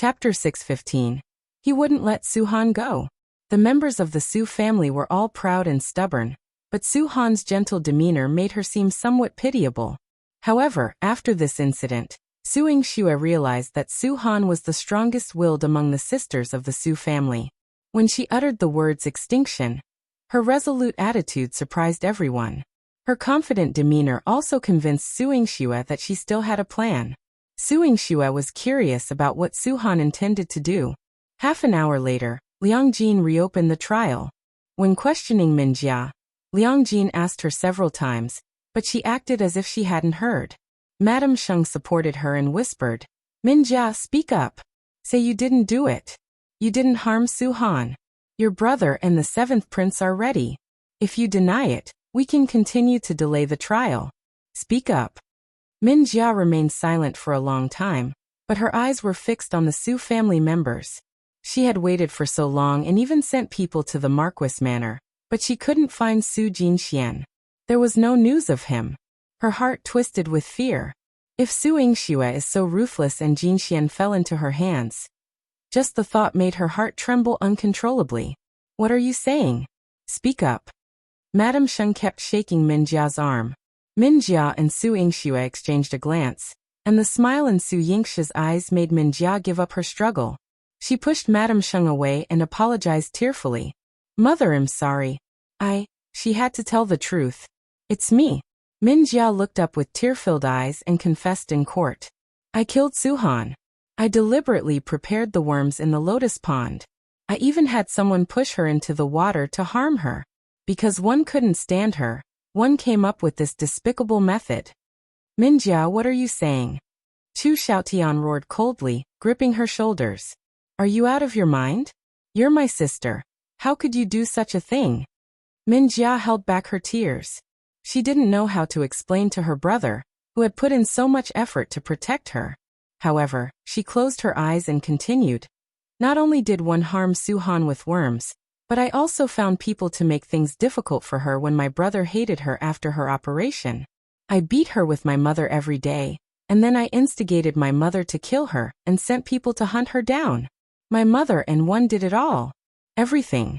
Chapter 615. He wouldn't let Su-han go. The members of the Su family were all proud and stubborn, but Su-han's gentle demeanor made her seem somewhat pitiable. However, after this incident, Xiao realized that Su-han was the strongest-willed among the sisters of the Su family. When she uttered the words extinction, her resolute attitude surprised everyone. Her confident demeanor also convinced Xiao that she still had a plan. Xiao was curious about what Su-han intended to do. Half an hour later, Liang Jin reopened the trial. When questioning Minjia, Liang Jin asked her several times, but she acted as if she hadn't heard. Madame Sheng supported her and whispered, "Minjia, speak up. Say you didn't do it. You didn't harm Su-han. Your brother and the seventh prince are ready. If you deny it, we can continue to delay the trial. Speak up." Minjia remained silent for a long time, but her eyes were fixed on the Su family members. She had waited for so long and even sent people to the Marquis Manor, but she couldn't find Su Jinxian. There was no news of him. Her heart twisted with fear. If Su Yingxue is so ruthless and Jinxian fell into her hands, just the thought made her heart tremble uncontrollably. "What are you saying? Speak up." Madame Sheng kept shaking Minjia's arm. Minjia and Su Yingxue exchanged a glance, and the smile in Su Yingxue's eyes made Minjia give up her struggle. She pushed Madame Sheng away and apologized tearfully. "Mother, I'm sorry. She had to tell the truth. It's me." Minjia looked up with tear-filled eyes and confessed in court. "I killed Su-han. I deliberately prepared the worms in the lotus pond. I even had someone push her into the water to harm her. Because one couldn't stand her, one came up with this despicable method." "Minjia, what are you saying?" Chu Xiaotian roared coldly, gripping her shoulders. "Are you out of your mind? You're my sister. How could you do such a thing?" Minjia held back her tears. She didn't know how to explain to her brother, who had put in so much effort to protect her. However, she closed her eyes and continued. "Not only did one harm Su-han with worms, but I also found people to make things difficult for her when my brother hated her after her operation. I beat her with my mother every day, and then I instigated my mother to kill her and sent people to hunt her down. My mother and one did it all. Everything."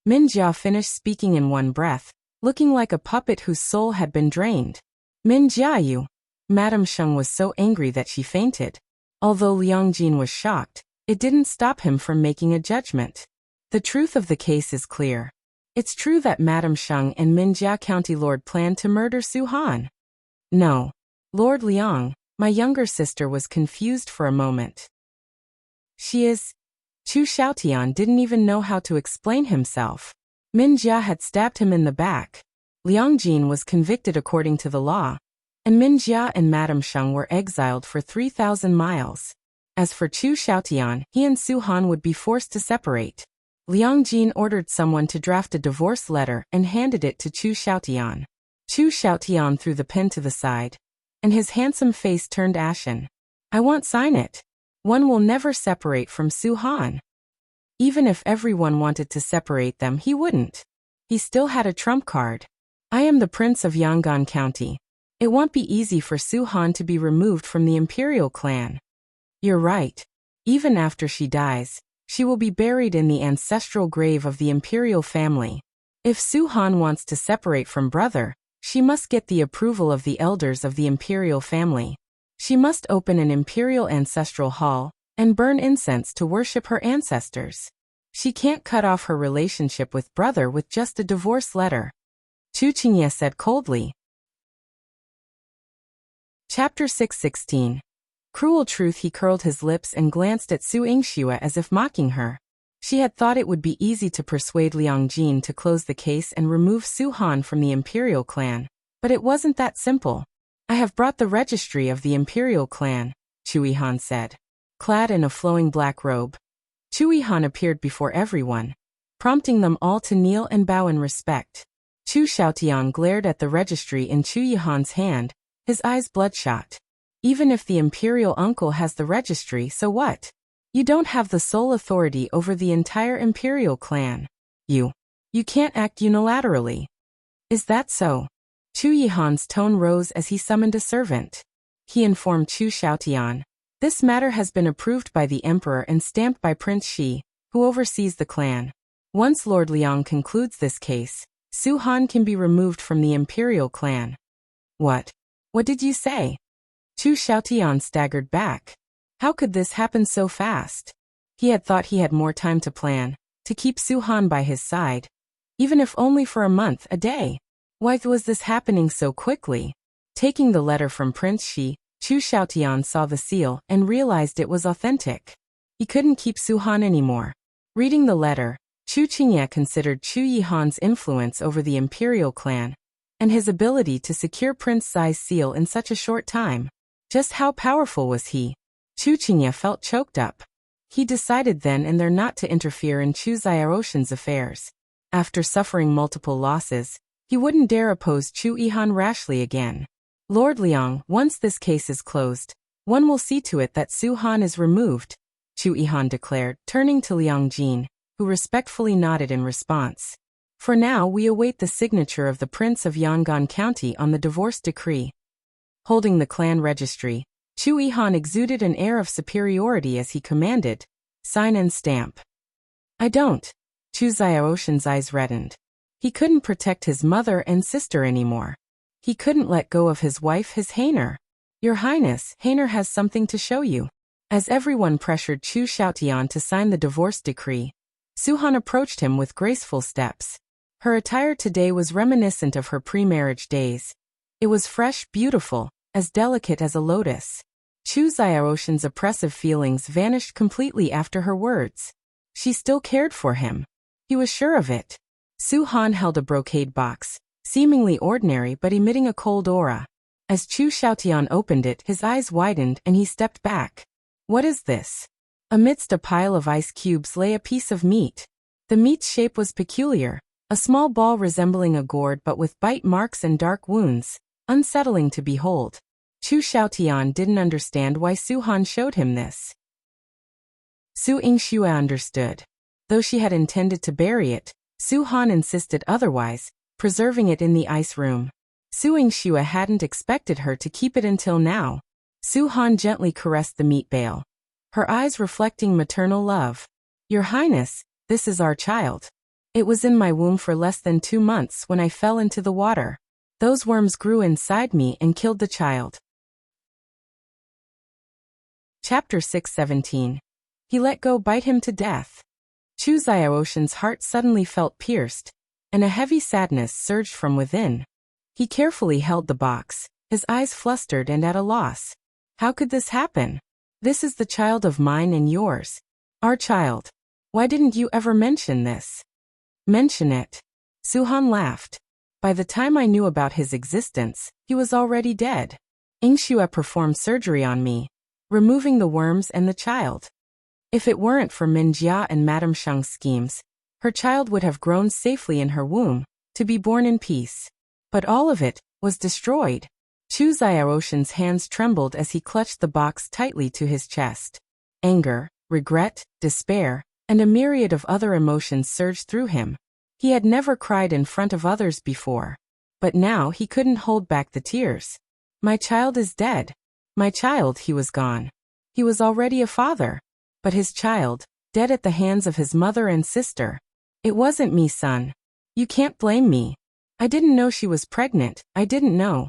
Minjia finished speaking in one breath, looking like a puppet whose soul had been drained. "Minjia, you!" Madame Sheng was so angry that she fainted. Although Liang Jin was shocked, it didn't stop him from making a judgment. The truth of the case is clear. It's true that Madame Sheng and Minjia County Lord planned to murder Su-han. No. Lord Liang, my younger sister, was confused for a moment. "She is..." Chu Xiaotian didn't even know how to explain himself. Minjia had stabbed him in the back. Liang Jin was convicted according to the law, and Minjia and Madame Sheng were exiled for 3,000 miles. As for Chu Xiaotian, he and Su-han would be forced to separate. Liang Jin ordered someone to draft a divorce letter and handed it to Chu Xiaotian. Chu Xiaotian threw the pen to the side, and his handsome face turned ashen. "I won't sign it. One will never separate from Su-han." Even if everyone wanted to separate them, he wouldn't. He still had a trump card. "I am the Prince of Yangon County. It won't be easy for Su-han to be removed from the imperial clan." "You're right. Even after she dies, she will be buried in the ancestral grave of the imperial family. If Su-han wants to separate from brother, she must get the approval of the elders of the imperial family. She must open an imperial ancestral hall and burn incense to worship her ancestors. She can't cut off her relationship with brother with just a divorce letter," Chu Qingye said coldly. Chapter 616. Cruel truth. He curled his lips and glanced at Su Yingxue as if mocking her. She had thought it would be easy to persuade Liang Jin to close the case and remove Su-han from the imperial clan, but it wasn't that simple. "I have brought the registry of the imperial clan," Chu Yihan said. Clad in a flowing black robe, Chu Yihan appeared before everyone, prompting them all to kneel and bow in respect. Chu Xiaotian glared at the registry in Chu Yihan's hand, his eyes bloodshot. "Even if the imperial uncle has the registry, so what? You don't have the sole authority over the entire imperial clan. You can't act unilaterally." "Is that so?" Chu Yihan's tone rose as he summoned a servant. He informed Chu Xiaotian, This matter has been approved by the Emperor and stamped by Prince Shi, who oversees the clan. Once Lord Liang concludes this case, Su Han can be removed from the imperial clan. What? What did you say? Chu Xiaotian staggered back. How could this happen so fast? He had thought he had more time to plan, to keep Su Han by his side. Even if only for a month, a day. Why was this happening so quickly? Taking the letter from Prince Shi, Chu Xiaotian saw the seal and realized it was authentic. He couldn't keep Su Han anymore. Reading the letter, Chu Qingye considered Chu Yihan's influence over the imperial clan, and his ability to secure Prince Zai's seal in such a short time. Just how powerful was he? Chu Qingye felt choked up. He decided then and there not to interfere in Chu Xiaoshan's affairs. After suffering multiple losses, he wouldn't dare oppose Chu Yihan rashly again. Lord Liang, once this case is closed, one will see to it that Su Han is removed, Chu Yihan declared, turning to Liang Jin, who respectfully nodded in response. For now we await the signature of the Prince of Yangon County on the divorce decree. Holding the clan registry, Chu Yihan exuded an air of superiority as he commanded, "Sign and stamp." "I don't." Chu Xiaoshan's eyes reddened. He couldn't protect his mother and sister anymore. He couldn't let go of his wife, his Hainer. "Your Highness, Hainer has something to show you." As everyone pressured Chu Xiaotian to sign the divorce decree, Su Han approached him with graceful steps. Her attire today was reminiscent of her pre-marriage days. It was fresh, beautiful, as delicate as a lotus. Chu Xiaoshan's oppressive feelings vanished completely after her words. She still cared for him. He was sure of it. Su Han held a brocade box, seemingly ordinary but emitting a cold aura. As Chu Xiaotian opened it, his eyes widened and he stepped back. "What is this?" Amidst a pile of ice cubes lay a piece of meat. The meat's shape was peculiar, a small ball resembling a gourd but with bite marks and dark wounds, unsettling to behold. Chu Xiaotian didn't understand why Su Han showed him this. Su Yingxue understood. Though she had intended to bury it, Su Han insisted otherwise, preserving it in the ice room. Su Yingxue hadn't expected her to keep it until now. Su Han gently caressed the meat bale, her eyes reflecting maternal love. "Your Highness, this is our child. It was in my womb for less than 2 months when I fell into the water. Those worms grew inside me and killed the child." Chapter 617. He let go bite him to death. Chu Xiaoshan's heart suddenly felt pierced, and a heavy sadness surged from within. He carefully held the box, his eyes flustered and at a loss. How could this happen? This is the child of mine and yours. Our child. Why didn't you ever mention this? Mention it. Su Han laughed. By the time I knew about his existence, he was already dead. Yingxue performed surgery on me, removing the worms and the child. If it weren't for Min Jia and Madame Sheng's schemes, her child would have grown safely in her womb, to be born in peace. But all of it was destroyed. Chu Xiaoshan's hands trembled as he clutched the box tightly to his chest. Anger, regret, despair, and a myriad of other emotions surged through him. He had never cried in front of others before. But now he couldn't hold back the tears. My child is dead. My child, he was gone. He was already a father. But his child, dead at the hands of his mother and sister. It wasn't me, son. You can't blame me. I didn't know she was pregnant, I didn't know.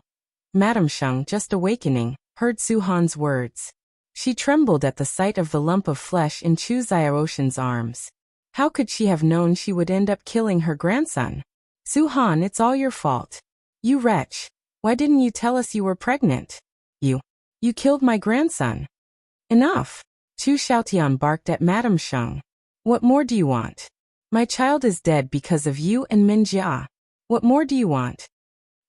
Madame Sheng, just awakening, heard Su Han's words. She trembled at the sight of the lump of flesh in Chu Xiaoshan's arms. How could she have known she would end up killing her grandson? Su Han, it's all your fault. You wretch. Why didn't you tell us you were pregnant? You killed my grandson. Enough. Chu Xiaotian barked at Madame Sheng. What more do you want? My child is dead because of you and Min Jia. What more do you want?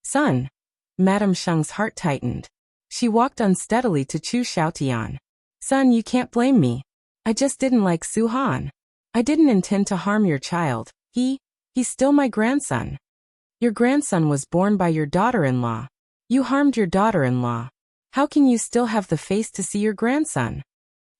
Son. Madame Sheng's heart tightened. She walked unsteadily to Chu Xiaotian. Son, you can't blame me. I just didn't like Su Han. I didn't intend to harm your child. He's still my grandson. Your grandson was born by your daughter-in-law. You harmed your daughter-in-law. How can you still have the face to see your grandson?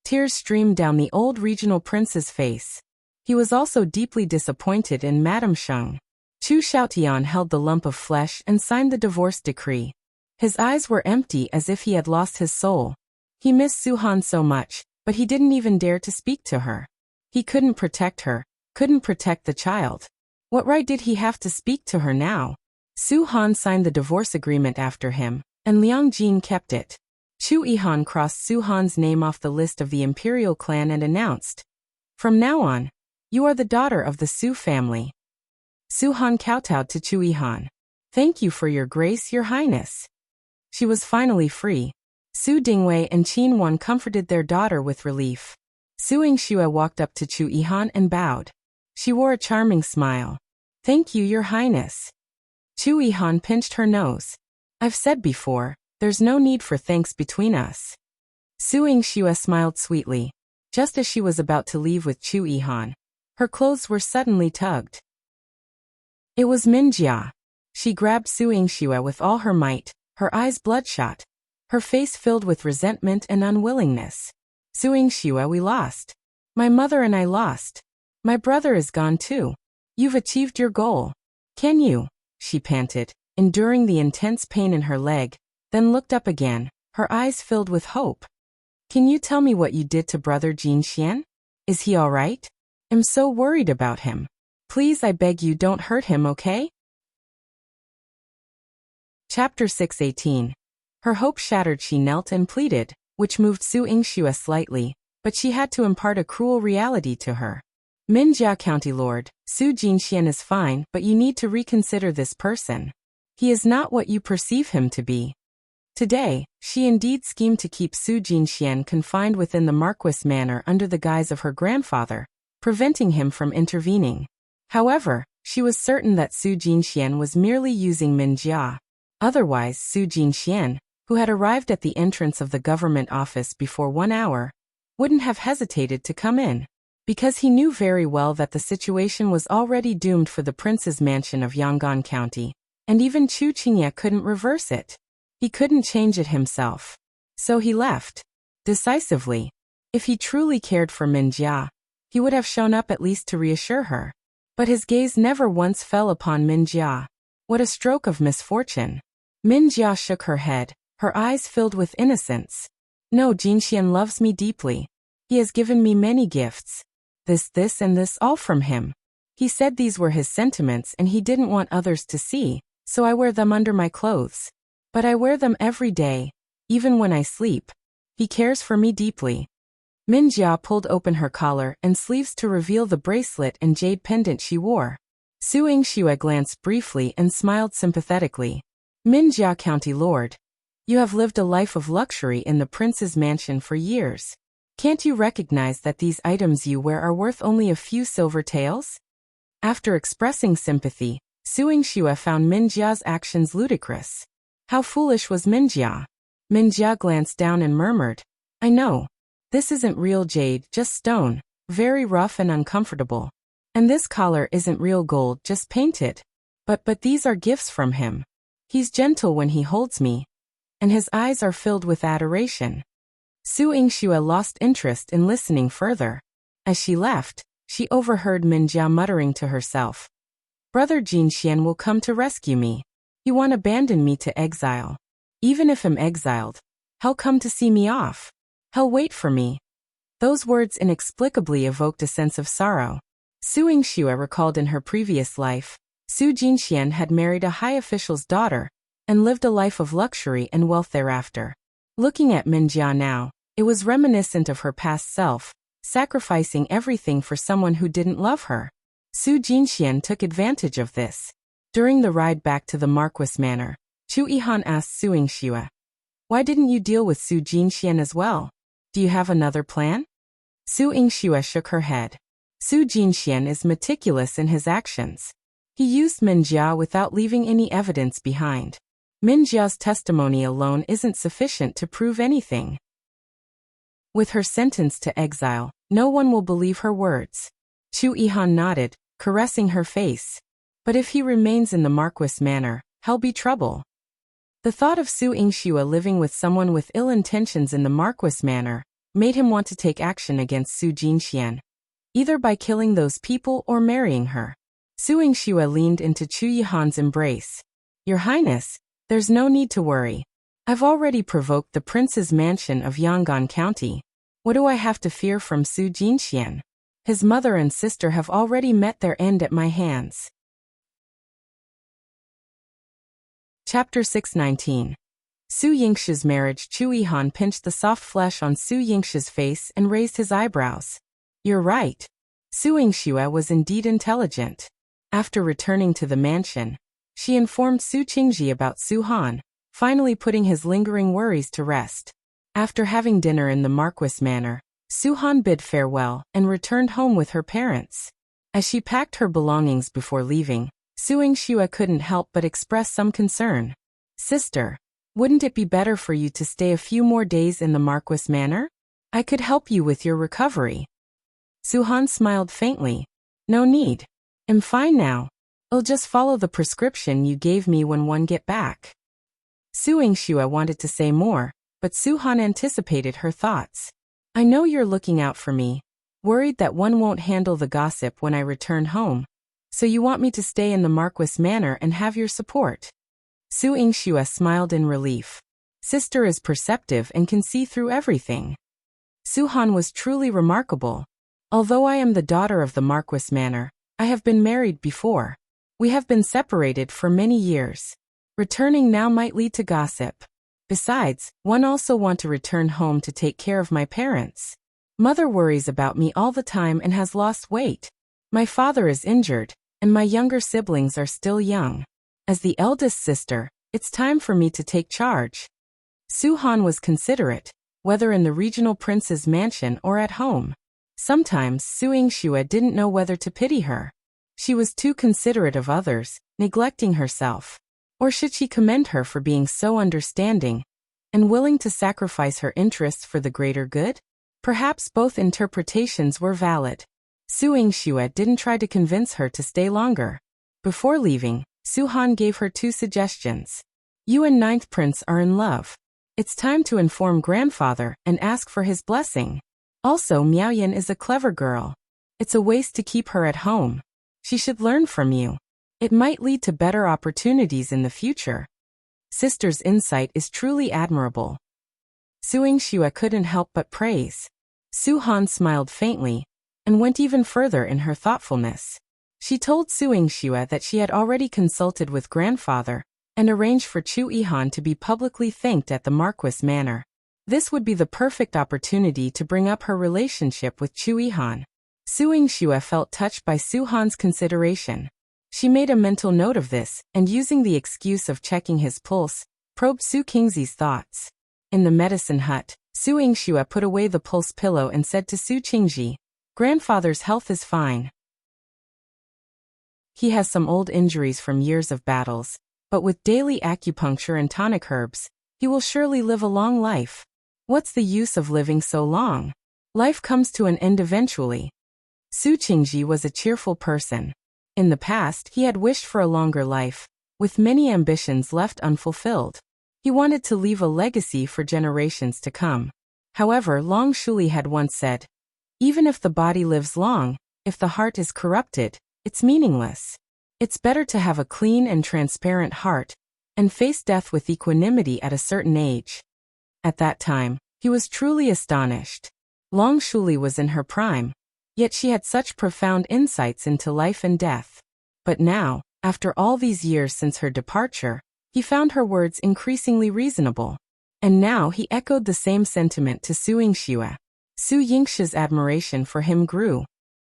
Tears streamed down the old regional prince's face. He was also deeply disappointed in Madame Sheng. Chu Xiaotian held the lump of flesh and signed the divorce decree. His eyes were empty as if he had lost his soul. He missed Su-han so much, but he didn't even dare to speak to her. He couldn't protect her, couldn't protect the child. What right did he have to speak to her now? Su-han signed the divorce agreement after him, and Liang Jin kept it. Yihan crossed Su-han's name off the list of the imperial clan and announced, "From now on, you are the daughter of the Su family." Su-han kowtowed to Yihan. "Thank you for your grace, your highness." She was finally free. Su Dingwei and Qin Wan comforted their daughter with relief. Su Yingxue walked up to Yihan and bowed. She wore a charming smile. "Thank you, your highness." Yihan pinched her nose. "I've said before, there's no need for thanks between us." Su Yingxue smiled sweetly. Just as she was about to leave with Yihan, her clothes were suddenly tugged. It was Minjia. She grabbed Su Yingxue with all her might, her eyes bloodshot, her face filled with resentment and unwillingness. "Su Yingxue, we lost. My mother and I lost. My brother is gone too. You've achieved your goal. Can you?" she panted, enduring the intense pain in her leg, then looked up again, her eyes filled with hope. "Can you tell me what you did to brother Jinxian? Is he all right? I'm so worried about him. Please, I beg you, don't hurt him, okay?" Chapter 6:18. Her hope shattered, she knelt and pleaded, which moved Su Yingxue slightly, but she had to impart a cruel reality to her. "Minjia County Lord, Su Jinxian is fine, but you need to reconsider this person. He is not what you perceive him to be." Today, she indeed schemed to keep Su Jinxian confined within the Marquis Manor under the guise of her grandfather, preventing him from intervening. However, she was certain that Su Jinxian was merely using Minjia. Otherwise, Su Jinxian, who had arrived at the entrance of the government office before 1 hour, wouldn't have hesitated to come in, because he knew very well that the situation was already doomed for the prince's mansion of Yangon County, and even Chu Qingye couldn't reverse it. He couldn't change it himself. So he left. Decisively. If he truly cared for Minjia, he would have shown up at least to reassure her. But his gaze never once fell upon Minjia. What a stroke of misfortune. Minjia shook her head, her eyes filled with innocence. "No, Jinxian loves me deeply. He has given me many gifts. This and this, all from him. He said these were his sentiments and he didn't want others to see, so I wear them under my clothes. But I wear them every day, even when I sleep. He cares for me deeply." Minjia pulled open her collar and sleeves to reveal the bracelet and jade pendant she wore. Su Yingxue glanced briefly and smiled sympathetically. "Minjia County Lord, you have lived a life of luxury in the prince's mansion for years. Can't you recognize that these items you wear are worth only a few silver taels?" After expressing sympathy, Su Yingxue found Minjia's actions ludicrous. How foolish was Minjia? Minjia glanced down and murmured, "I know. This isn't real jade, just stone, very rough and uncomfortable. And this collar isn't real gold, just painted. But these are gifts from him. He's gentle when he holds me, and his eyes are filled with adoration." Su Yingxue lost interest in listening further. As she left, she overheard Minjia muttering to herself, "Brother Jinxian will come to rescue me. He won't abandon me to exile. Even if I'm exiled, he'll come to see me off. He'll wait for me." Those words inexplicably evoked a sense of sorrow. Su Yingxue recalled in her previous life, Su Jinxian had married a high official's daughter and lived a life of luxury and wealth thereafter. Looking at Minjia now, it was reminiscent of her past self, sacrificing everything for someone who didn't love her. Su Jinxian took advantage of this. During the ride back to the Marquis Manor, Yihan asked Su Yingxue, "Why didn't you deal with Su Jinxian as well? Do you have another plan?" Su Yingxue shook her head. Su Jinxian is meticulous in his actions. He used Minjia without leaving any evidence behind. Minjia's testimony alone isn't sufficient to prove anything. With her sentenced to exile, no one will believe her words. Yihan nodded, caressing her face. But if he remains in the Marquis Manor, he'll be trouble. The thought of Su Yingxue living with someone with ill intentions in the Marquis Manor made him want to take action against Su Jinxian, either by killing those people or marrying her. Su Yingxue leaned into Yihan's embrace. "Your Highness, there's no need to worry. I've already provoked the prince's mansion of Yangon County. What do I have to fear from Su Jinxian? His mother and sister have already met their end at my hands. Chapter 619. Su Yingshi's marriage. Yihan pinched the soft flesh on Su Yingshi's face and raised his eyebrows. You're right. Su Yingxue was indeed intelligent. After returning to the mansion, she informed Su Qingji about Su Han, finally putting his lingering worries to rest. After having dinner in the Marquis Manor, Su Han bid farewell and returned home with her parents. As she packed her belongings before leaving, Su Yingxue couldn't help but express some concern. Sister, wouldn't it be better for you to stay a few more days in the Marquis Manor? I could help you with your recovery. Su Han smiled faintly. No need. I'm fine now. I'll just follow the prescription you gave me when one get back. Su Yingxue wanted to say more, but Su Han anticipated her thoughts. I know you're looking out for me, worried that one won't handle the gossip when I return home. So you want me to stay in the Marquis Manor and have your support. Su Yingxue smiled in relief. Sister is perceptive and can see through everything. Su Han was truly remarkable. Although I am the daughter of the Marquis Manor, I have been married before. We have been separated for many years. Returning now might lead to gossip. Besides, one also want to return home to take care of my parents. Mother worries about me all the time and has lost weight. My father is injured, and my younger siblings are still young. As the eldest sister, it's time for me to take charge. Su Han was considerate, whether in the regional prince's mansion or at home. Sometimes Su Yingxue didn't know whether to pity her. She was too considerate of others, neglecting herself. Or should she commend her for being so understanding and willing to sacrifice her interests for the greater good? Perhaps both interpretations were valid. Su Yingxue didn't try to convince her to stay longer. Before leaving, Su Han gave her two suggestions. You and Ninth Prince are in love. It's time to inform grandfather and ask for his blessing. Also, Miaoyan is a clever girl. It's a waste to keep her at home. She should learn from you. It might lead to better opportunities in the future. Sister's insight is truly admirable. Su Yingxue couldn't help but praise. Su Han smiled faintly and went even further in her thoughtfulness. She told Su Yingxue that she had already consulted with grandfather and arranged for Yihan to be publicly thanked at the Marquis Manor. This would be the perfect opportunity to bring up her relationship with Yihan. Su Yingxue felt touched by Su Han's consideration. She made a mental note of this, and using the excuse of checking his pulse, probed Su Qingzi's thoughts. In the medicine hut, Su Yingxue put away the pulse pillow and said to Su Qingji, "Grandfather's health is fine. He has some old injuries from years of battles, but with daily acupuncture and tonic herbs, he will surely live a long life. What's the use of living so long? Life comes to an end eventually." Su Qingji was a cheerful person. In the past, he had wished for a longer life, with many ambitions left unfulfilled. He wanted to leave a legacy for generations to come. However, Long Shuli had once said, "Even if the body lives long, if the heart is corrupted, it's meaningless. It's better to have a clean and transparent heart, and face death with equanimity at a certain age." At that time, he was truly astonished. Long Shuli was in her prime, yet she had such profound insights into life and death. But now, after all these years since her departure, he found her words increasingly reasonable. And now he echoed the same sentiment to Su Yingxue. Su Yingxi's admiration for him grew.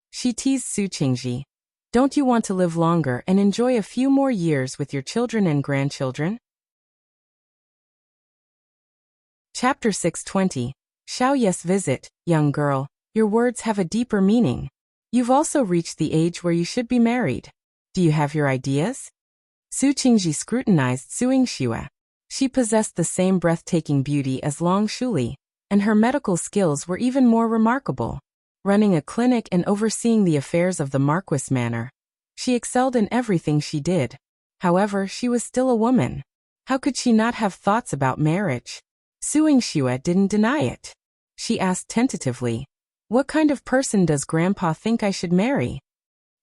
She teased Su Qingji, "Don't you want to live longer and enjoy a few more years with your children and grandchildren?" Chapter 620. Xiao. Yes, visit, young girl. Your words have a deeper meaning. You've also reached the age where you should be married. Do you have your ideas? Su Qingji scrutinized Su Yingxue. She possessed the same breathtaking beauty as Long Shuli, and her medical skills were even more remarkable. Running a clinic and overseeing the affairs of the Marquis Manor, she excelled in everything she did. However, she was still a woman. How could she not have thoughts about marriage? Su Yingxue didn't deny it. She asked tentatively, "What kind of person does Grandpa think I should marry?"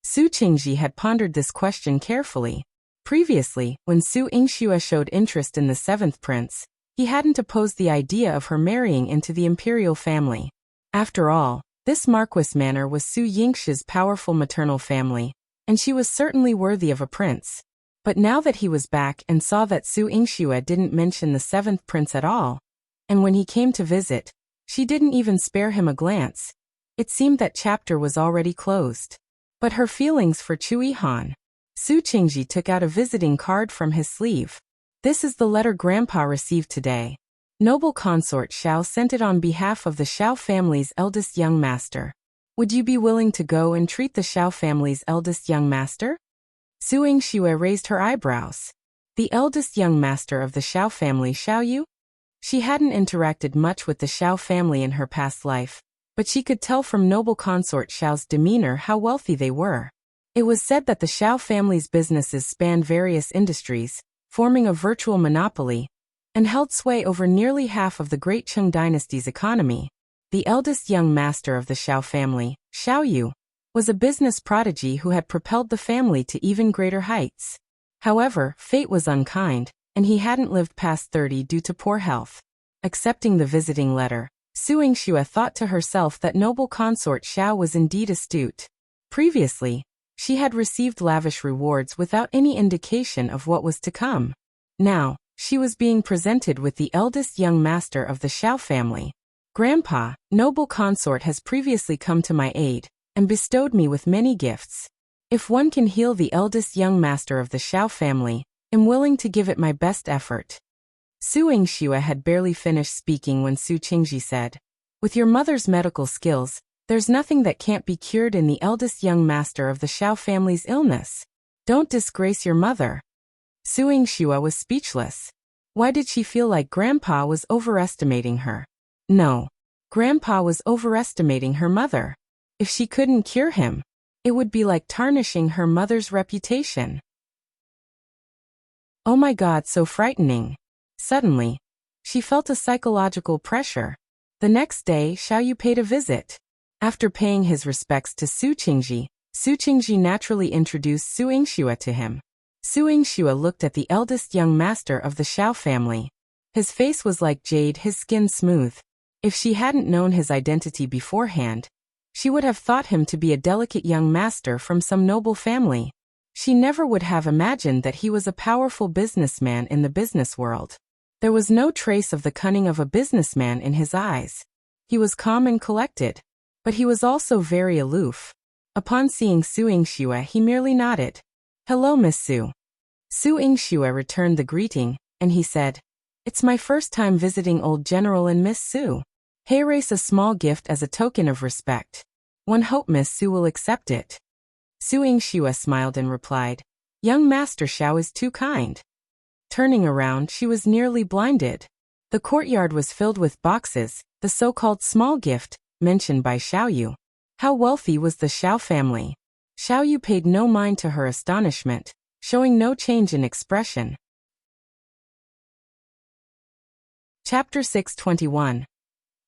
Su Qingji had pondered this question carefully. Previously, when Su Yingxue showed interest in the seventh prince, He hadn't opposed the idea of her marrying into the imperial family. After all, this Marquis manor was Su Yingxi's powerful maternal family, and she was certainly worthy of a prince. But now that he was back and saw that Su Yingxue didn't mention the seventh prince at all, and when he came to visit, she didn't even spare him a glance, it seemed that chapter was already closed. But her feelings for Chu Yihan. Su Qingji took out a visiting card from his sleeve. This is the letter Grandpa received today. Noble Consort Xiao sent it on behalf of the Xiao family's eldest young master. Would you be willing to go and treat the Xiao family's eldest young master? Su Yingxue raised her eyebrows. The eldest young master of the Xiao family, Xiao Yu? She hadn't interacted much with the Xiao family in her past life, but she could tell from Noble Consort Xiao's demeanor how wealthy they were. It was said that the Xiao family's businesses spanned various industries, forming a virtual monopoly, and held sway over nearly half of the Great Qing dynasty's economy. The eldest young master of the Xiao family, Xiao Yu, was a business prodigy who had propelled the family to even greater heights. However, fate was unkind, and he hadn't lived past 30 due to poor health. Accepting the visiting letter, Su Yingxue thought to herself that Noble Consort Xiao was indeed astute. Previously, she had received lavish rewards without any indication of what was to come. Now, she was being presented with the eldest young master of the Xiao family. Grandpa, Noble Consort has previously come to my aid, and bestowed me with many gifts. If one can heal the eldest young master of the Xiao family, I'm willing to give it my best effort. Su Yingxue had barely finished speaking when Su Qingji said, with your mother's medical skills, there's nothing that can't be cured in the eldest young master of the Xiao family's illness. Don't disgrace your mother. Su Yingxue was speechless. Why did she feel like Grandpa was overestimating her? No. Grandpa was overestimating her mother. If she couldn't cure him, it would be like tarnishing her mother's reputation. Oh my God, so frightening. Suddenly, she felt a psychological pressure. The next day, Xiao Yu paid a visit. After paying his respects to Su Qingji naturally introduced Su Yingxue to him. Su Yingxue looked at the eldest young master of the Xiao family. His face was like jade, his skin smooth. If she hadn't known his identity beforehand, she would have thought him to be a delicate young master from some noble family. She never would have imagined that he was a powerful businessman in the business world. There was no trace of the cunning of a businessman in his eyes. He was calm and collected, but he was also very aloof. Upon seeing Su Yingxue, he merely nodded. Hello, Miss Su. Su Yingxue returned the greeting, and he said, it's my first time visiting Old General and Miss Su. Hey, raise a small gift as a token of respect. One hope Miss Su will accept it. Su Yingxue smiled and replied, young Master Xiao is too kind. Turning around, she was nearly blinded. The courtyard was filled with boxes, the so-called small gift, mentioned by Xiao Yu. How wealthy was the Xiao family? Xiao Yu paid no mind to her astonishment, showing no change in expression. Chapter 621.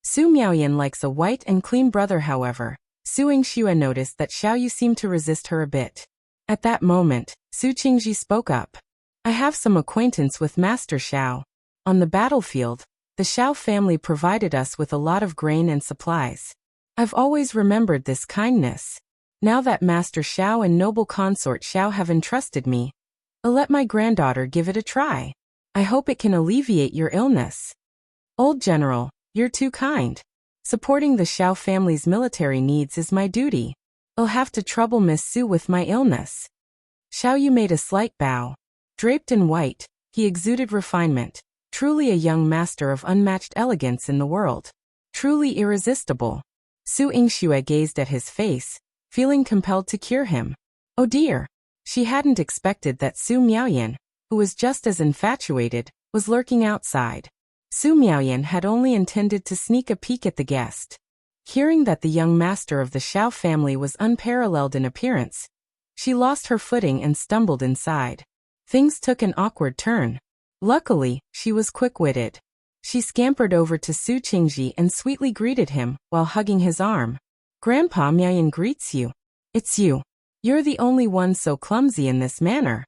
Su Miaoyan likes a white and clean brother. However, Su Yingxue noticed that Xiao Yu seemed to resist her a bit. At that moment, Su Qingji spoke up. I have some acquaintance with Master Xiao. On the battlefield, the Xiao family provided us with a lot of grain and supplies. I've always remembered this kindness. Now that Master Xiao and Noble Consort Xiao have entrusted me, I'll let my granddaughter give it a try. I hope it can alleviate your illness. Old General, you're too kind. Supporting the Xiao family's military needs is my duty. I'll have to trouble Miss Su with my illness. Xiao Yu made a slight bow. Draped in white, he exuded refinement, truly a young master of unmatched elegance in the world. Truly irresistible. Su Yingxue gazed at his face, feeling compelled to cure him. Oh dear! She hadn't expected that Su Miaoyan, who was just as infatuated, was lurking outside. Su Miaoyan had only intended to sneak a peek at the guest. Hearing that the young master of the Xiao family was unparalleled in appearance, she lost her footing and stumbled inside. Things took an awkward turn. Luckily, she was quick-witted. She scampered over to Su Qingji and sweetly greeted him while hugging his arm. Grandpa Miaoyan greets you. It's you. You're the only one so clumsy in this manner.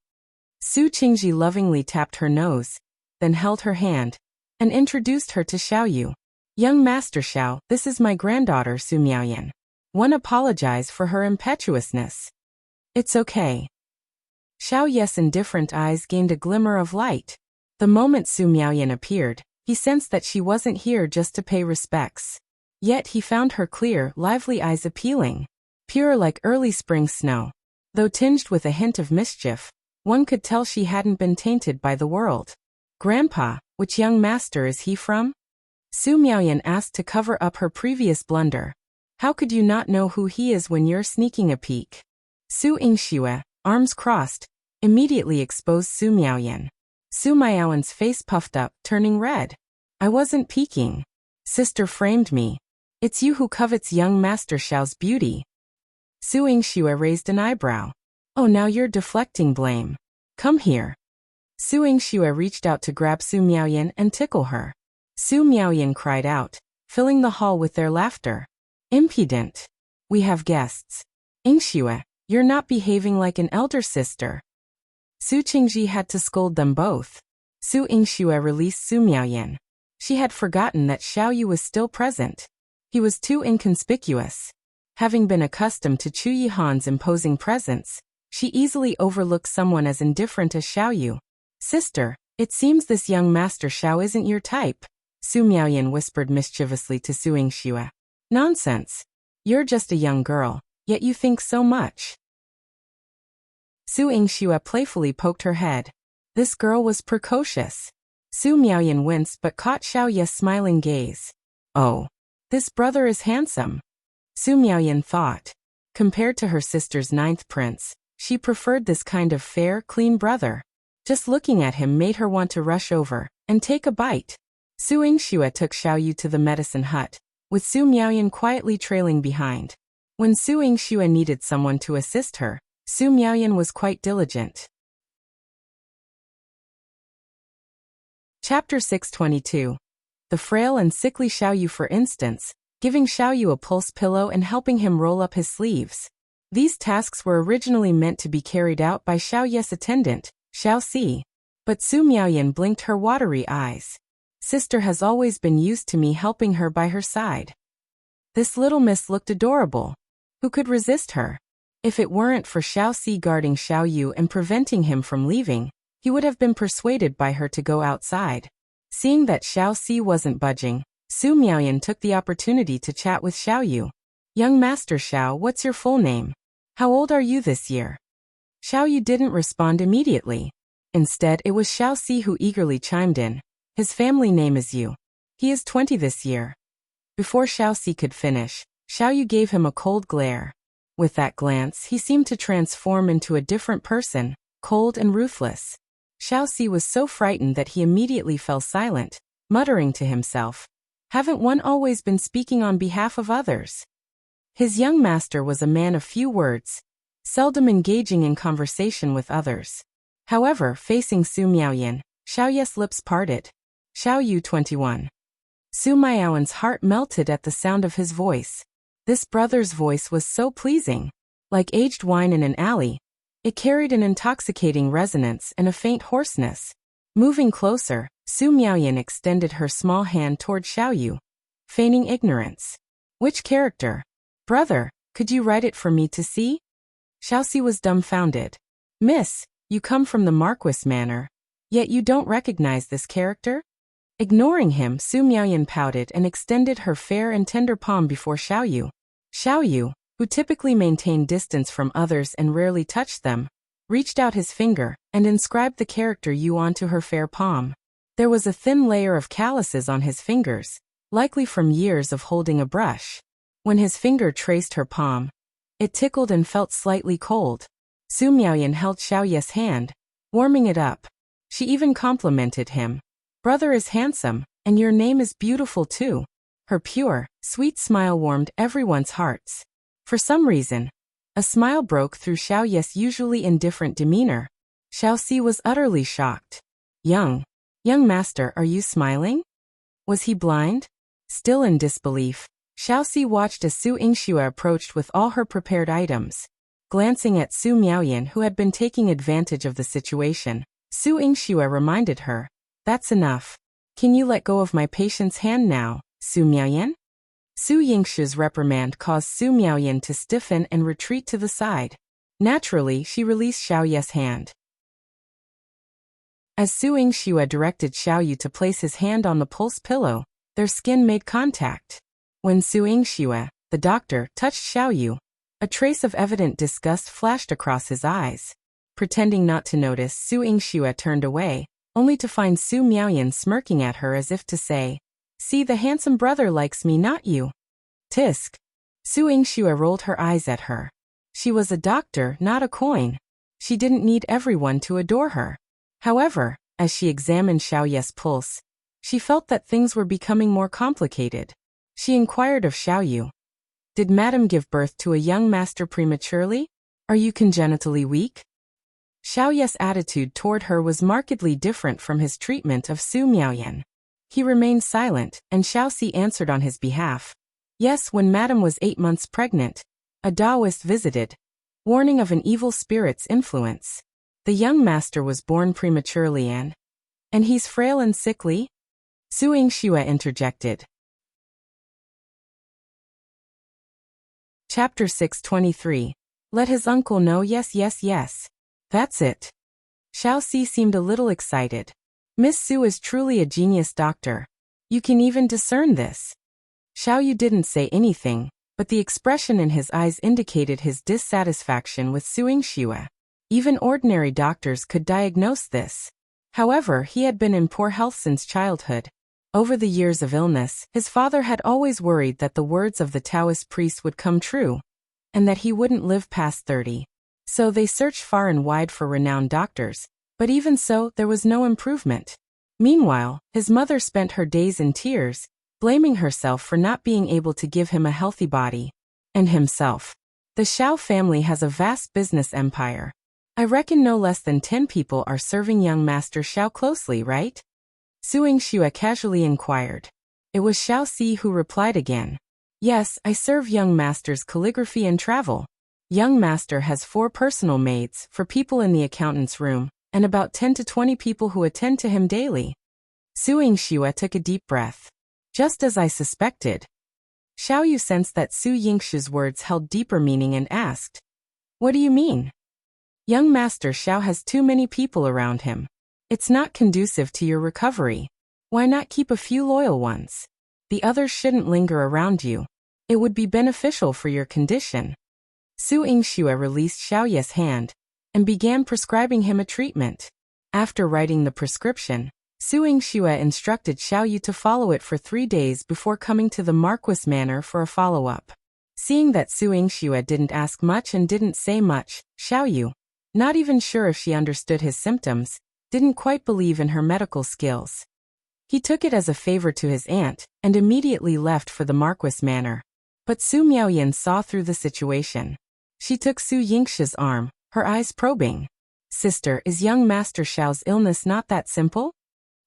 Su Qingji lovingly tapped her nose, then held her hand. and introduced her to Xiao. Young Master Xiao, this is my granddaughter Su Miaoyan. One apologize for her impetuousness. It's okay. Xiao's indifferent eyes gained a glimmer of light. The moment Su Miaoyan appeared, he sensed that she wasn't here just to pay respects. Yet he found her clear, lively eyes appealing. Pure like early spring snow. Though tinged with a hint of mischief, one could tell she hadn't been tainted by the world. Grandpa, which young master is he from? Su Miaoyan asked to cover up her previous blunder. How could you not know who he is when you're sneaking a peek? Su Yingxue, arms crossed, immediately exposed Su Miaoyan. Su Miaoyan's face puffed up, turning red. I wasn't peeking. Sister framed me. It's you who covets young Master Xiao's beauty. Su Yingxue raised an eyebrow. Oh, now you're deflecting blame. Come here. Su Yingxue reached out to grab Su Miaoyan and tickle her. Su Miaoyan cried out, filling the hall with their laughter. Impudent. We have guests. Yingxue, you're not behaving like an elder sister. Su Qingji had to scold them both. Su Yingxue released Su Miaoyan. She had forgotten that Xiao was still present. He was too inconspicuous. Having been accustomed to Yihan's imposing presence, she easily overlooked someone as indifferent as Xiao. Sister, it seems this young Master Xiao isn't your type, Su Miaoyan whispered mischievously to Su Yingxue. Nonsense. You're just a young girl, yet you think so much. Su Yingxue playfully poked her head. This girl was precocious. Su Miaoyan winced but caught Xiao's smiling gaze. Oh, this brother is handsome. Su Miaoyan thought. Compared to her sister's 9th prince, she preferred this kind of fair, clean brother. Just looking at him made her want to rush over and take a bite. Su Yingxue took Xiao to the medicine hut, with Su Miaoyan quietly trailing behind. When Su Yingxue needed someone to assist her, Su Miaoyan was quite diligent. Chapter 622. The frail and sickly Xiao, for instance, giving Xiao a pulse pillow and helping him roll up his sleeves. These tasks were originally meant to be carried out by Xiao's attendant, Xiao. But Su Miaoyan blinked her watery eyes. Sister has always been used to me helping her by her side. This little miss looked adorable. Who could resist her? If it weren't for Xiao guarding Xiao and preventing him from leaving, he would have been persuaded by her to go outside. Seeing that Xiao wasn't budging, Su Miaoyan took the opportunity to chat with Xiao. Young Master Xiao, what's your full name? How old are you this year? Xiao didn't respond immediately. Instead, it was Xiao who eagerly chimed in. His family name is Yu. He is 20 this year. Before Xiao could finish, Xiao gave him a cold glare. With that glance, he seemed to transform into a different person, cold and ruthless. Xiao was so frightened that he immediately fell silent, muttering to himself. Haven't one always been speaking on behalf of others? His young master was a man of few words, seldom engaging in conversation with others. However, facing Su Miaoyan, Xiao's lips parted. Xiao 21. Su Miaoyan's heart melted at the sound of his voice. This brother's voice was so pleasing. Like aged wine in an alley, it carried an intoxicating resonance and a faint hoarseness. Moving closer, Su Miaoyan extended her small hand toward Xiao, feigning ignorance. Which character? Brother, could you write it for me to see? Xiao was dumbfounded. Miss, you come from the Marquis Manor, yet you don't recognize this character? Ignoring him, Su Miaoyan pouted and extended her fair and tender palm before Xiao. Xiao, who typically maintained distance from others and rarely touched them, reached out his finger and inscribed the character Yu onto her fair palm. There was a thin layer of calluses on his fingers, likely from years of holding a brush. When his finger traced her palm, it tickled and felt slightly cold. Su Miaoyan held Xiao's hand, warming it up. She even complimented him. Brother is handsome, and your name is beautiful too. Her pure, sweet smile warmed everyone's hearts. For some reason, a smile broke through Xiao's usually indifferent demeanor. Xiao was utterly shocked. Young master, are you smiling? Was he blind? Still in disbelief, Xiao watched as Su Yingxue approached with all her prepared items. Glancing at Su Miaoyan, who had been taking advantage of the situation, Su Yingxue reminded her, that's enough. Can you let go of my patient's hand now, Su Miaoyan? Su Yingshi's reprimand caused Su Miaoyan to stiffen and retreat to the side. Naturally, she released Xiao Yu's hand. As Su Yingxue directed Xiao Yu to place his hand on the pulse pillow, their skin made contact. When Su Yingxue, the doctor, touched Xiao Yu, a trace of evident disgust flashed across his eyes. Pretending not to notice, Su Yingxue turned away, only to find Su Miaoyan smirking at her as if to say, "See, the handsome brother likes me, not you." Tisk. Su Yingxue rolled her eyes at her. She was a doctor, not a coin. She didn't need everyone to adore her. However, as she examined Xiao Yu's pulse, she felt that things were becoming more complicated. She inquired of Xiao Yu, "Did Madam give birth to a young master prematurely? Are you congenitally weak?" Xiao Yu's attitude toward her was markedly different from his treatment of Su Miaoyan. He remained silent, and Xiao Si answered on his behalf. "Yes, when Madam was 8 months pregnant, a Taoist visited, warning of an evil spirit's influence. The young master was born prematurely and he's frail and sickly?" Su Yingxue interjected. Chapter 623. Let his uncle know. Yes, yes, yes. That's it. Xiao Si seemed a little excited. Miss Su is truly a genius doctor. You can even discern this. Xiao Yu didn't say anything, but the expression in his eyes indicated his dissatisfaction with Su Yingxue. Even ordinary doctors could diagnose this. However, he had been in poor health since childhood. Over the years of illness, his father had always worried that the words of the Taoist priest would come true, and that he wouldn't live past 30. So they searched far and wide for renowned doctors, but even so, there was no improvement. Meanwhile, his mother spent her days in tears, blaming herself for not being able to give him a healthy body. And himself. The Xiao family has a vast business empire. I reckon no less than 10 people are serving young Master Xiao closely, right? Su Yingxue casually inquired. It was Xiao Si who replied again. Yes, I serve young Master's calligraphy and travel. Young Master has 4 personal maids for people in the accountant's room, and about 10 to 20 people who attend to him daily. Su Yingxue took a deep breath. Just as I suspected. Xiao Yu sensed that Su Yingxue's words held deeper meaning and asked, "What do you mean?" Young Master Xiao has too many people around him. It's not conducive to your recovery. Why not keep a few loyal ones? The others shouldn't linger around you. It would be beneficial for your condition. Su Yingxue released Xiao Yu's hand and began prescribing him a treatment. After writing the prescription, Su Yingxue instructed Xiao Yu to follow it for 3 days before coming to the Marquis Manor for a follow-up. Seeing that Su Yingxue didn't ask much and didn't say much, Xiao Yu, not even sure if she understood his symptoms, didn't quite believe in her medical skills. He took it as a favor to his aunt and immediately left for the Marquis Manor. But Su Miaoyan saw through the situation. She took Su Yingxue's arm, her eyes probing. "Sister, is young Master Xiao's illness not that simple?"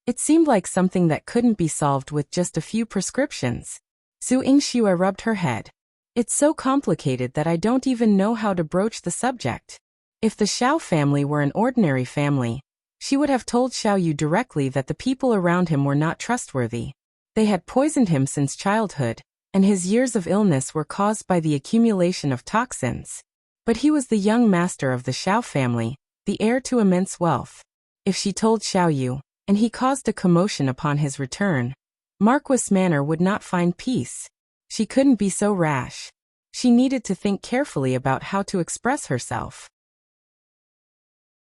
It seemed like something that couldn't be solved with just a few prescriptions. Su Yingxue rubbed her head. "It's so complicated that I don't even know how to broach the subject. If the Xiao family were an ordinary family, she would have told Xiao Yu directly that the people around him were not trustworthy. They had poisoned him since childhood, and his years of illness were caused by the accumulation of toxins. But he was the young master of the Xiao family, the heir to immense wealth. If she told Xiao Yu, and he caused a commotion upon his return, Marquis Manor would not find peace. She couldn't be so rash. She needed to think carefully about how to express herself.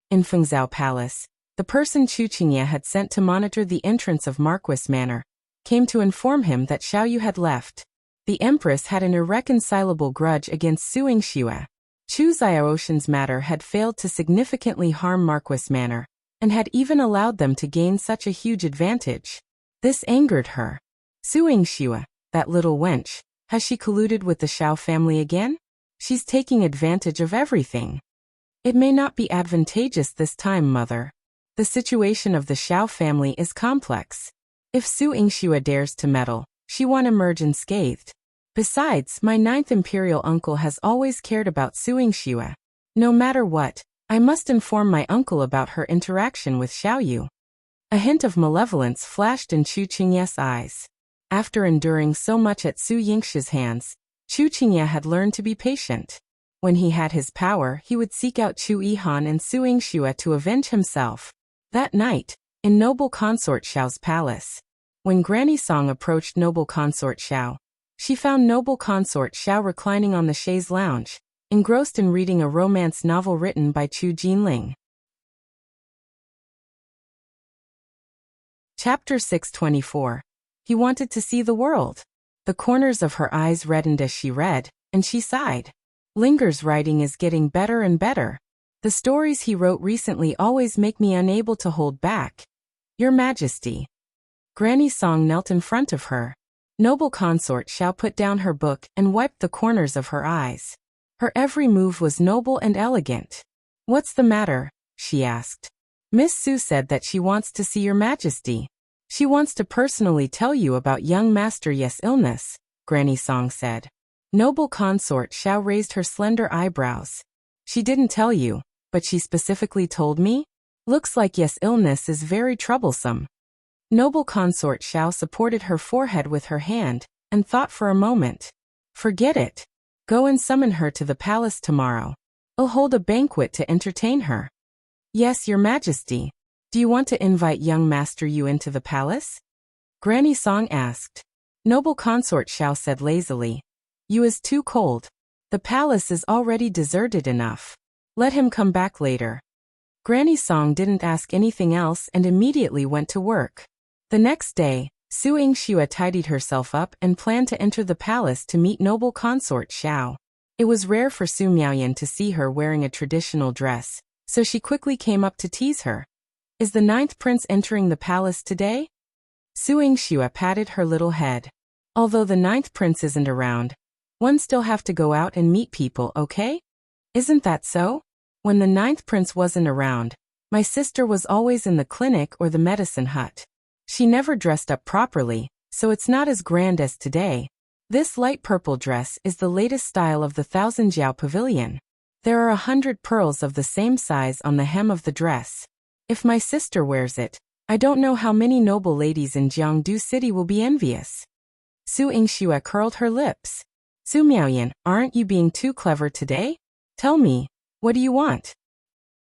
In Fengzao Palace, the person Chu Qingye had sent to monitor the entrance of Marquis Manor came to inform him that Xiao Yu had left. The Empress had an irreconcilable grudge against Su Yingxue. Chu Xiaoshan's matter had failed to significantly harm Marquis Manor, and had even allowed them to gain such a huge advantage. This angered her. Su Yingxue, that little wench, has she colluded with the Xiao family again? She's taking advantage of everything. It may not be advantageous this time, mother. The situation of the Xiao family is complex. If Su Yingxue dares to meddle, she won't emerge unscathed. Besides, my 9th imperial uncle has always cared about Su Yingxue. No matter what, I must inform my uncle about her interaction with Xiao Yu. A hint of malevolence flashed in Chu Qingye's eyes. After enduring so much at Su Yingshi's hands, Chu Qingye had learned to be patient. When he had his power, he would seek out Chu Yihan and Su Yingxue to avenge himself. That night, in noble consort Xiao's palace. When Granny Song approached noble consort Xiao, she found noble consort Xiao reclining on the chaise lounge, engrossed in reading a romance novel written by Chu Jinling. Chapter 624. He wanted to see the world. The corners of her eyes reddened as she read, and she sighed. Linger's writing is getting better and better. The stories he wrote recently always make me unable to hold back. Your Majesty. Granny Song knelt in front of her. Noble consort Xiao put down her book and wiped the corners of her eyes. Her every move was noble and elegant. What's the matter? She asked. Miss Su said that she wants to see your Majesty. She wants to personally tell you about young Master Yes' illness, Granny Song said. Noble consort Xiao raised her slender eyebrows. She didn't tell you, but she specifically told me? Looks like Yes' illness is very troublesome. Noble consort Xiao supported her forehead with her hand, and thought for a moment. Forget it. Go and summon her to the palace tomorrow. I'll hold a banquet to entertain her. Yes, your Majesty. Do you want to invite young Master Yu into the palace? Granny Song asked. Noble consort Xiao said lazily. Yu is too cold. The palace is already deserted enough. Let him come back later. Granny Song didn't ask anything else and immediately went to work. The next day, Su Yingxue tidied herself up and planned to enter the palace to meet noble consort Xiao. It was rare for Su Miaoyan to see her wearing a traditional dress, so she quickly came up to tease her. Is the 9th prince entering the palace today? Su Yingxue patted her little head. Although the 9th prince isn't around, one still have to go out and meet people, okay? Isn't that so? When the 9th prince wasn't around, my sister was always in the clinic or the medicine hut. She never dressed up properly, so it's not as grand as today. This light purple dress is the latest style of the 1000 Jiao pavilion. There are 100 pearls of the same size on the hem of the dress. If my sister wears it, I don't know how many noble ladies in Jiangdu City will be envious. Su Yingxue curled her lips. Su Miaoyan, aren't you being too clever today? Tell me, what do you want?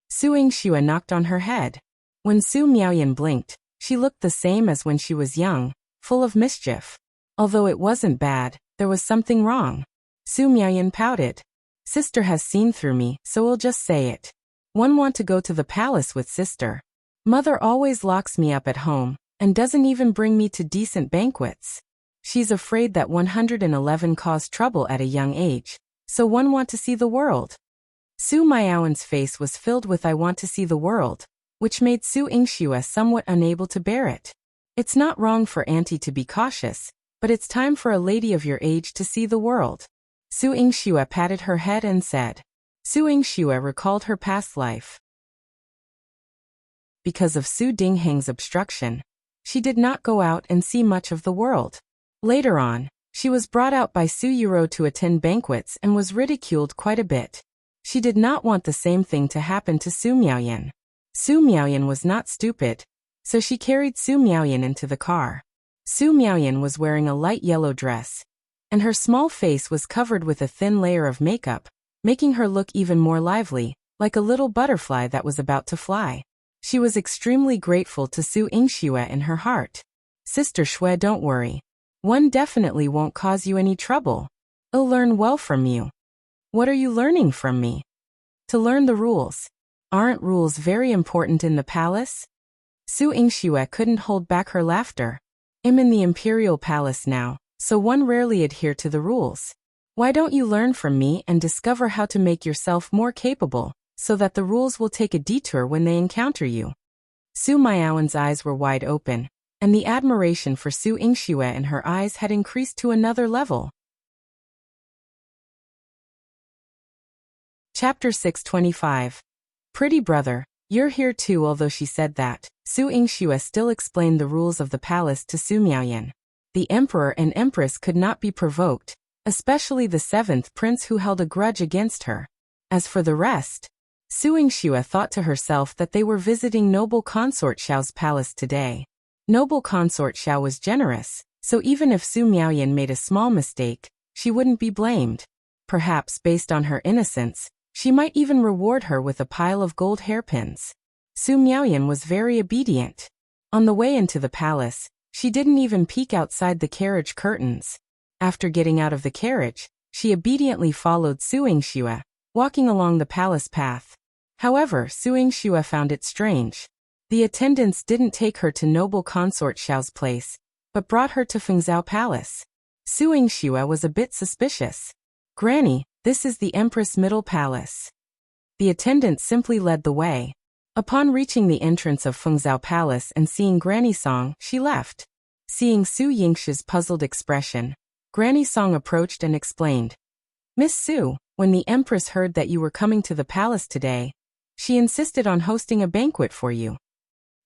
Su Yingxue knocked on her head. When Su Miaoyan blinked, she looked the same as when she was young, full of mischief. Although it wasn't bad, there was something wrong. Su Miaoyan pouted. Sister has seen through me, so we'll just say it. One want to go to the palace with sister. Mother always locks me up at home, and doesn't even bring me to decent banquets. She's afraid that 111 caused trouble at a young age, so one want to see the world. Su Miaoyan's face was filled with I want to see the world, which made Su Yingxue somewhat unable to bear it. It's not wrong for auntie to be cautious, but it's time for a lady of your age to see the world. Su Yingxue patted her head and said. Su Yingxue recalled her past life. Because of Su Dingheng's obstruction, she did not go out and see much of the world. Later on, she was brought out by Su Yuro to attend banquets and was ridiculed quite a bit. She did not want the same thing to happen to Su Miaoyan. Su Miaoyan was not stupid, so she carried Su Miaoyan into the car. Su Miaoyan was wearing a light yellow dress, and her small face was covered with a thin layer of makeup, making her look even more lively, like a little butterfly that was about to fly. She was extremely grateful to Su Yingxue in her heart. Sister Shui, don't worry. One definitely won't cause you any trouble. I'll learn well from you. What are you learning from me? To learn the rules. Aren't rules very important in the palace? Su Yingxue couldn't hold back her laughter. I'm in the imperial palace now, so one rarely adhere to the rules. Why don't you learn from me and discover how to make yourself more capable, so that the rules will take a detour when they encounter you? Su Miaoyan's eyes were wide open, and the admiration for Su Yingxue in her eyes had increased to another level. Chapter 625. Pretty brother, you're here too. Although she said that, Su Yingxue still explained the rules of the palace to Su Miaoyan. The emperor and empress could not be provoked, especially the 7th prince who held a grudge against her. As for the rest, Su Yingxue thought to herself that they were visiting noble Consort Xiao's palace today. Noble Consort Xiao was generous, so even if Su Miaoyan made a small mistake, she wouldn't be blamed. Perhaps based on her innocence, she might even reward her with a pile of gold hairpins. Su Miaoyan was very obedient. On the way into the palace, she didn't even peek outside the carriage curtains. After getting out of the carriage, she obediently followed Su Yingxue, walking along the palace path. However, Su Yingxue found it strange. The attendants didn't take her to noble Consort Xiao's place, but brought her to Fengzao Palace. Su Yingxue was a bit suspicious. "Granny, this is the Empress Middle Palace." The attendant simply led the way. Upon reaching the entrance of Fengzao Palace and seeing Granny Song, she left. Seeing Su Yingxue's puzzled expression, Granny Song approached and explained. "Miss Su, when the Empress heard that you were coming to the palace today, she insisted on hosting a banquet for you."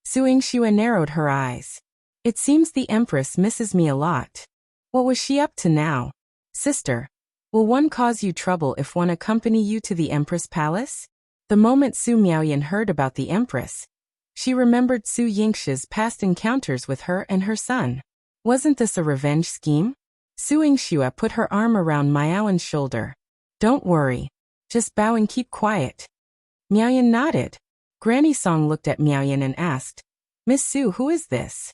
Su Yingxue narrowed her eyes. "It seems the Empress misses me a lot. What was she up to now? Sister, will one cause you trouble if one accompany you to the Empress Palace?" The moment Su Miaoyan heard about the Empress, she remembered Su Yingxue's past encounters with her and her son. Wasn't this a revenge scheme? Su Yingxue put her arm around Miaoyan's shoulder. "Don't worry. Just bow and keep quiet." Miaoyan nodded. Granny Song looked at Miaoyan and asked, "Miss Su, who is this?"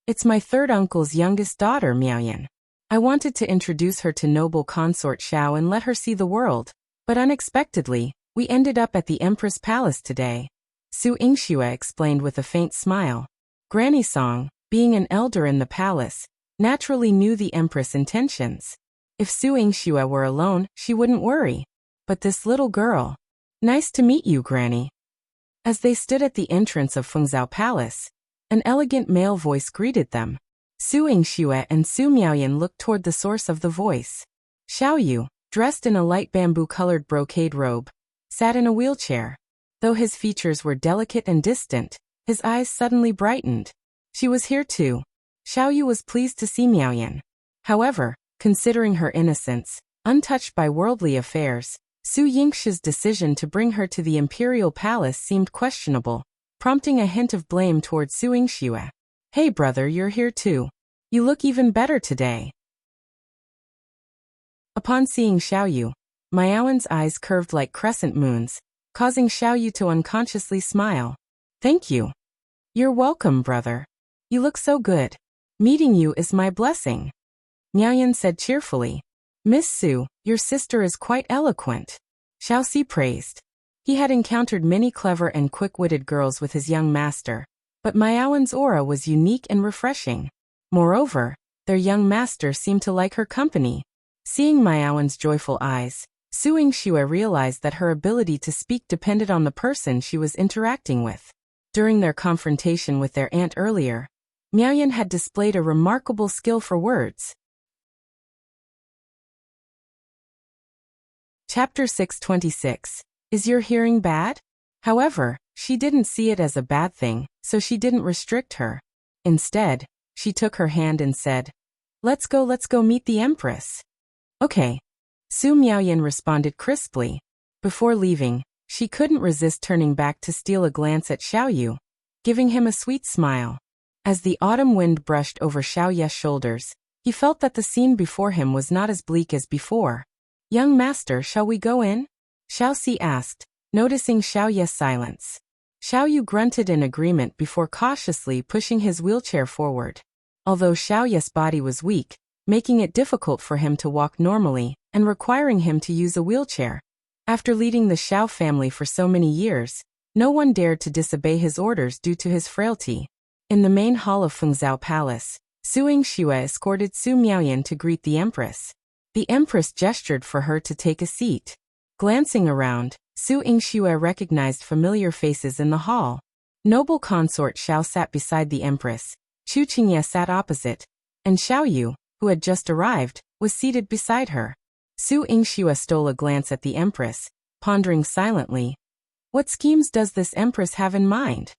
"It's my third uncle's youngest daughter, Miaoyan. I wanted to introduce her to noble Consort Xiao and let her see the world, but unexpectedly, we ended up at the Empress Palace today," Su Yingxue explained with a faint smile. Granny Song, being an elder in the palace, naturally knew the Empress' intentions. If Su Yingxue were alone, she wouldn't worry. But this little girl. "Nice to meet you, Granny." As they stood at the entrance of Fengzao Palace, an elegant male voice greeted them. Su Yingxue and Su Miaoyan looked toward the source of the voice. Xiao, dressed in a light bamboo-colored brocade robe, sat in a wheelchair. Though his features were delicate and distant, his eyes suddenly brightened. She was here too. Xiao was pleased to see Miaoyan. However, considering her innocence, untouched by worldly affairs, Su Yingxue's decision to bring her to the imperial palace seemed questionable, prompting a hint of blame toward Su Yingxue. "Hey brother, you're here too. You look even better today." Upon seeing Xiao, Miaoyan's eyes curved like crescent moons, causing Xiao to unconsciously smile. "Thank you." "You're welcome, brother. You look so good. Meeting you is my blessing," Miaoyan said cheerfully. "Miss Su, your sister is quite eloquent," Xiao praised. He had encountered many clever and quick-witted girls with his young master, but Miaoyan's aura was unique and refreshing. Moreover, their young master seemed to like her company. Seeing Miaoyan's joyful eyes, Su Yingxue realized that her ability to speak depended on the person she was interacting with. During their confrontation with their aunt earlier, Miaoyan had displayed a remarkable skill for words. Chapter 626. Is your hearing bad? However, she didn't see it as a bad thing, so she didn't restrict her. Instead, she took her hand and said, let's go meet the Empress." "Okay." Su Miaoyan responded crisply. Before leaving, she couldn't resist turning back to steal a glance at Xiao, giving him a sweet smile. As the autumn wind brushed over Xiao's shoulders, he felt that the scene before him was not as bleak as before. "Young master, shall we go in?" Xiao asked, noticing Xiao's silence. Xiao grunted in agreement before cautiously pushing his wheelchair forward. Although Xiao's body was weak, making it difficult for him to walk normally, and requiring him to use a wheelchair. After leading the Xiao family for so many years, no one dared to disobey his orders due to his frailty. In the main hall of Fengzao Palace, Su Yingxue escorted Su Miaoyan to greet the Empress. The Empress gestured for her to take a seat. Glancing around, Su Yingxue recognized familiar faces in the hall. Noble Consort Xiao sat beside the Empress, Chu Qingye sat opposite, and Xiao, who had just arrived, was seated beside her. Su Yingxue stole a glance at the Empress, pondering silently. What schemes does this Empress have in mind?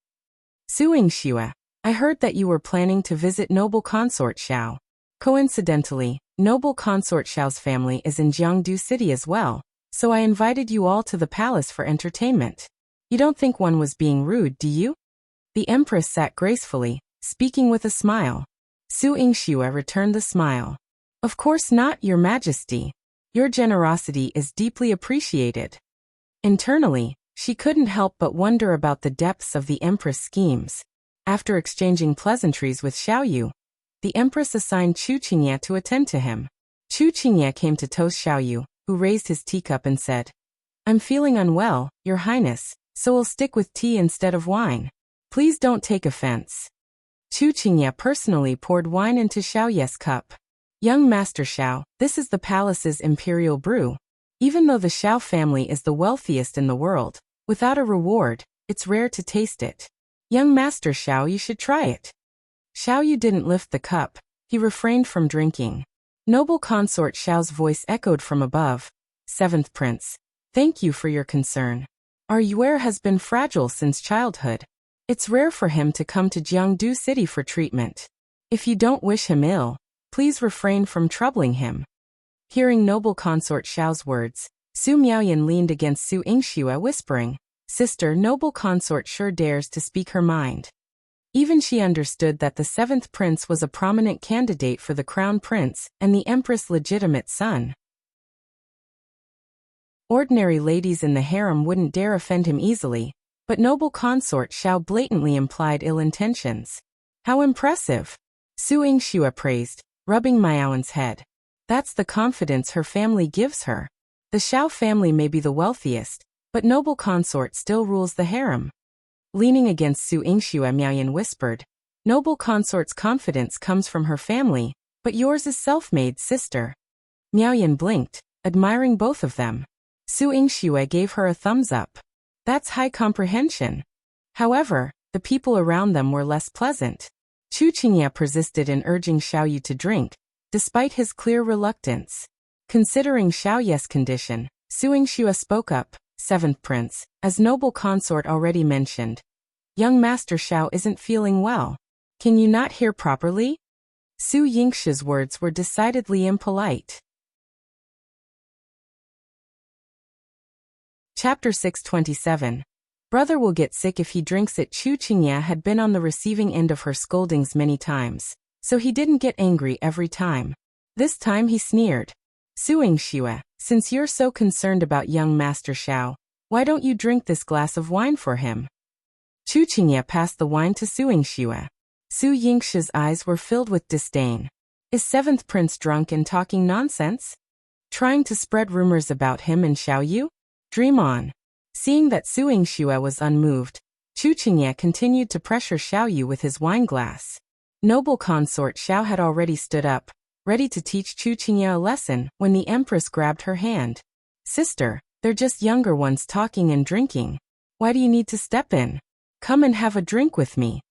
"Su Yingxue, I heard that you were planning to visit noble Consort Xiao. Coincidentally, noble Consort Xiao's family is in Jiangdu City as well," so I invited you all to the palace for entertainment. You don't think one was being rude, do you? The empress sat gracefully, speaking with a smile. Su Yingxue returned the smile. Of course not, Your Majesty. Your generosity is deeply appreciated. Internally, she couldn't help but wonder about the depths of the empress' schemes. After exchanging pleasantries with Xiao, the empress assigned Chu Qingye to attend to him. Chu Qingye came to toast Xiao, who raised his teacup and said, I'm feeling unwell, Your Highness, so we'll stick with tea instead of wine. Please don't take offense. Chu Qingye personally poured wine into Xiao's cup. Young Master Xiao, this is the palace's imperial brew. Even though the Xiao family is the wealthiest in the world, without a reward, it's rare to taste it. Young Master Xiao, you should try it. Xiao didn't lift the cup. He refrained from drinking. Noble Consort Xiao's voice echoed from above. Seventh Prince, thank you for your concern. Our Yuer has been fragile since childhood. It's rare for him to come to Jiangdu City for treatment. If you don't wish him ill, please refrain from troubling him. Hearing Noble Consort Xiao's words, Su Miaoyan leaned against Su Yingxue whispering, Sister, Noble Consort sure dares to speak her mind. Even she understood that the seventh prince was a prominent candidate for the crown prince and the empress' legitimate son. Ordinary ladies in the harem wouldn't dare offend him easily, but Noble Consort Xiao blatantly implied ill intentions. How impressive! Su Yingxue praised, rubbing Miaoyan's head. That's the confidence her family gives her. The Xiao family may be the wealthiest, but Noble Consort still rules the harem. Leaning against Su Yingxue, Miaoyan whispered, Noble Consort's confidence comes from her family, but yours is self-made, sister. Miaoyan blinked, admiring both of them. Su Yingxue gave her a thumbs up. That's high comprehension. However, the people around them were less pleasant. Chu Qingye persisted in urging Xiao to drink, despite his clear reluctance. Considering Xiao's condition, Su Yingxue spoke up, Seventh Prince, as Noble Consort already mentioned. Young Master Xiao isn't feeling well. Can you not hear properly? Su Yingxue's words were decidedly impolite. Chapter 627. Brother will get sick if he drinks it. Chu Qingye had been on the receiving end of her scoldings many times, so he didn't get angry every time. This time he sneered. Su Yingxue, since you're so concerned about young Master Xiao, why don't you drink this glass of wine for him? Chu Qingye passed the wine to Su Yingxue. Su Yingxue's eyes were filled with disdain. Is Seventh Prince drunk and talking nonsense? Trying to spread rumors about him and Xiao? Dream on. Seeing that Su Yingxue was unmoved, Chu Qingye continued to pressure Xiao with his wine glass. Noble Consort Xiao had already stood up, ready to teach Chu Qingye a lesson, when the Empress grabbed her hand. Sister, they're just younger ones talking and drinking. Why do you need to step in? Come and have a drink with me.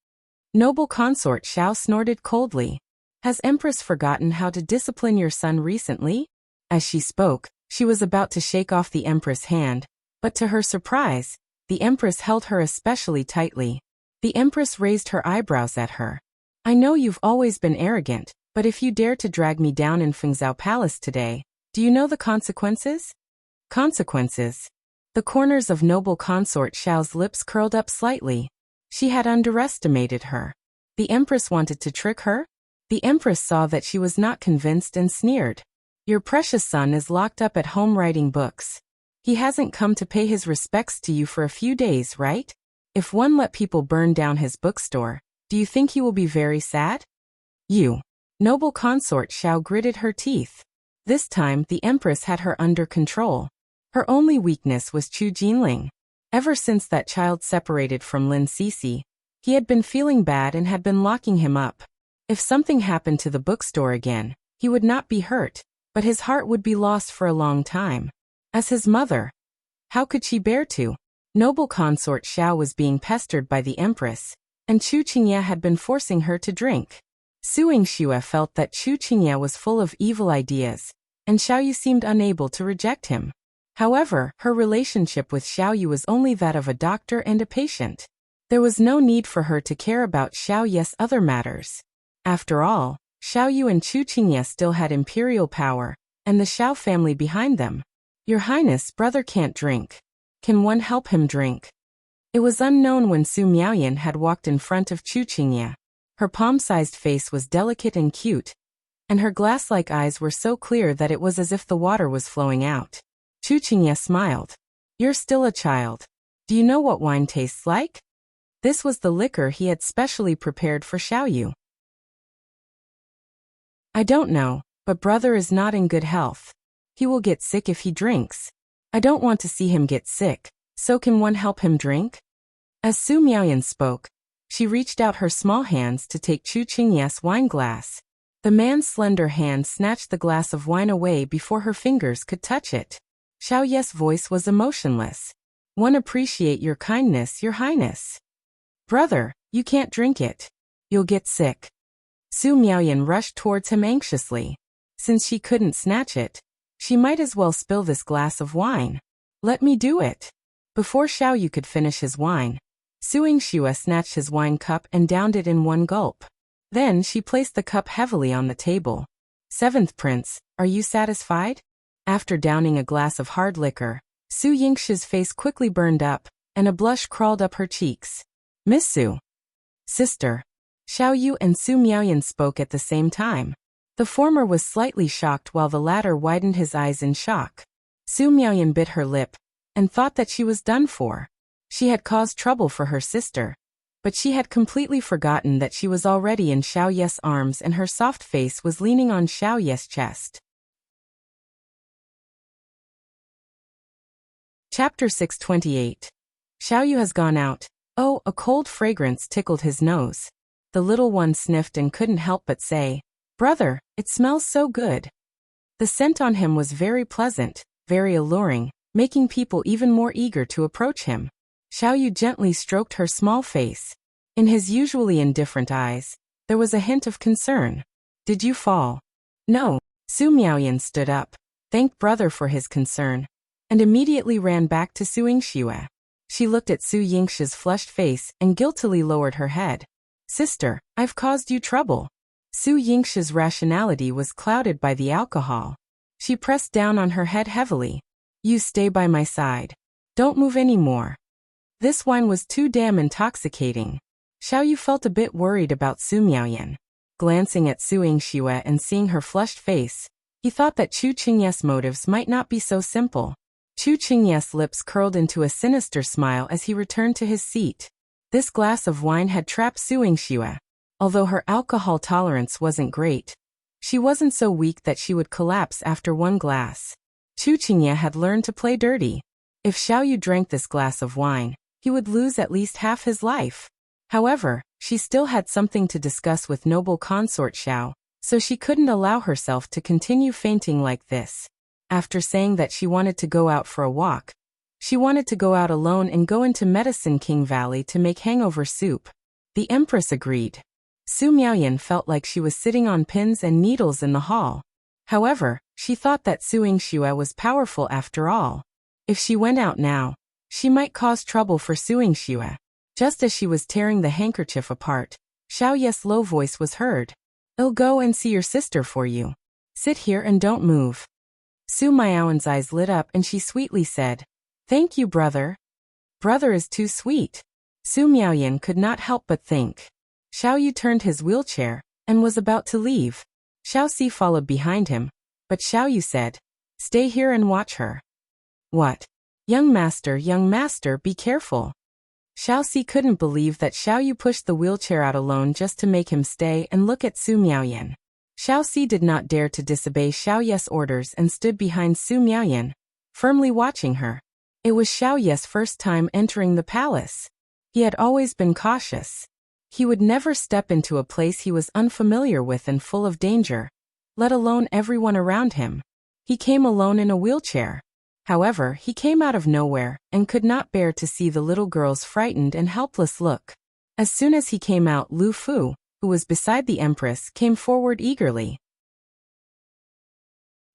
Noble Consort Xiao snorted coldly. Has Empress forgotten how to discipline your son recently? As she spoke, she was about to shake off the Empress' hand, but to her surprise, the Empress held her especially tightly. The Empress raised her eyebrows at her. I know you've always been arrogant, but if you dare to drag me down in Fengzao Palace today, do you know the consequences? Consequences? The corners of Noble Consort Xiao's lips curled up slightly. She had underestimated her. The Empress wanted to trick her? The Empress saw that she was not convinced and sneered. Your precious son is locked up at home writing books. He hasn't come to pay his respects to you for a few days, right? If one let people burn down his bookstore, do you think he will be very sad? You. Noble Consort Xiao gritted her teeth. This time the Empress had her under control. Her only weakness was Jinling. Ever since that child separated from Lin Cece, he had been feeling bad and had been locking him up. If something happened to the bookstore again, he would not be hurt, but his heart would be lost for a long time. As his mother, how could she bear to? Noble Consort Xiao was being pestered by the Empress, and Chu Qingye had been forcing her to drink. Su Yingxue felt that Chu Qingye was full of evil ideas, and Xiao seemed unable to reject him. However, her relationship with Xiao was only that of a doctor and a patient. There was no need for her to care about Xiao's other matters. After all, Xiao and Chu Qingye still had imperial power, and the Xiao family behind them. Your Highness, brother can't drink. Can one help him drink? It was unknown when Su Miaoyan had walked in front of Chu Qingye. Her palm-sized face was delicate and cute, and her glass-like eyes were so clear that it was as if the water was flowing out. Chu Qingye smiled. You're still a child. Do you know what wine tastes like? This was the liquor he had specially prepared for Xiao. I don't know, but brother is not in good health. He will get sick if he drinks. I don't want to see him get sick, so can one help him drink? As Su Miaoyan spoke, she reached out her small hands to take Chu Qingye's wine glass. The man's slender hand snatched the glass of wine away before her fingers could touch it. Xiao's voice was emotionless. One appreciate your kindness, your highness. Brother, you can't drink it. You'll get sick. Su Miaoyan rushed towards him anxiously. Since she couldn't snatch it, she might as well spill this glass of wine. Let me do it. Before Xiao could finish his wine, Su Yingxue snatched his wine cup and downed it in one gulp. Then she placed the cup heavily on the table. Seventh Prince, are you satisfied? After downing a glass of hard liquor, Su Yingxue's face quickly burned up, and a blush crawled up her cheeks. Miss Su. Sister. Xiao and Su Miaoyan spoke at the same time. The former was slightly shocked while the latter widened his eyes in shock. Su Miaoyan bit her lip, and thought that she was done for. She had caused trouble for her sister, but she had completely forgotten that she was already in Xiao's arms and her soft face was leaning on Xiao's chest. Chapter 628. Xiao has gone out. Oh, a cold fragrance tickled his nose. The little one sniffed and couldn't help but say, Brother, it smells so good. The scent on him was very pleasant, very alluring, making people even more eager to approach him. Xiao gently stroked her small face. In his usually indifferent eyes, there was a hint of concern. Did you fall? No. Su Miaoyan stood up, thanked brother for his concern, and immediately ran back to Su Yingxue. She looked at Su Yingxue's flushed face and guiltily lowered her head. Sister, I've caused you trouble. Su Yingxue's rationality was clouded by the alcohol. She pressed down on her head heavily. You stay by my side. Don't move anymore. This wine was too damn intoxicating. Xiao felt a bit worried about Su Miaoyan. Glancing at Su Yingxue and seeing her flushed face, he thought that Chu Qingye's motives might not be so simple. Chu Qingye's lips curled into a sinister smile as he returned to his seat. This glass of wine had trapped Su Yingxue. Although her alcohol tolerance wasn't great, she wasn't so weak that she would collapse after one glass. Chu Qingye had learned to play dirty. If Xiao drank this glass of wine, he would lose at least half his life. However, she still had something to discuss with noble consort Xiao, so she couldn't allow herself to continue fainting like this. After saying that she wanted to go out for a walk, she wanted to go out alone and go into Medicine King Valley to make hangover soup. The Empress agreed. Su Miaoyan felt like she was sitting on pins and needles in the hall. However, she thought that Su Yingxue was powerful after all. If she went out now, she might cause trouble for Su Yingxue. Just as she was tearing the handkerchief apart, Xiao's low voice was heard. I'll go and see your sister for you. Sit here and don't move. Su Miaoyan's eyes lit up and she sweetly said, Thank you, brother. Brother is too sweet. Su Miaoyan could not help but think. Xiao turned his wheelchair and was about to leave. Xiao followed behind him, but Xiao said, Stay here and watch her. What? Young master, be careful. Xiao couldn't believe that Xiao pushed the wheelchair out alone just to make him stay and look at Su Miaoyan. Xiao did not dare to disobey Xiao's orders and stood behind Su Miaoyan, firmly watching her. It was Xiao's first time entering the palace. He had always been cautious. He would never step into a place he was unfamiliar with and full of danger, let alone everyone around him. He came alone in a wheelchair. However, he came out of nowhere and could not bear to see the little girl's frightened and helpless look. As soon as he came out, Lu Fu, who was beside the Empress, came forward eagerly.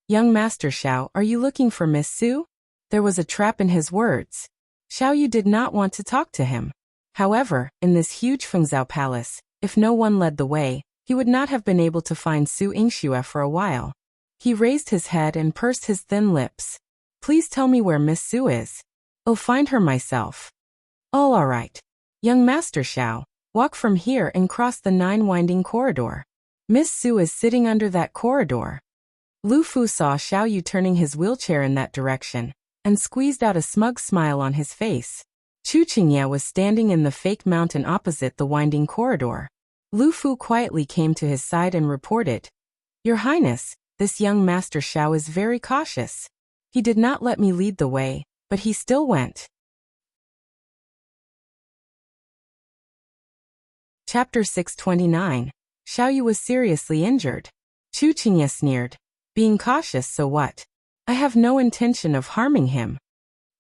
Young Master Xiao, are you looking for Miss Su? There was a trap in his words. Xiao did not want to talk to him. However, in this huge Fengzao palace, if no one led the way, he would not have been able to find Su Yingxue for a while. He raised his head and pursed his thin lips. Please tell me where Miss Su is. I'll find her myself. All right. Young Master Xiao, walk from here and cross the 9-winding corridor. Miss Su is sitting under that corridor. Lu Fu saw Xiao Yu turning his wheelchair in that direction and squeezed out a smug smile on his face. Chu Qingye was standing in the fake mountain opposite the winding corridor. Lu Fu quietly came to his side and reported, Your Highness, this young Master Xiao is very cautious. He did not let me lead the way, but he still went. Chapter 629. Xiao Yu was seriously injured. Chu Qingye sneered. Being cautious, so what? I have no intention of harming him.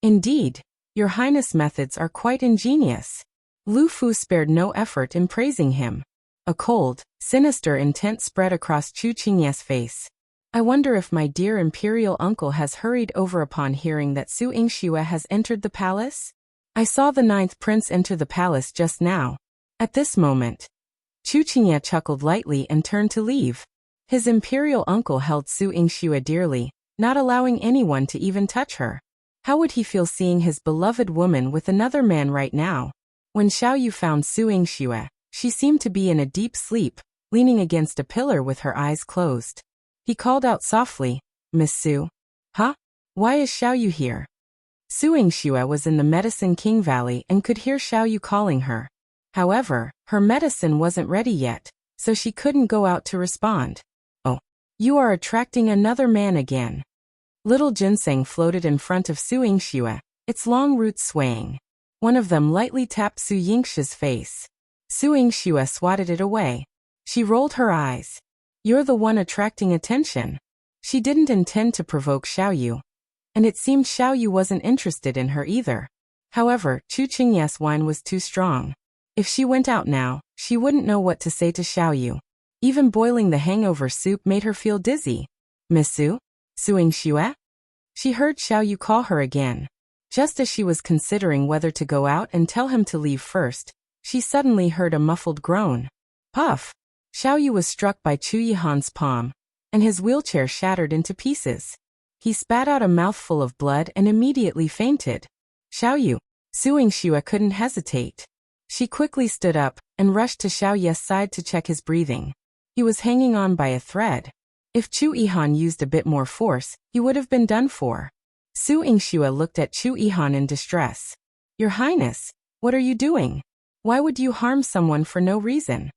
Indeed, Your Highness' methods are quite ingenious. Lu Fu spared no effort in praising him. A cold, sinister intent spread across Chu Qingye's face. I wonder if my dear imperial uncle has hurried over upon hearing that Su Yingxue has entered the palace? I saw the 9th prince enter the palace just now. At this moment, Chu Qingye chuckled lightly and turned to leave. His imperial uncle held Su Yingxue dearly, not allowing anyone to even touch her. How would he feel seeing his beloved woman with another man right now? When Xiao Yu found Su Yingxue, she seemed to be in a deep sleep, leaning against a pillar with her eyes closed. He called out softly, Miss Su. Huh? Why is Xiao Yu here? Su Yingxue was in the Medicine King Valley and could hear Xiao Yu calling her. However, her medicine wasn't ready yet, so she couldn't go out to respond. Oh, you are attracting another man again. Little ginseng floated in front of Su Yingxue, its long roots swaying. One of them lightly tapped Su Yingxue's face. Su Yingxue swatted it away. She rolled her eyes. You're the one attracting attention. She didn't intend to provoke Xiao Yu. And it seemed Xiao Yu wasn't interested in her either. However, Chu Qingye's wine was too strong. If she went out now, she wouldn't know what to say to Xiao Yu. Even boiling the hangover soup made her feel dizzy. Miss Su? Su Yingxue? She heard Xiao Yu call her again. Just as she was considering whether to go out and tell him to leave first, she suddenly heard a muffled groan. Puff! Xiao Yu was struck by Chu Yihan's palm, and his wheelchair shattered into pieces. He spat out a mouthful of blood and immediately fainted. Xiao Yu. Su Yingxue couldn't hesitate. She quickly stood up and rushed to Xiao Yu's side to check his breathing. He was hanging on by a thread. If Chu Yihan used a bit more force, he would have been done for. Su Yingxue looked at Chu Yihan in distress. Your Highness, what are you doing? Why would you harm someone for no reason?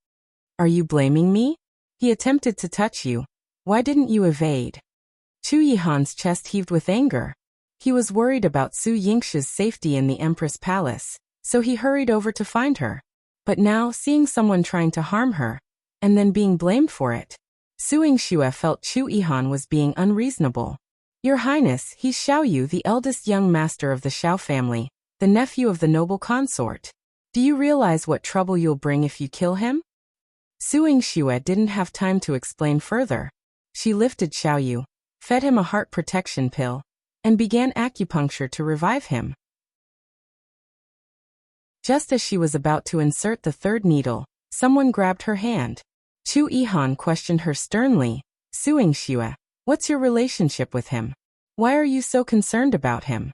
Are you blaming me? He attempted to touch you. Why didn't you evade? Chu Yihan's chest heaved with anger. He was worried about Su Yingxue's safety in the Empress Palace, so he hurried over to find her. But now, seeing someone trying to harm her, and then being blamed for it, Su Yingxue felt Chu Yihan was being unreasonable. Your Highness, he's Xiao Yu, the eldest young master of the Xiao family, the nephew of the noble consort. Do you realize what trouble you'll bring if you kill him? Su Yingxue didn't have time to explain further. She lifted Xiao Yu, fed him a heart protection pill, and began acupuncture to revive him. Just as she was about to insert the 3rd needle, someone grabbed her hand. Chu Yihan questioned her sternly. Su Yingxue, what's your relationship with him? Why are you so concerned about him?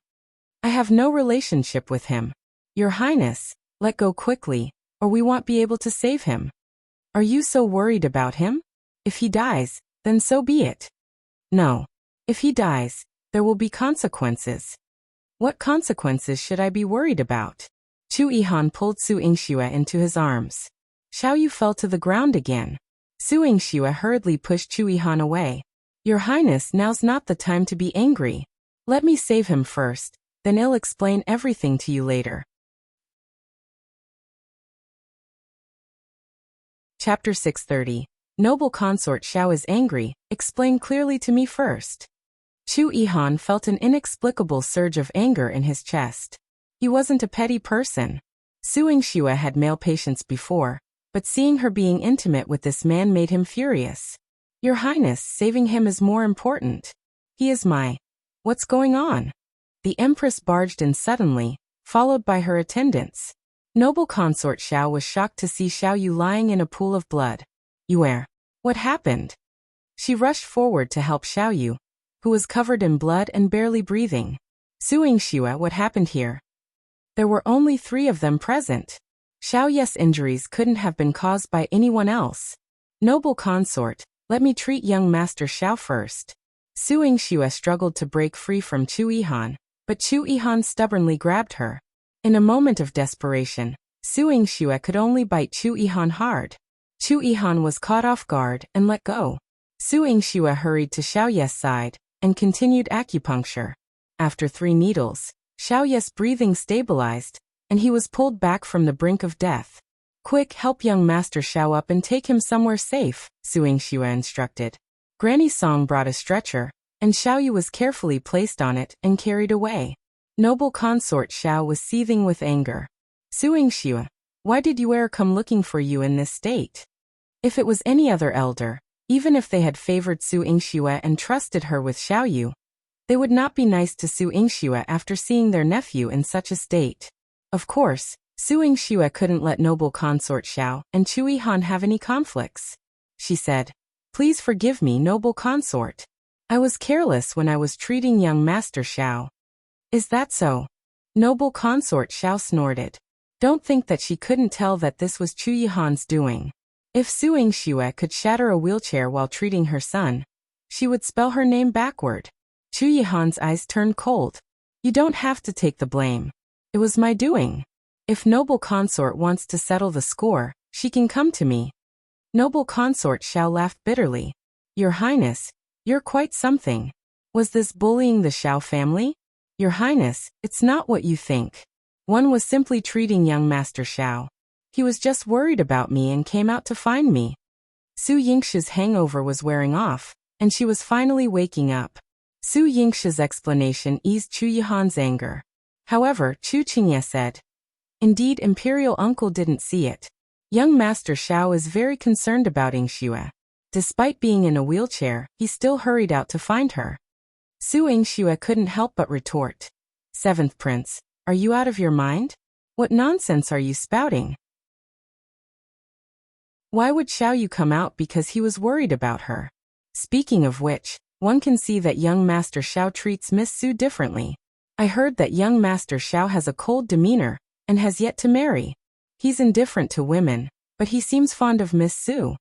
I have no relationship with him. Your Highness, let go quickly, or we won't be able to save him. Are you so worried about him? If he dies, then so be it. No. If he dies, there will be consequences. What consequences should I be worried about? Chu Yihan pulled Su Yingxue into his arms. Xiao Yu fell to the ground again. Su Yingxue hurriedly pushed Chu Yihan away. Your Highness, now's not the time to be angry. Let me save him first, then I'll explain everything to you later. Chapter 630. Noble Consort Xiao is angry, explain clearly to me first. Chu Yihan felt an inexplicable surge of anger in his chest. He wasn't a petty person. Su Yingxue had male patients before, but seeing her being intimate with this man made him furious. Your Highness, saving him is more important. He is my... What's going on? The Empress barged in suddenly, followed by her attendants. Noble Consort Xiao was shocked to see Xiao Yu lying in a pool of blood. What happened? She rushed forward to help Xiao Yu, who was covered in blood and barely breathing. Su Yingxue, what happened here? There were only 3 of them present. Xiao's injuries couldn't have been caused by anyone else. Noble consort, let me treat young Master Xiao first. Su Yingxue struggled to break free from Chu Yihan, but Chu Yihan stubbornly grabbed her. In a moment of desperation, Su Yingxue could only bite Chu Yihan hard. Chu Yihan was caught off guard and let go. Su Yingxue hurried to Xiao's side and continued acupuncture. After 3 needles, Xiao's breathing stabilized, and he was pulled back from the brink of death. Quick, help young Master Xiao up and take him somewhere safe, Su Yingxue instructed. Granny Song brought a stretcher, and Xiaoyu was carefully placed on it and carried away. Noble consort Xiao was seething with anger. Su Yingxue, why did Yuer come looking for you in this state? If it was any other elder, even if they had favored Su Yingxue and trusted her with Xiaoyu, they would not be nice to Su Yingxue after seeing their nephew in such a state. Of course, Su Yingxue couldn't let noble consort Xiao and Chu Yihan have any conflicts. She said, please forgive me, noble consort. I was careless when I was treating young Master Xiao. Is that so? Noble consort Xiao snorted. Don't think that she couldn't tell that this was Chu Yihan's doing. If Su Yingxue could shatter a wheelchair while treating her son, she would spell her name backward. Chu Yihan's eyes turned cold. You don't have to take the blame. It was my doing. If noble consort wants to settle the score, she can come to me. Noble consort Xiao laughed bitterly. Your Highness, you're quite something. Was this bullying the Xiao family? Your Highness, it's not what you think. One was simply treating young Master Xiao. He was just worried about me and came out to find me. Su Yingxue's hangover was wearing off, and she was finally waking up. Su Yingxue's explanation eased Chu Yihan's anger. However, Chu Qingye said, indeed, Imperial Uncle didn't see it. Young Master Xiao is very concerned about Yingxue. Despite being in a wheelchair, he still hurried out to find her. Su Yingxue couldn't help but retort. 7th Prince, are you out of your mind? What nonsense are you spouting? Why would Xiaoyu come out because he was worried about her? Speaking of which, one can see that young Master Xiao treats Miss Su differently. I heard that young Master Xiao has a cold demeanor and has yet to marry. He's indifferent to women, but he seems fond of Miss Su.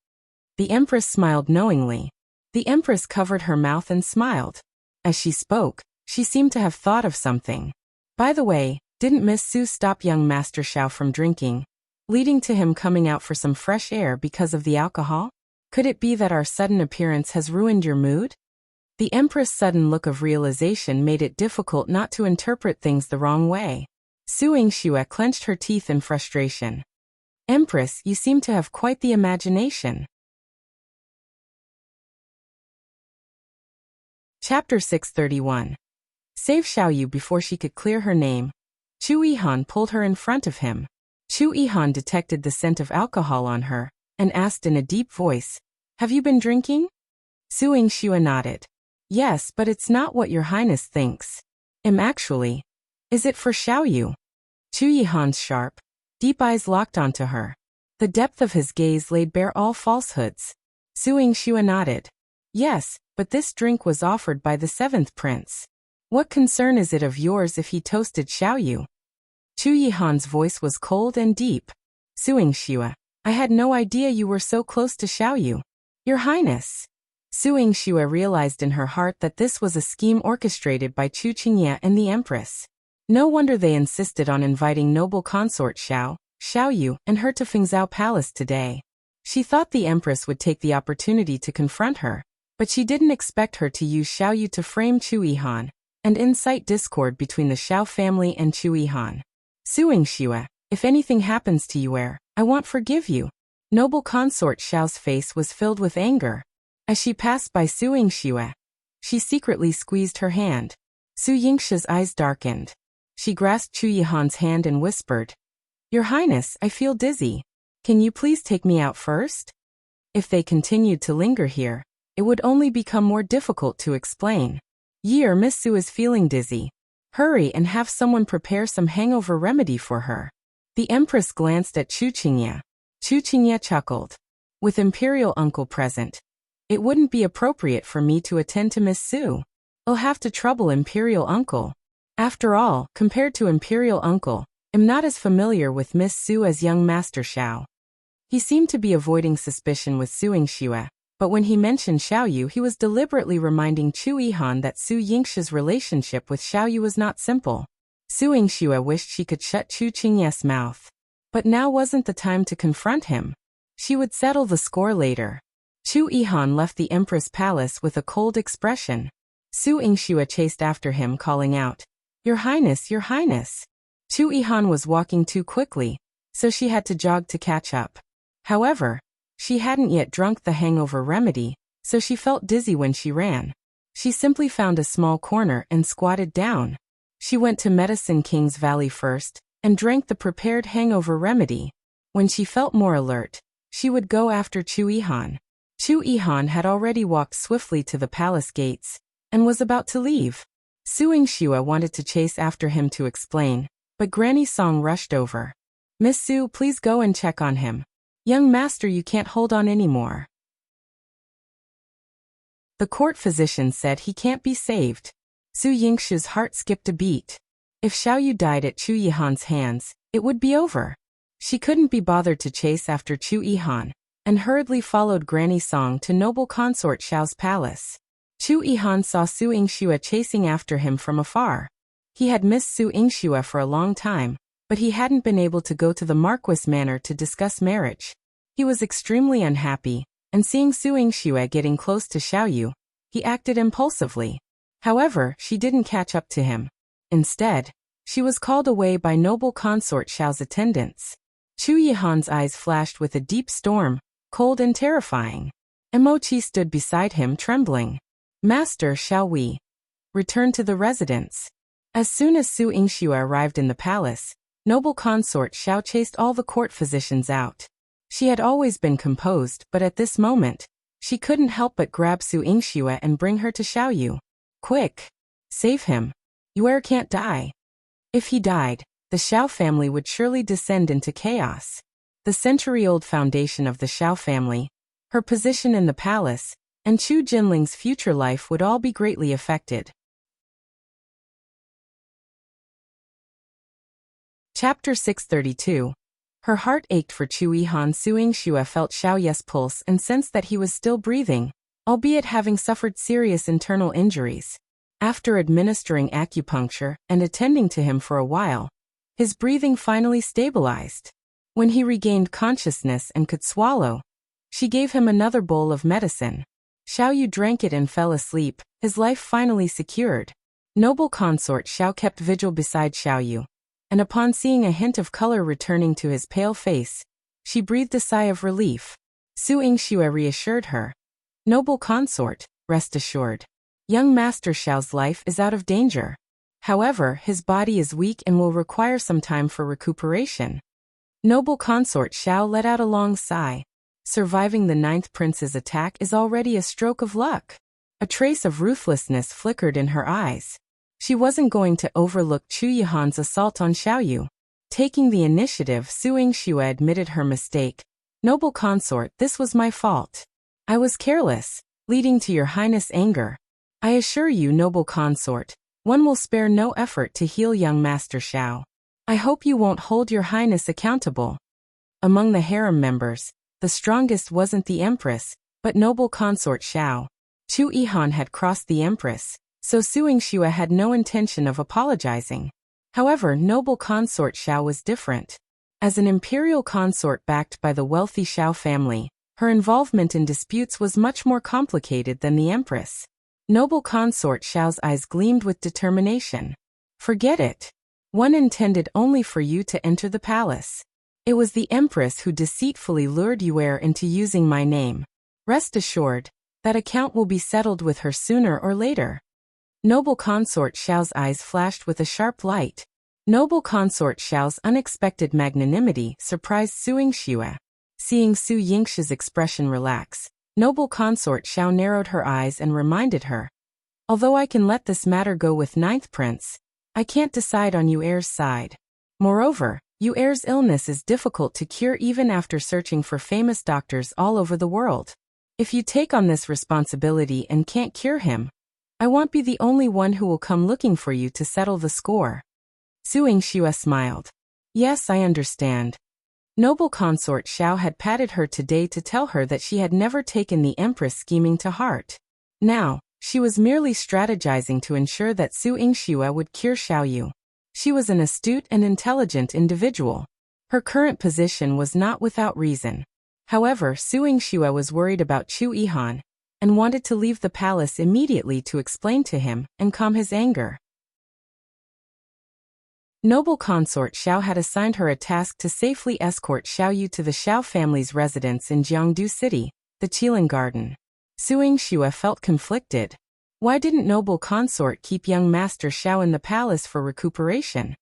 The Empress smiled knowingly. The Empress covered her mouth and smiled. As she spoke, she seemed to have thought of something. By the way, didn't Miss Su stop young Master Xiao from drinking, leading to him coming out for some fresh air because of the alcohol? Could it be that our sudden appearance has ruined your mood? The Empress' sudden look of realization made it difficult not to interpret things the wrong way. Su Yingxue clenched her teeth in frustration. Empress, you seem to have quite the imagination. Chapter 631. Save Xiaoyu before she could clear her name. Chu Yihan pulled her in front of him. Chu Yihan detected the scent of alcohol on her and asked in a deep voice, have you been drinking? Su Yingxue nodded. Yes, but it's not what your Highness thinks. Actually. Is it for Xiaoyu? Chu Yihan's sharp, deep eyes locked onto her. The depth of his gaze laid bare all falsehoods. Su Yingxue nodded. Yes, but this drink was offered by the 7th Prince. What concern is it of yours if he toasted Xiaoyu? Chu Yihan's voice was cold and deep. Su Yingxue, I had no idea you were so close to Xiaoyu. Your Highness. Su Yingxue realized in her heart that this was a scheme orchestrated by Chu Qingye and the Empress. No wonder they insisted on inviting noble consort Xiaoyu, and her to Fengzao Palace today. She thought the Empress would take the opportunity to confront her, but she didn't expect her to use Xiaoyu to frame Chu Yihan and incite discord between the Xiao family and Chu Yihan. Su Yingxue, if anything happens to you, I won't forgive you. Noble consort Xiao's face was filled with anger. As she passed by Su Yingxue, she secretly squeezed her hand. Su Yingxue's eyes darkened. She grasped Chu Yihan's hand and whispered, Your Highness, I feel dizzy. Can you please take me out first? If they continued to linger here, it would only become more difficult to explain. Miss Su is feeling dizzy. Hurry and have someone prepare some hangover remedy for her. The Empress glanced at Chu Qingye. Chu Qingye chuckled. With Imperial Uncle present, it wouldn't be appropriate for me to attend to Miss Su. I'll have to trouble Imperial Uncle. After all, compared to Imperial Uncle, I'm not as familiar with Miss Su as young Master Xiao. He seemed to be avoiding suspicion with Su Yingxue, but when he mentioned Xiaoyu, he was deliberately reminding Chu Yihan that Su Yingxue's relationship with Xiaoyu was not simple. Su Yingxue wished she could shut Chu Qingye's mouth. But now wasn't the time to confront him. She would settle the score later. Chu Yihan left the Empress Palace with a cold expression. Su Yingxue chased after him, calling out, "Your Highness, Your Highness." Chu Yihan was walking too quickly, so she had to jog to catch up. However, she hadn't yet drunk the hangover remedy, so she felt dizzy when she ran. She simply found a small corner and squatted down. She went to Medicine King's Valley first, and drank the prepared hangover remedy. When she felt more alert, she would go after Chu Yihan. Chu Yihan had already walked swiftly to the palace gates, and was about to leave. Su Yingxue wanted to chase after him to explain, but Granny Song rushed over. "Miss Su, please go and check on him. Young master, you can't hold on anymore." The court physician said he can't be saved. Su Yingxue's heart skipped a beat. If Xiaoyu died at Chu Yihan's hands, it would be over. She couldn't be bothered to chase after Chu Yihan, and hurriedly followed Granny Song to noble consort Xiao's palace. Chu Yihan saw Su Yingxue chasing after him from afar. He had missed Su Yingxue for a long time, but he hadn't been able to go to the Marquis Manor to discuss marriage. He was extremely unhappy, and seeing Su Yingxue getting close to Xiaoyu, he acted impulsively. However, she didn't catch up to him. Instead, she was called away by noble consort Xiao's attendants. Chu Yihan's eyes flashed with a deep storm, cold and terrifying. Emochi stood beside him, trembling. "Master, shall we return to the residence?" As soon as Su Yingxue arrived in the palace, noble consort Xiao chased all the court physicians out. She had always been composed, but at this moment, she couldn't help but grab Su Yingxue and bring her to Xiaoyu. "Quick! Save him. Yuer can't die." If he died, the Xiao family would surely descend into chaos. The century-old foundation of the Xiao family, her position in the palace, and Chu Jinling's future life would all be greatly affected. Chapter 632. Her heart ached for Chu Yihan. Su Yingxue felt Xiaoyu's pulse and sensed that he was still breathing, albeit having suffered serious internal injuries. After administering acupuncture and attending to him for a while, his breathing finally stabilized. When he regained consciousness and could swallow, she gave him another bowl of medicine. Xiaoyu drank it and fell asleep, his life finally secured. Noble consort Xiao kept vigil beside Xiaoyu, and upon seeing a hint of color returning to his pale face, she breathed a sigh of relief. Su Yingxue reassured her. "Noble consort, rest assured. Young Master Xiao's life is out of danger. However, his body is weak and will require some time for recuperation." Noble consort Xiao let out a long sigh. Surviving the 9th prince's attack is already a stroke of luck. A trace of ruthlessness flickered in her eyes. She wasn't going to overlook Chu Yihan's assault on Xiaoyu. Taking the initiative, Su Yingxue admitted her mistake. "Noble consort, this was my fault. I was careless, leading to your highness' anger. I assure you, noble consort, one will spare no effort to heal young Master Xiao. I hope you won't hold your highness accountable." Among the harem members, the strongest wasn't the empress, but noble consort Xiao. Chu Yihan had crossed the empress, so Su Yingxue had no intention of apologizing. However, noble consort Xiao was different. As an imperial consort backed by the wealthy Xiao family, her involvement in disputes was much more complicated than the empress. Noble consort Xiao's eyes gleamed with determination. "Forget it. One intended only for you to enter the palace. It was the empress who deceitfully lured Yuer into using my name. Rest assured, that account will be settled with her sooner or later." Noble consort Xiao's eyes flashed with a sharp light. Noble consort Xiao's unexpected magnanimity surprised Su Yingxue. Seeing Su Yingxue's expression relax, noble consort Xiao narrowed her eyes and reminded her. "Although I can let this matter go with 9th prince, I can't decide on Yuer's side. Moreover, Yuer's illness is difficult to cure even after searching for famous doctors all over the world. If you take on this responsibility and can't cure him, I won't be the only one who will come looking for you to settle the score. Su Yingxue smiled. Yes, I understand. Noble consort Xiao had patted her today to tell her that she had never taken the Empress scheming to heart. Now, she was merely strategizing to ensure that Su Yingxue would cure Xiaoyu. She was an astute and intelligent individual. Her current position was not without reason. However, Su Yingxue was worried about Chu Yihan and wanted to leave the palace immediately to explain to him and calm his anger. Noble consort Xiao had assigned her a task to safely escort Xiaoyu to the Xiao family's residence in Jiangdu City, the Jinling Garden. Su Yingxue felt conflicted. Why didn't Noble consort keep young Master Xiao in the palace for recuperation?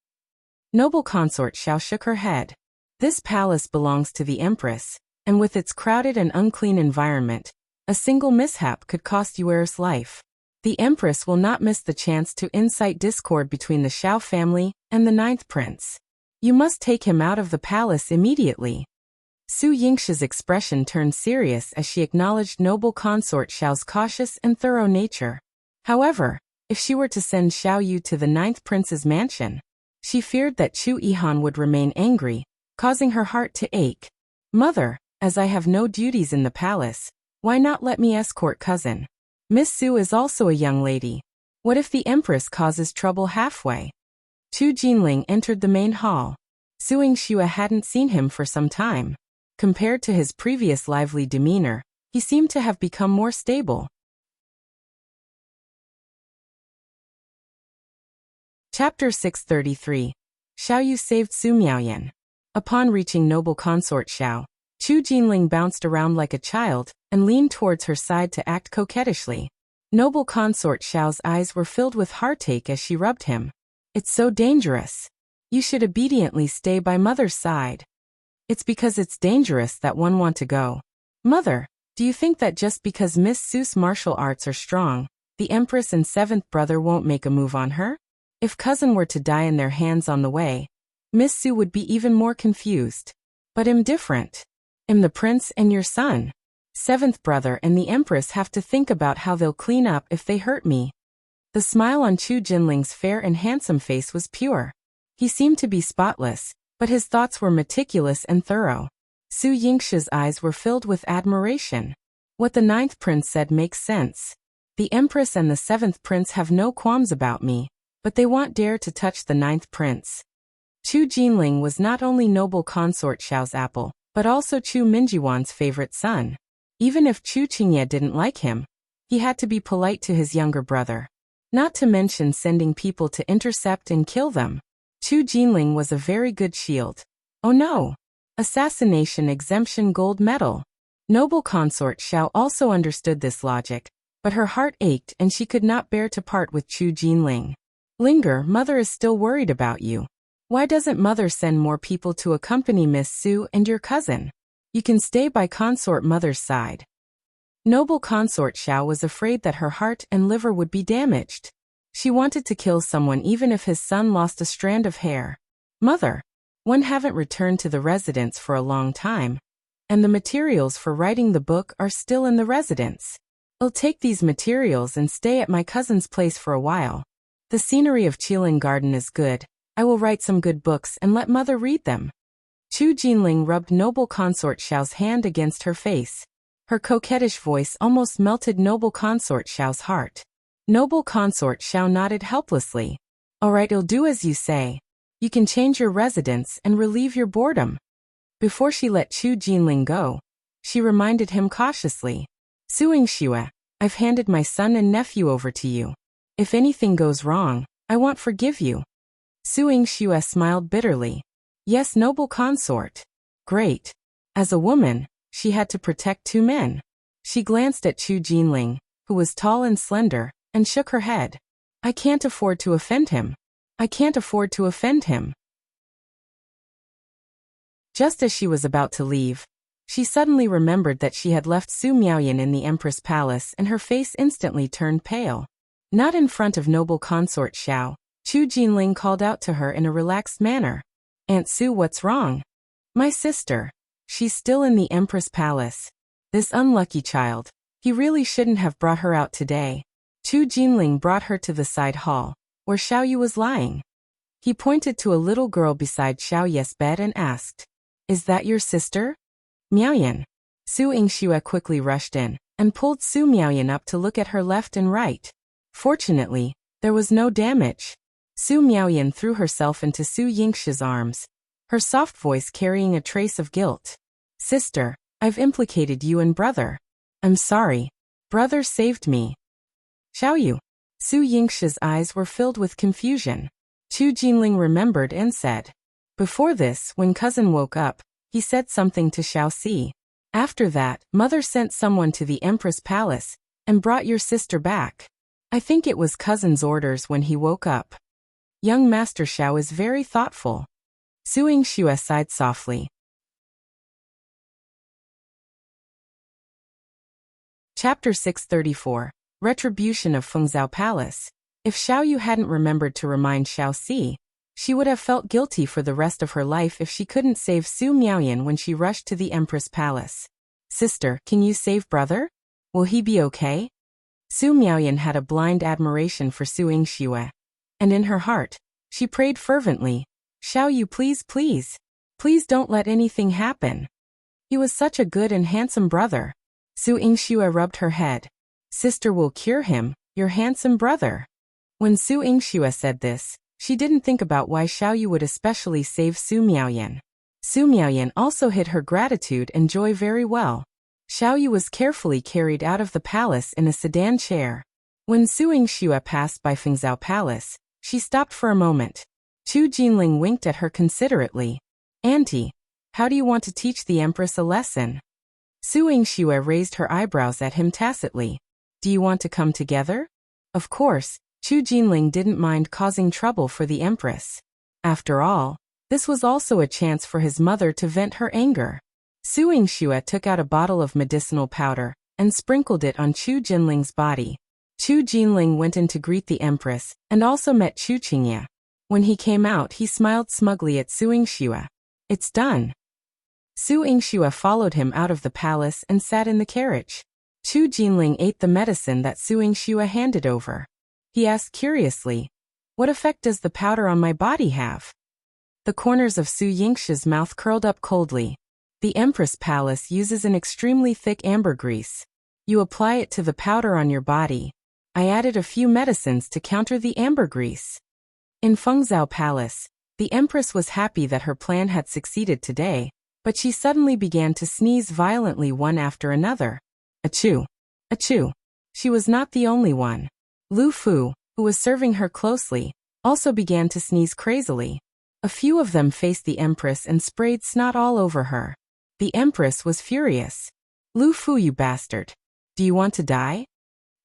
Noble consort Xiao shook her head. This palace belongs to the Empress, and with its crowded and unclean environment, a single mishap could cost Yuer's life. The Empress will not miss the chance to incite discord between the Xiao family and the ninth prince. You must take him out of the palace immediately. Su Yingxue's expression turned serious as she acknowledged noble consort Xiao's cautious and thorough nature. However, if she were to send Xiaoyu to the ninth prince's mansion, she feared that Chu Yihan would remain angry, causing her heart to ache. Mother, as I have no duties in the palace, why not let me escort cousin? Miss Su is also a young lady. What if the Empress causes trouble halfway? Chu Jinling entered the main hall. Su Yingxue hadn't seen him for some time. Compared to his previous lively demeanor, he seemed to have become more stable. Chapter 633. Xiaoyu saved Su Miaoyan. Upon reaching noble consort Xiao, Chu Jinling bounced around like a child and leaned towards her side to act coquettishly. Noble consort Xiao's eyes were filled with heartache as she rubbed him. It's so dangerous. You should obediently stay by mother's side. It's because it's dangerous that one want to go. Mother, do you think that just because Miss Su's martial arts are strong, the Empress and seventh brother won't make a move on her? If cousin were to die in their hands on the way, Miss Su would be even more confused. But I'm different. I'm the prince and your son. Seventh brother and the Empress have to think about how they'll clean up if they hurt me. The smile on Chu Jinling's fair and handsome face was pure. He seemed to be spotless, but his thoughts were meticulous and thorough. Su Yingxue's eyes were filled with admiration. What the ninth prince said makes sense. The Empress and the seventh prince have no qualms about me, but they won't dare to touch the ninth prince. Chu Jinling was not only noble consort Xiao's apple, but also Chu Minjiwan's favorite son. Even if Chu Qingye didn't like him, he had to be polite to his younger brother. Not to mention sending people to intercept and kill them. Chu Jinling was a very good shield. Oh no! Assassination exemption gold medal. Noble consort Xiao also understood this logic, but her heart ached and she could not bear to part with Chu Jinling. Linger, mother is still worried about you. Why doesn't mother send more people to accompany Miss Su and your cousin? You can stay by consort mother's side. Noble consort Xiao was afraid that her heart and liver would be damaged. She wanted to kill someone even if his son lost a strand of hair. Mother, one haven't returned to the residence for a long time, and the materials for writing the book are still in the residence. I'll take these materials and stay at my cousin's place for a while. The scenery of Jinling Garden is good. I will write some good books and let mother read them. Chu Jinling rubbed noble consort Xiao's hand against her face. Her coquettish voice almost melted noble consort Xiao's heart. Noble consort Xiao nodded helplessly. All right, I'll do as you say. You can change your residence and relieve your boredom. Before she let Chu Jinling go, she reminded him cautiously. Su Yingxue, I've handed my son and nephew over to you. If anything goes wrong, I won't forgive you. Su Yingxue smiled bitterly. Yes, noble consort. Great. As a woman, she had to protect two men. She glanced at Chu Jinling, who was tall and slender, and shook her head. I can't afford to offend him. I can't afford to offend him. Just as she was about to leave, she suddenly remembered that she had left Su Miaoyan in the Empress Palace and her face instantly turned pale. Not in front of noble consort Xiao, Chu Jinling called out to her in a relaxed manner. Aunt Su, what's wrong? My sister. She's still in the Empress Palace. This unlucky child. He really shouldn't have brought her out today. Chu Jinling brought her to the side hall, where Xiao Yu was lying. He pointed to a little girl beside Xiao Yu's bed and asked, "Is that your sister?" Miaoyan. Su Yingxue quickly rushed in and pulled Su Miaoyan up to look at her left and right. Fortunately, there was no damage. Su Miaoyan threw herself into Su Yingxue's arms, her soft voice carrying a trace of guilt. "Sister, I've implicated you and brother. I'm sorry. Brother saved me." Xiao Yu. Su Yingxue's eyes were filled with confusion. Chu Jinling remembered and said. Before this, when cousin woke up, he said something to Xiao Si. After that, mother sent someone to the Empress Palace and brought your sister back. I think it was cousin's orders when he woke up. Young Master Xiao is very thoughtful. Su Yingxue sighed softly. Chapter 634. Retribution of Fengzao Palace. If Xiao Yu hadn't remembered to remind Xiao Si, she would have felt guilty for the rest of her life if she couldn't save Su Miaoyan when she rushed to the Empress Palace. Sister, can you save brother? Will he be okay? Su Miaoyan had a blind admiration for Su Yingxue. And in her heart, she prayed fervently, Xiao Yu, please, please. Please don't let anything happen. He was such a good and handsome brother. Su Yingxue rubbed her head. Sister will cure him, your handsome brother. When Su Yingxue said this, she didn't think about why Xiao Yu would especially save Su Miaoyan. Su Miaoyan also hid her gratitude and joy very well. Xiao Yu was carefully carried out of the palace in a sedan chair. When Su Yingxue passed by Fengzao Palace, she stopped for a moment. Chu Jinling winked at her considerately. Auntie, how do you want to teach the Empress a lesson? Su Yingxue raised her eyebrows at him tacitly. Do you want to come together? Of course, Chu Jinling didn't mind causing trouble for the Empress. After all, this was also a chance for his mother to vent her anger. Su Yingxue took out a bottle of medicinal powder and sprinkled it on Chu Jinling's body. Chu Jinling went in to greet the Empress and also met Chu Qingye. When he came out, he smiled smugly at Su Yingxue. It's done. Su Yingxue followed him out of the palace and sat in the carriage. Chu Jinling ate the medicine that Su Yingxue handed over. He asked curiously, what effect does the powder on my body have? The corners of Su Yingxue's mouth curled up coldly. The Empress Palace uses an extremely thick ambergris. You apply it to the powder on your body. I added a few medicines to counter the ambergris. In Fengzao Palace, the Empress was happy that her plan had succeeded today, but she suddenly began to sneeze violently one after another. Achoo! Achoo! She was not the only one. Lu Fu, who was serving her closely, also began to sneeze crazily. A few of them faced the Empress and sprayed snot all over her. The Empress was furious. Lu Fu, you bastard. Do you want to die?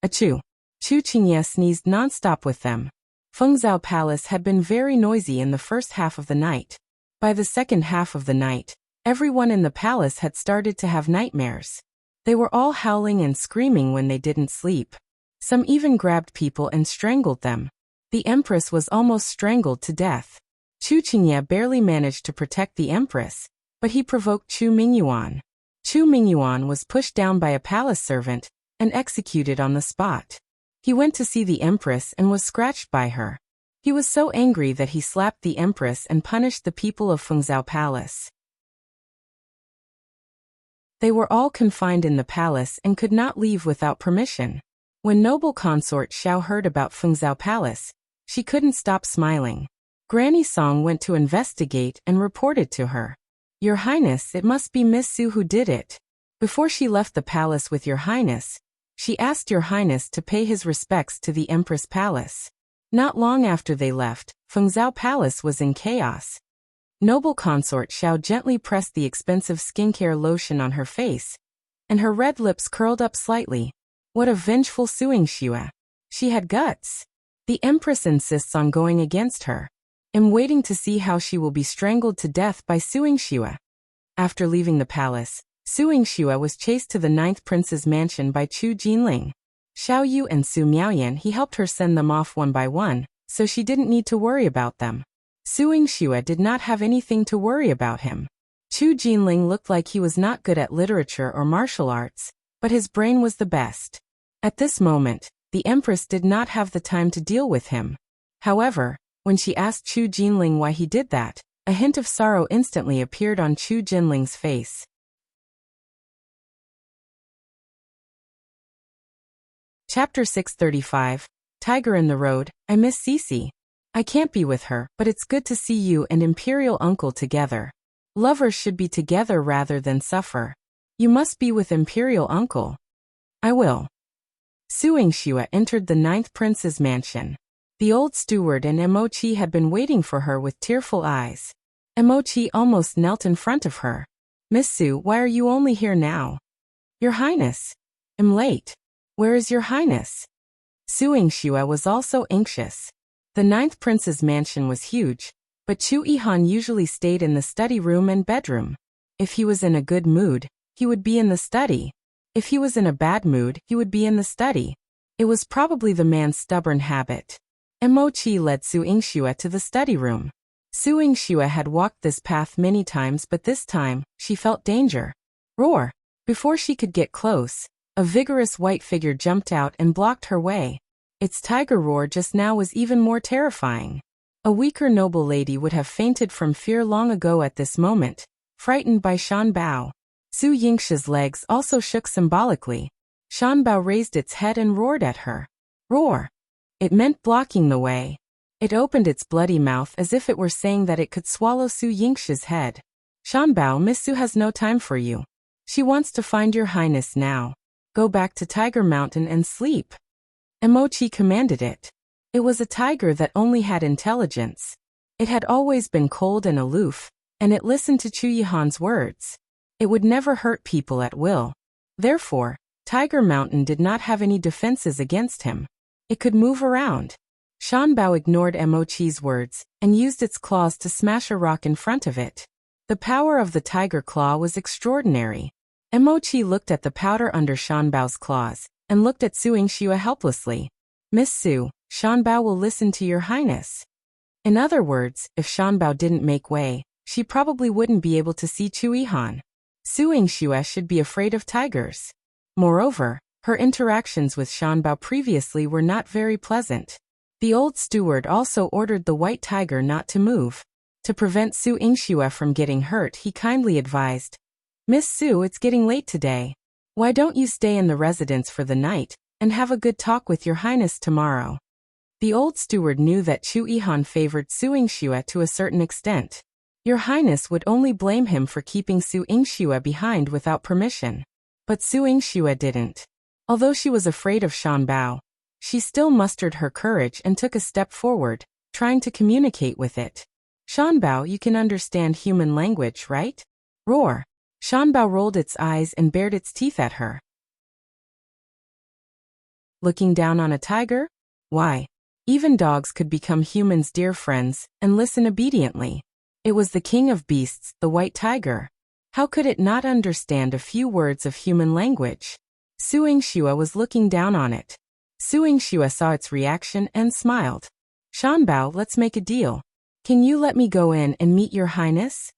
Achoo! Chu Qingye sneezed nonstop with them. Fengzao Palace had been very noisy in the first half of the night. By the second half of the night, everyone in the palace had started to have nightmares. They were all howling and screaming when they didn't sleep. Some even grabbed people and strangled them. The Empress was almost strangled to death. Chu Qingye barely managed to protect the Empress, but he provoked Chu Mingyuan. Chu Mingyuan was pushed down by a palace servant and executed on the spot. He went to see the Empress and was scratched by her. He was so angry that he slapped the Empress and punished the people of Fengzao Palace. They were all confined in the palace and could not leave without permission. When noble consort Xiao heard about Fengzao Palace, she couldn't stop smiling. Granny Song went to investigate and reported to her. Your Highness, it must be Miss Su who did it. Before she left the palace with Your Highness, she asked Your Highness to pay his respects to the Empress Palace. Not long after they left, Fengzao Palace was in chaos. Noble consort Xiao gently pressed the expensive skincare lotion on her face, and her red lips curled up slightly. What a vengeful Su Yingxue. She had guts. The Empress insists on going against her. I'm waiting to see how she will be strangled to death by Su Yingxue. After leaving the palace, Su Yingxue was chased to the 9th prince's mansion by Chu Jinling. Xiao Yu and Su Miaoyan, he helped her send them off one by one, so she didn't need to worry about them. Su Yingxue did not have anything to worry about him. Chu Jinling looked like he was not good at literature or martial arts, but his brain was the best. At this moment, the Empress did not have the time to deal with him. However, when she asked Chu Jinling why he did that, a hint of sorrow instantly appeared on Chu Jinling's face. Chapter 635, Tiger in the Road. I miss Cece. I can't be with her, but it's good to see you and Imperial Uncle together. Lovers should be together rather than suffer. You must be with Imperial Uncle. I will. Su Yingxue entered the 9th Prince's mansion. The old steward and Emochi had been waiting for her with tearful eyes. Emochi almost knelt in front of her. Miss Su, why are you only here now? Your Highness. I'm late. Where is your Highness? Su Yingxue was also anxious. The 9th Prince's mansion was huge, but Chu Yihan usually stayed in the study room and bedroom. If he was in a good mood, he would be in the study. If he was in a bad mood, he would be in the study. It was probably the man's stubborn habit. Emochi led Su Yingxue to the study room. Su Yingxue had walked this path many times, but this time, she felt danger. Roar! Before she could get close, a vigorous white figure jumped out and blocked her way. Its tiger roar just now was even more terrifying. A weaker noble lady would have fainted from fear long ago at this moment, frightened by Shan Bao. Su Yingxue's legs also shook symbolically. Shan Bao raised its head and roared at her. Roar! It meant blocking the way. It opened its bloody mouth as if it were saying that it could swallow Su Yingxue's head. Shan Bao, Miss Su has no time for you. She wants to find your Highness now. Go back to Tiger Mountain and sleep. Emochi commanded it. It was a tiger that only had intelligence. It had always been cold and aloof, and it listened to Chu Yihan's words. It would never hurt people at will. Therefore, Tiger Mountain did not have any defenses against him. It could move around. Shan Bao ignored Emochi's words and used its claws to smash a rock in front of it. The power of the tiger claw was extraordinary. Emochi looked at the powder under Shan Bao's claws and looked at Su Yingxue helplessly. Miss Su, Shan Bao will listen to your Highness. In other words, if Shan Bao didn't make way, she probably wouldn't be able to see Chu Yihan. Su Yingxue should be afraid of tigers. Moreover, her interactions with Shan Bao previously were not very pleasant. The old steward also ordered the white tiger not to move. To prevent Su Yingxue from getting hurt, he kindly advised, Miss Su, it's getting late today. Why don't you stay in the residence for the night and have a good talk with your Highness tomorrow? The old steward knew that Chu Yihan favored Su Yingxue to a certain extent. Your Highness would only blame him for keeping Su Yingxue behind without permission. But Su Yingxue didn't. Although she was afraid of Shan Bao, she still mustered her courage and took a step forward, trying to communicate with it. Shan Bao, you can understand human language, right? Roar! Shan Bao rolled its eyes and bared its teeth at her. Looking down on a tiger? Why? Even dogs could become humans' dear friends and listen obediently. It was the king of beasts, the white tiger. How could it not understand a few words of human language? Su Yingxue was looking down on it. Su Yingxue saw its reaction and smiled. Shan Bao, let's make a deal. Can you let me go in and meet your Highness?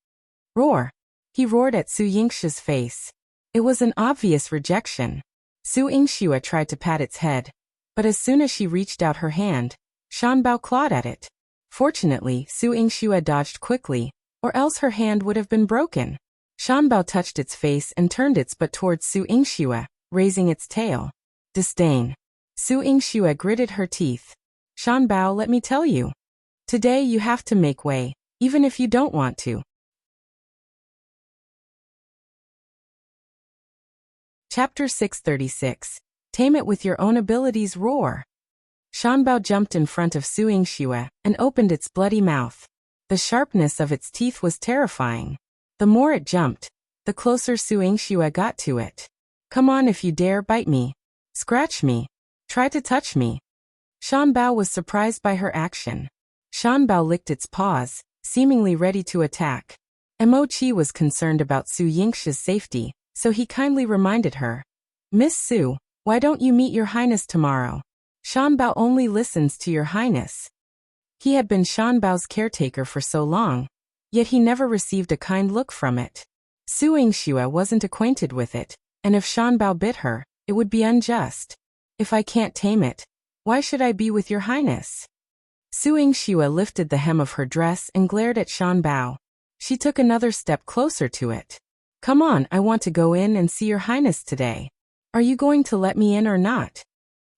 Roar! He roared at Su Yingxue's face. It was an obvious rejection. Su Yingxue tried to pat its head, but as soon as she reached out her hand, Shan Bao clawed at it. Fortunately, Su Yingxue dodged quickly, or else her hand would have been broken. Shan Bao touched its face and turned its butt towards Su Yingxue, raising its tail. Disdain. Su Yingxue gritted her teeth. Shan Bao, let me tell you. Today you have to make way, even if you don't want to. Chapter 636. Tame it with your own abilities. Roar! Shan Bao jumped in front of Su Yingxue and opened its bloody mouth. The sharpness of its teeth was terrifying. The more it jumped, the closer Su Yingxue got to it. Come on, if you dare, bite me. Scratch me. Try to touch me. Shan Bao was surprised by her action. Shan Bao licked its paws, seemingly ready to attack. Emochi was concerned about Su Yingxue's safety, so he kindly reminded her. Miss Su, why don't you meet your Highness tomorrow? Shan Bao only listens to your Highness. He had been Shan Bao's caretaker for so long, yet he never received a kind look from it. Su Yingxue wasn't acquainted with it, and if Shan Bao bit her, it would be unjust. If I can't tame it, why should I be with your highness? Su Yingxue lifted the hem of her dress and glared at Shan Bao. She took another step closer to it. Come on, I want to go in and see your highness today. Are you going to let me in or not?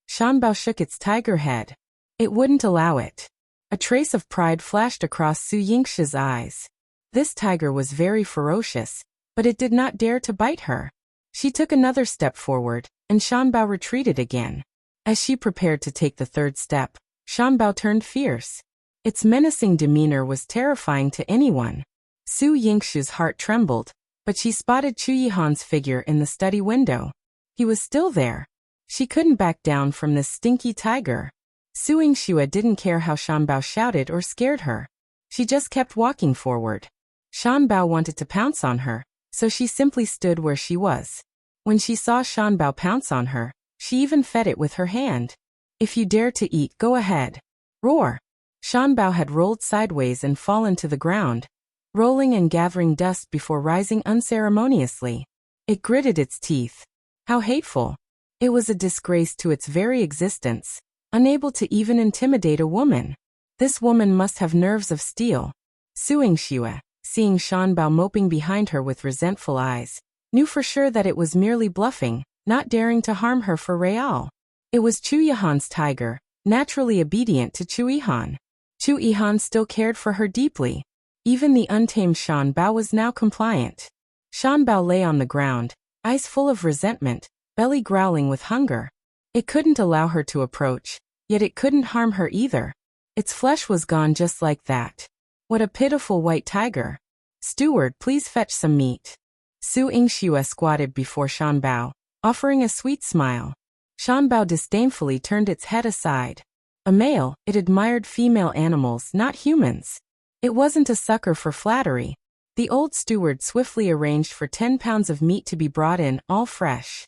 Shan Bao shook its tiger head. It wouldn't allow it. A trace of pride flashed across Su Yingxue's eyes. This tiger was very ferocious, but it did not dare to bite her. She took another step forward, and Shan Bao retreated again. As she prepared to take the third step, Shan Bao turned fierce. Its menacing demeanor was terrifying to anyone. Su Yingxue's heart trembled, but she spotted Chu Yihan's figure in the study window. He was still there. She couldn't back down from this stinky tiger. Su Yingxue didn't care how Shan Bao shouted or scared her. She just kept walking forward. Shan Bao wanted to pounce on her, so she simply stood where she was. When she saw Shan Bao pounce on her, she even fed it with her hand. If you dare to eat, go ahead. Roar! Shan Bao had rolled sideways and fallen to the ground, rolling and gathering dust before rising unceremoniously. It gritted its teeth. How hateful! It was a disgrace to its very existence, unable to even intimidate a woman. This woman must have nerves of steel. Su Yingxue, seeing Shan Bao moping behind her with resentful eyes, knew for sure that it was merely bluffing, not daring to harm her for Frail. It was Chu Yihan's tiger, naturally obedient to Chu Yihan. Chu Yihan still cared for her deeply. Even the untamed Shan Bao was now compliant. Shan Bao lay on the ground, eyes full of resentment, belly growling with hunger. It couldn't allow her to approach, yet it couldn't harm her either. Its flesh was gone just like that. What a pitiful white tiger. Steward, please fetch some meat. Su Yingxue squatted before Shan Bao, offering a sweet smile. Shan Bao disdainfully turned its head aside. A male, it admired female animals, not humans. It wasn't a sucker for flattery. The old steward swiftly arranged for 10 pounds of meat to be brought in, all fresh.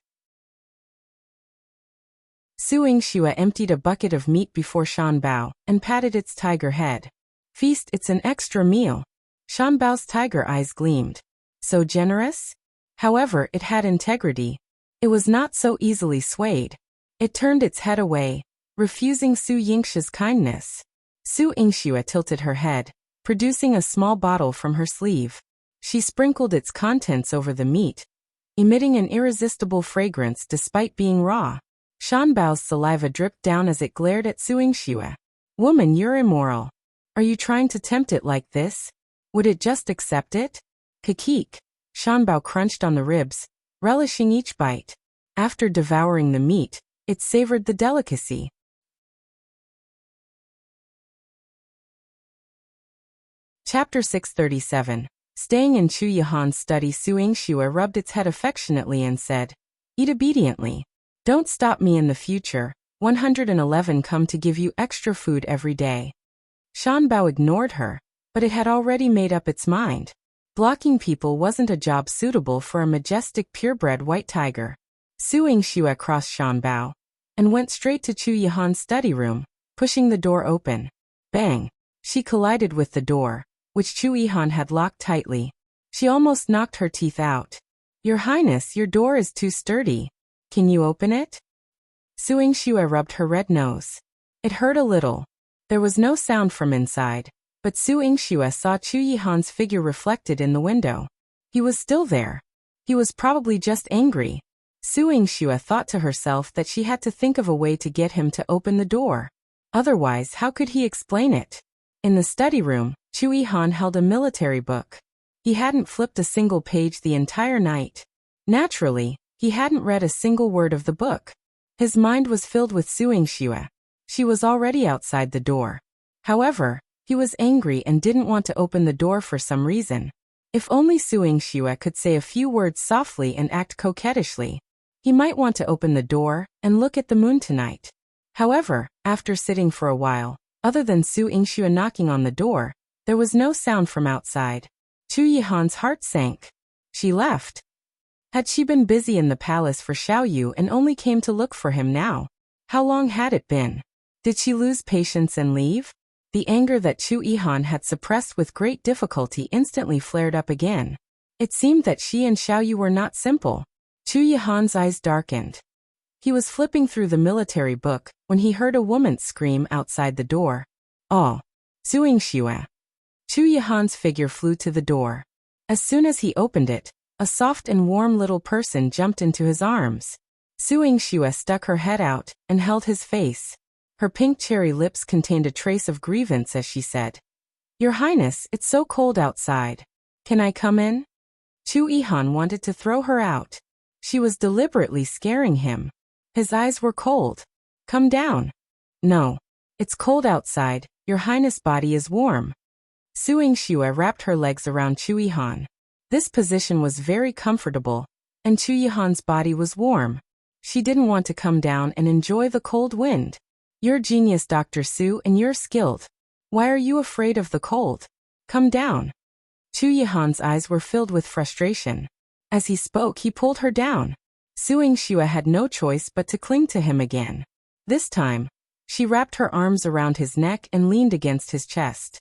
Su Yingxue emptied a bucket of meat before Shan Bao and patted its tiger head. Feast, it's an extra meal. Shan Bao's tiger eyes gleamed. So generous? However, it had integrity. It was not so easily swayed. It turned its head away, refusing Su Yingxue's kindness. Su Yingxue tilted her head, producing a small bottle from her sleeve. She sprinkled its contents over the meat, emitting an irresistible fragrance despite being raw. Shan Bao's saliva dripped down as it glared at Su Yingxue. Woman, you're immoral. Are you trying to tempt it like this? Would it just accept it? Kakik. Shan Bao crunched on the ribs, relishing each bite. After devouring the meat, it savored the delicacy. Chapter 637. Staying in Chu Yihan's study, Su Yingxue rubbed its head affectionately and said, Eat obediently. Don't stop me in the future. 111 come to give you extra food every day. Shan Bao ignored her, but it had already made up its mind. Blocking people wasn't a job suitable for a majestic purebred white tiger. Su Yingxue crossed Shan Bao and went straight to Chu Yihan's study room, pushing the door open. Bang! She collided with the door, which Chu Yihan had locked tightly. She almost knocked her teeth out. Your Highness, your door is too sturdy. Can you open it? Su Yingxue rubbed her red nose. It hurt a little. There was no sound from inside, but Su Yingxue saw Chu Yihan's figure reflected in the window. He was still there. He was probably just angry. Su Yingxue thought to herself that she had to think of a way to get him to open the door. Otherwise, how could he explain it? In the study room, Chu Yihan held a military book. He hadn't flipped a single page the entire night. Naturally, he hadn't read a single word of the book. His mind was filled with Su Yingxue. She was already outside the door. However, he was angry and didn't want to open the door for some reason. If only Su Yingxue could say a few words softly and act coquettishly. He might want to open the door and look at the moon tonight. However, after sitting for a while, other than Su Yingxue knocking on the door, there was no sound from outside. Chu Yihan's heart sank. She left. Had she been busy in the palace for Xiao Yu and only came to look for him now? How long had it been? Did she lose patience and leave? The anger that Chu Yihan had suppressed with great difficulty instantly flared up again. It seemed that she and Xiao Yu were not simple. Chu Yihan's eyes darkened. He was flipping through the military book when he heard a woman scream outside the door. "Oh, Xiao." Chu Yihan's figure flew to the door. As soon as he opened it, a soft and warm little person jumped into his arms. Xiao stuck her head out and held his face. Her pink cherry lips contained a trace of grievance as she said, "Your Highness, it's so cold outside. Can I come in?" Chu Yihan wanted to throw her out. She was deliberately scaring him. His eyes were cold. "Come down." "No. It's cold outside, Your Highness' body is warm." Xiao wrapped her legs around Chu Yihan. This position was very comfortable, and Chu Yihan's body was warm. She didn't want to come down and enjoy the cold wind. "You're genius, Dr. Su, and you're skilled. Why are you afraid of the cold? Come down." Chu Yihan's eyes were filled with frustration. As he spoke, he pulled her down. Xiao had no choice but to cling to him again. This time, she wrapped her arms around his neck and leaned against his chest.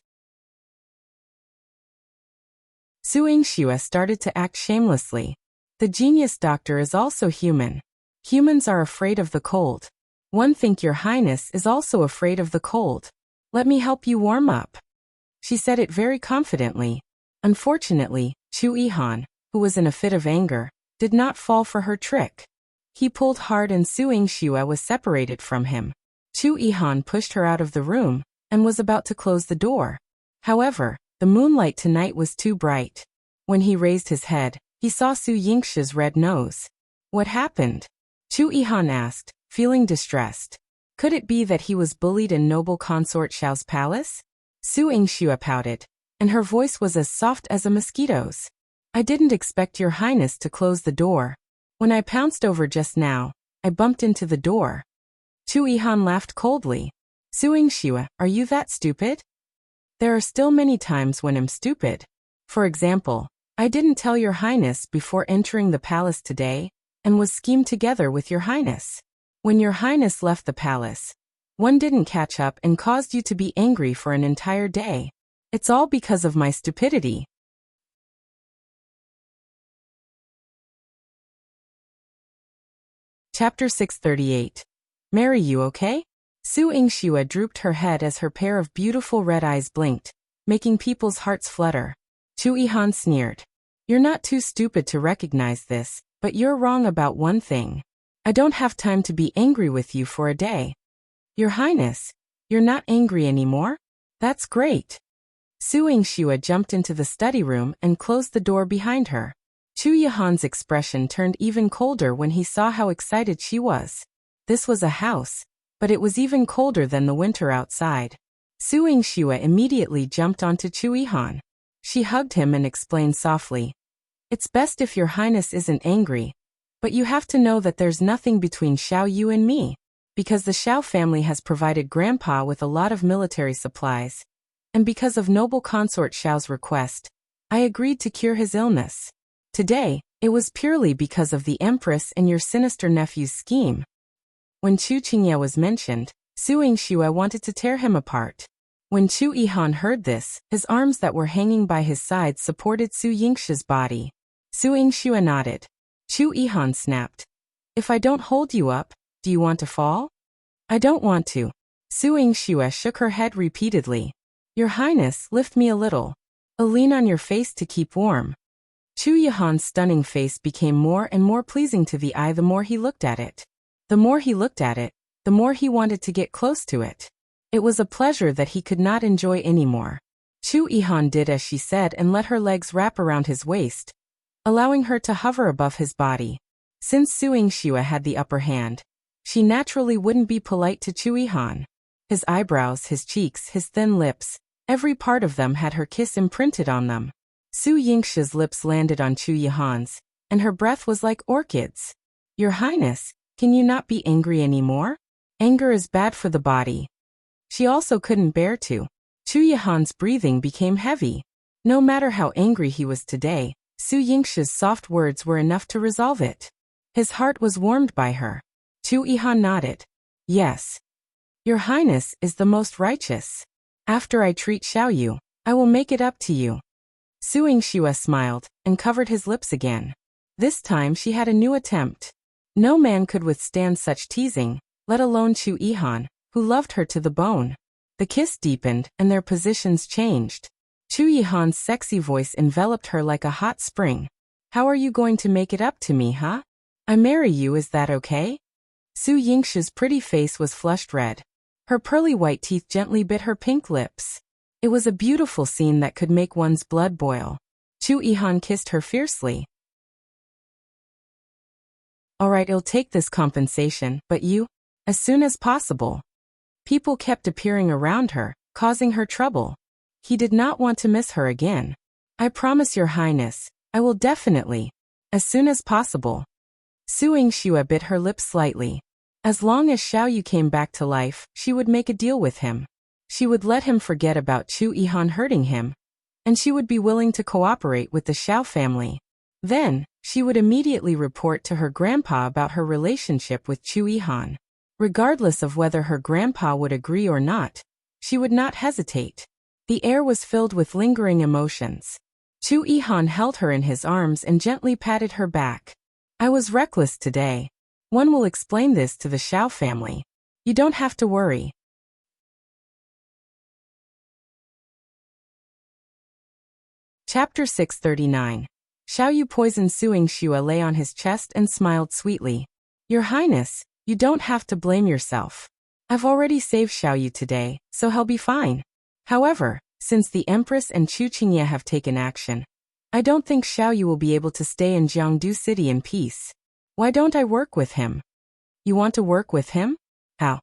Xiao started to act shamelessly. The genius doctor is also human. Humans are afraid of the cold. One think Your Highness is also afraid of the cold. "Let me help you warm up." She said it very confidently. Unfortunately, Chu Yihan, who was in a fit of anger, did not fall for her trick. He pulled hard and Xiao was separated from him. Chu Yihan pushed her out of the room and was about to close the door. However, the moonlight tonight was too bright. When he raised his head, he saw Su Yingshi's red nose. "What happened?" Chu Yihan asked, feeling distressed. Could it be that he was bullied in noble consort Xiao's palace? Su Yingshu pouted, and her voice was as soft as a mosquito's. "I didn't expect Your Highness to close the door. When I pounced over just now, I bumped into the door." Chu Yihan laughed coldly. "Su Yingshu, are you that stupid?" "There are still many times when I'm stupid. For example, I didn't tell Your Highness before entering the palace today, and was schemed together with Your Highness. When Your Highness left the palace, one didn't catch up and caused you to be angry for an entire day. It's all because of my stupidity." Chapter 638. "Marry you, okay?" Su Yingshu drooped her head as her pair of beautiful red eyes blinked, making people's hearts flutter. Chu Yihan sneered. "You're not too stupid to recognize this, but you're wrong about one thing. I don't have time to be angry with you for a day." "Your Highness, you're not angry anymore? That's great." Su Yingshu jumped into the study room and closed the door behind her. Chu Yihan's expression turned even colder when he saw how excited she was. This was a house, but it was even colder than the winter outside. Su Yingshu immediately jumped onto Chu Yihan. She hugged him and explained softly, "It's best if Your Highness isn't angry, but you have to know that there's nothing between Xiao you and me, because the Xiao family has provided Grandpa with a lot of military supplies, and because of noble consort Xiao's request, I agreed to cure his illness. Today, it was purely because of the Empress and your sinister nephew's scheme." When Chu Qingye was mentioned, Su Yingshu wanted to tear him apart. When Chu Yihan heard this, his arms that were hanging by his sides supported Su Yingshu's body. Su Yingshu nodded. Chu Yihan snapped, "If I don't hold you up, do you want to fall?" "I don't want to." Su Yingshu shook her head repeatedly. "Your Highness, lift me a little. I'll lean on your face to keep warm." Chu Yihan's stunning face became more and more pleasing to the eye the more he looked at it. The more he looked at it, the more he wanted to get close to it. It was a pleasure that he could not enjoy anymore. Chu Yihan did as she said and let her legs wrap around his waist, allowing her to hover above his body. Since Su Yingshu had the upper hand, she naturally wouldn't be polite to Chu Yihan. His eyebrows, his cheeks, his thin lips, every part of them had her kiss imprinted on them. Su Yingshu's lips landed on Chu Yihan's, and her breath was like orchids. "Your Highness, can you not be angry anymore? Anger is bad for the body." She also couldn't bear to. Chu Yihan's breathing became heavy. No matter how angry he was today, Su Yingshu's soft words were enough to resolve it. His heart was warmed by her. Chu Yihan nodded. "Yes. Your Highness is the most righteous. After I treat Xiao Yu, I will make it up to you." Su Yingshu smiled and covered his lips again. This time she had a new attempt. No man could withstand such teasing, let alone Chu Yihan, who loved her to the bone. The kiss deepened, and their positions changed. Chu Yihan's sexy voice enveloped her like a hot spring. How are you going to make it up to me, huh? I marry you, is that okay? Su Yingshu's pretty face was flushed red. Her pearly white teeth gently bit her pink lips. It was a beautiful scene that could make one's blood boil. Chu Yihan kissed her fiercely. All right, I'll take this compensation, but you? As soon as possible. People kept appearing around her, causing her trouble. He did not want to miss her again. I promise, Your Highness, I will definitely. As soon as possible. Su Yingxue bit her lips slightly. As long as Xiao came back to life, she would make a deal with him. She would let him forget about Chu Yihan hurting him. And she would be willing to cooperate with the Xiao family. Then, she would immediately report to her grandpa about her relationship with Chu Yihan. Regardless of whether her grandpa would agree or not, she would not hesitate. The air was filled with lingering emotions. Chu Yihan held her in his arms and gently patted her back. I was reckless today. One will explain this to the Xiao family. You don't have to worry. Chapter 639. Xiao poisoned Su Yingxue lay on his chest and smiled sweetly. Your Highness, you don't have to blame yourself. I've already saved Xiao today, so he'll be fine. However, since the Empress and Chu Qingye have taken action, I don't think Xiao will be able to stay in Jiangdu City in peace. Why don't I work with him? You want to work with him? How?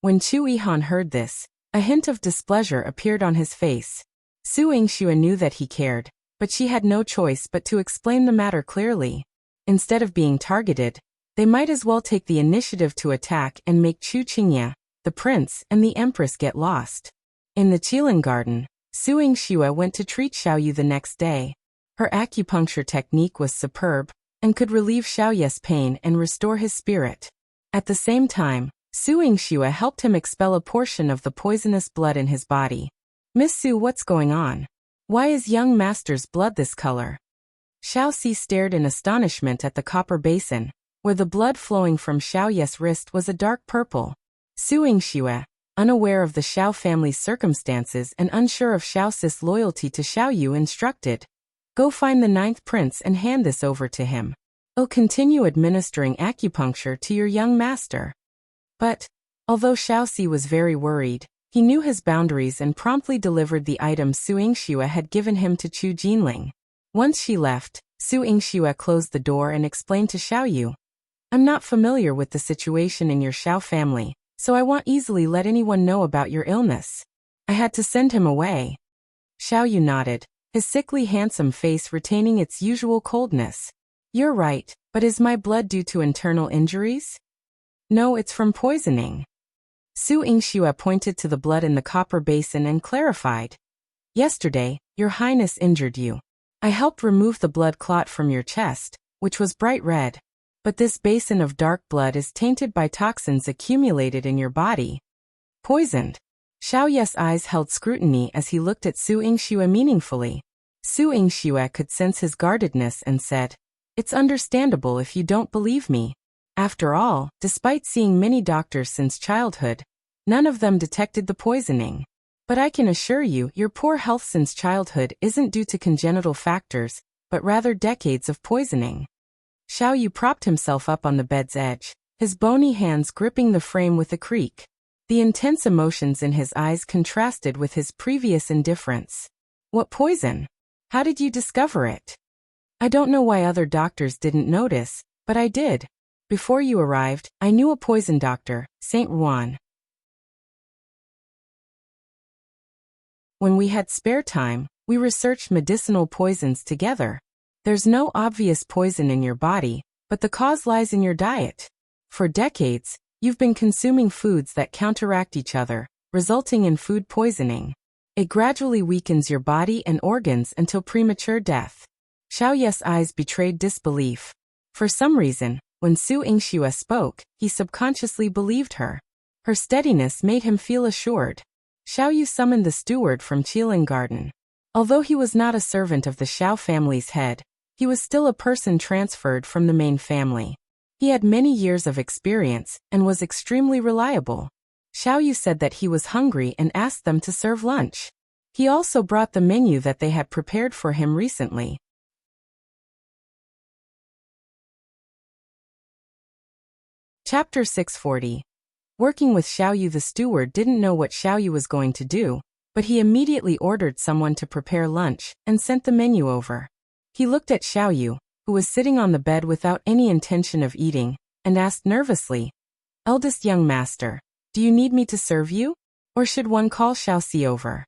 When Chu Yihan heard this, a hint of displeasure appeared on his face. Su Yingxue knew that he cared, but she had no choice but to explain the matter clearly. Instead of being targeted, they might as well take the initiative to attack and make Chu Qingye, the prince, and the empress get lost. In the Jinling garden, Su Yingxue went to treat Xiao the next day. Her acupuncture technique was superb, and could relieve Xiao's pain and restore his spirit. At the same time, Su Yingxue helped him expel a portion of the poisonous blood in his body. Miss Su, what's going on? Why is young master's blood this color? Xiao stared in astonishment at the copper basin, where the blood flowing from Xiao's wrist was a dark purple. Su Yingxue, unaware of the Xiao family's circumstances and unsure of Xiao's loyalty to Xiao, instructed, go find the 9th prince and hand this over to him. I'll continue administering acupuncture to your young master. But, although Xiao was very worried, he knew his boundaries and promptly delivered the item Su Yingxue had given him to Chu Jinling. Once she left, Su Yingxue closed the door and explained to Xiao, I'm not familiar with the situation in your Xiao family, so I won't easily let anyone know about your illness. I had to send him away. Xiao nodded, his sickly handsome face retaining its usual coldness. You're right, but is my blood due to internal injuries? No, it's from poisoning. Su Yingxue pointed to the blood in the copper basin and clarified. Yesterday, Your Highness injured you. I helped remove the blood clot from your chest, which was bright red. But this basin of dark blood is tainted by toxins accumulated in your body. Poisoned. Xiao's eyes held scrutiny as he looked at Su Yingxue meaningfully. Su Yingxue could sense his guardedness and said, It's understandable if you don't believe me. After all, despite seeing many doctors since childhood, none of them detected the poisoning. But I can assure you, your poor health since childhood isn't due to congenital factors, but rather decades of poisoning. Xiao propped himself up on the bed's edge, his bony hands gripping the frame with a creak. The intense emotions in his eyes contrasted with his previous indifference. What poison? How did you discover it? I don't know why other doctors didn't notice, but I did. Before you arrived, I knew a poison doctor, Saint Juan. When we had spare time, we researched medicinal poisons together. There's no obvious poison in your body, but the cause lies in your diet. For decades, you've been consuming foods that counteract each other, resulting in food poisoning. It gradually weakens your body and organs until premature death. Xiao's eyes betrayed disbelief. For some reason, when Su Yingxue spoke, he subconsciously believed her. Her steadiness made him feel assured. Xiao summoned the steward from Jinling garden. Although he was not a servant of the Xiao family's head, he was still a person transferred from the main family. He had many years of experience and was extremely reliable. Xiao said that he was hungry and asked them to serve lunch. He also brought the menu that they had prepared for him recently. Chapter 640. Working with Xiao, the steward didn't know what Xiao was going to do, but he immediately ordered someone to prepare lunch and sent the menu over. He looked at Xiao, who was sitting on the bed without any intention of eating, and asked nervously, "Eldest young master, do you need me to serve you? Or should one call Xiao over?"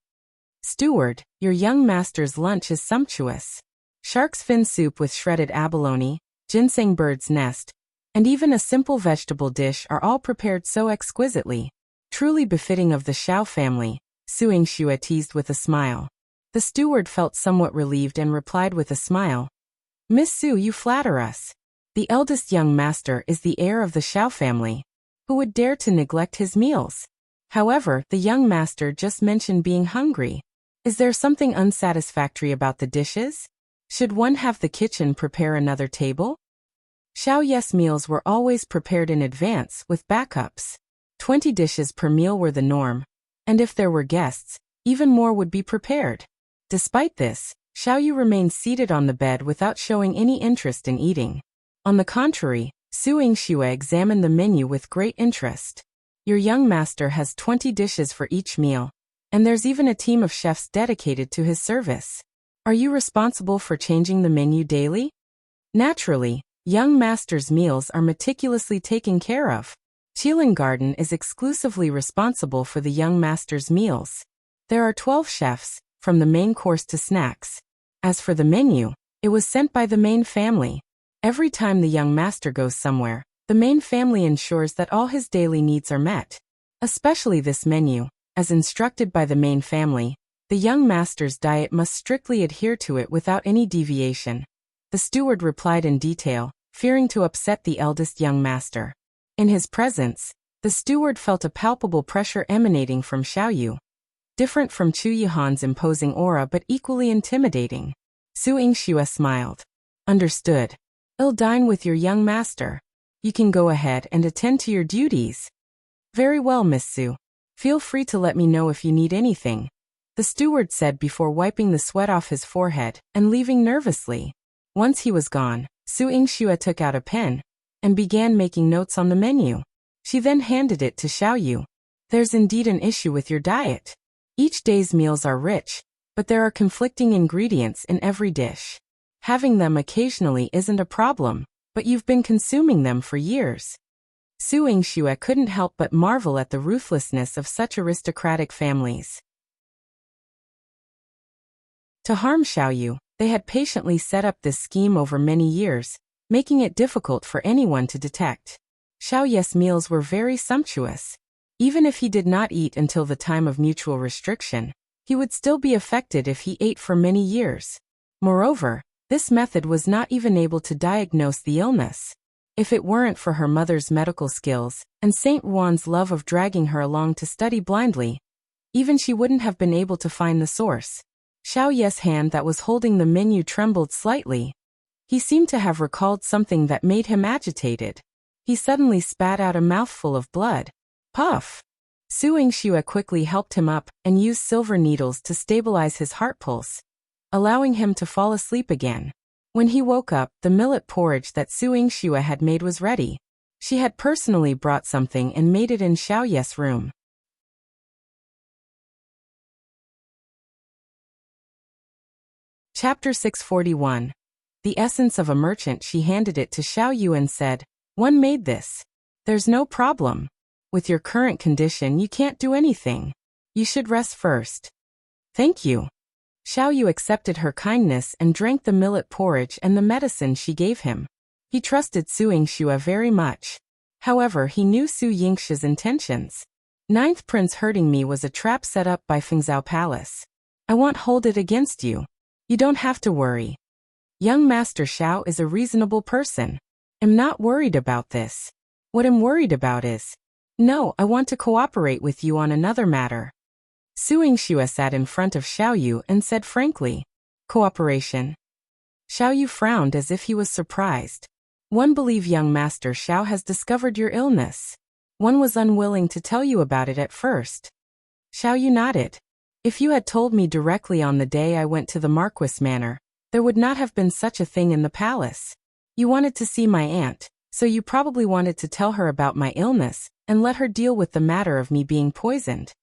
"Steward, your young master's lunch is sumptuous. Shark's fin soup with shredded abalone, ginseng bird's nest, and even a simple vegetable dish are all prepared so exquisitely. Truly befitting of the Xiao family," Su Yingxue teased with a smile. The steward felt somewhat relieved and replied with a smile, "Miss Su, you flatter us. The eldest young master is the heir of the Xiao family. Who would dare to neglect his meals? However, the young master just mentioned being hungry. Is there something unsatisfactory about the dishes? Should one have the kitchen prepare another table?" Xiao's meals were always prepared in advance with backups. 20 dishes per meal were the norm, and if there were guests, even more would be prepared. Despite this, Xiao remained seated on the bed without showing any interest in eating. On the contrary, Su Yingxue examined the menu with great interest. "Your young master has 20 dishes for each meal, and there's even a team of chefs dedicated to his service. Are you responsible for changing the menu daily?" Naturally, young master's meals are meticulously taken care of. Jinling Garden is exclusively responsible for the young master's meals. There are 12 chefs, from the main course to snacks. As for the menu, it was sent by the main family. Every time the young master goes somewhere, the main family ensures that all his daily needs are met. Especially this menu, as instructed by the main family, the young master's diet must strictly adhere to it without any deviation. The steward replied in detail, fearing to upset the eldest young master. In his presence, the steward felt a palpable pressure emanating from Xiao. Different from Yihan's imposing aura but equally intimidating. Su Yingxue smiled. "Understood. I'll dine with your young master. You can go ahead and attend to your duties." "Very well, Miss Su. Feel free to let me know if you need anything," the steward said before wiping the sweat off his forehead and leaving nervously. Once he was gone, Su Yingxue took out a pen and began making notes on the menu. She then handed it to Xiao. "There's indeed an issue with your diet. Each day's meals are rich, but there are conflicting ingredients in every dish. Having them occasionally isn't a problem, but you've been consuming them for years." Su Yingxue couldn't help but marvel at the ruthlessness of such aristocratic families. To harm Xiao, they had patiently set up this scheme over many years, making it difficult for anyone to detect. Xiao's meals were very sumptuous. Even if he did not eat until the time of mutual restriction, he would still be affected if he ate for many years. Moreover, this method was not even able to diagnose the illness. If it weren't for her mother's medical skills and Saint Juan's love of dragging her along to study blindly, even she wouldn't have been able to find the source. Xiao's hand that was holding the menu trembled slightly. He seemed to have recalled something that made him agitated. He suddenly spat out a mouthful of blood. Puff! Su Yingxue quickly helped him up and used silver needles to stabilize his heart pulse, allowing him to fall asleep again. When he woke up, the millet porridge that Su Yingxue had made was ready. She had personally brought something and made it in Xiao's room. Chapter 641. The essence of a merchant. She handed it to Xiao and said, "One made this. There's no problem. With your current condition you can't do anything. You should rest first." "Thank you." Xiao accepted her kindness and drank the millet porridge and the medicine she gave him. He trusted Su Yingxue very much. However, he knew Su Yingxue's intentions. Ninth Prince hurting me was a trap set up by Fengzao Palace. I won't hold it against you. You don't have to worry. Young Master Xiao is a reasonable person. I'm not worried about this. What I'm worried about is, no, I want to cooperate with you on another matter. Su Yingxue sat in front of Xiao and said frankly, "Cooperation?" Xiao frowned as if he was surprised. One believe young Master Xiao has discovered your illness. One was unwilling to tell you about it at first. Xiao Yu nodded. If you had told me directly on the day I went to the Marquis Manor, there would not have been such a thing in the palace. You wanted to see my aunt, so you probably wanted to tell her about my illness and let her deal with the matter of me being poisoned.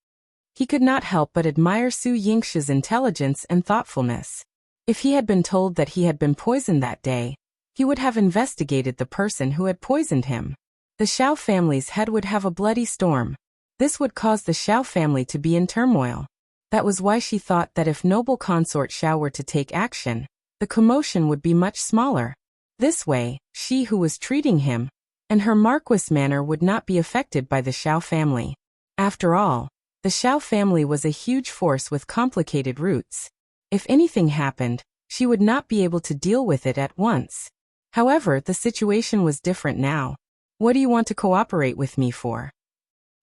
He could not help but admire Su Yingshi's intelligence and thoughtfulness. If he had been told that he had been poisoned that day, he would have investigated the person who had poisoned him. The Xiao family's head would have a bloody storm. This would cause the Xiao family to be in turmoil. That was why she thought that if noble consort Xiao were to take action, the commotion would be much smaller. This way, she who was treating him, and her Marquis manor would not be affected by the Xiao family. After all, the Xiao family was a huge force with complicated roots. If anything happened, she would not be able to deal with it at once. However, the situation was different now. What do you want to cooperate with me for?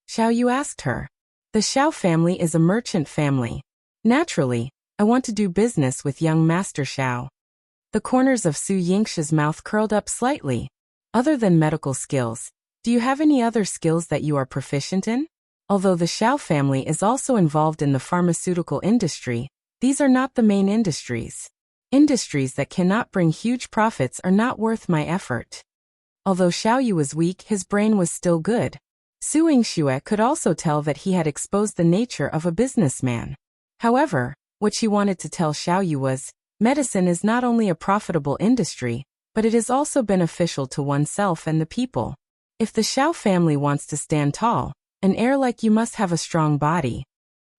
Xiao Yu asked her. The Xiao family is a merchant family. Naturally, I want to do business with young Master Xiao. The corners of Su Yingshi's mouth curled up slightly. Other than medical skills, do you have any other skills that you are proficient in? Although the Xiao family is also involved in the pharmaceutical industry, these are not the main industries. Industries that cannot bring huge profits are not worth my effort. Although Xiao Yu was weak, his brain was still good. Su Yingxue could also tell that he had exposed the nature of a businessman. However, what she wanted to tell Xiao Yu was, medicine is not only a profitable industry, but it is also beneficial to oneself and the people. If the Xiao family wants to stand tall, an heir like you must have a strong body.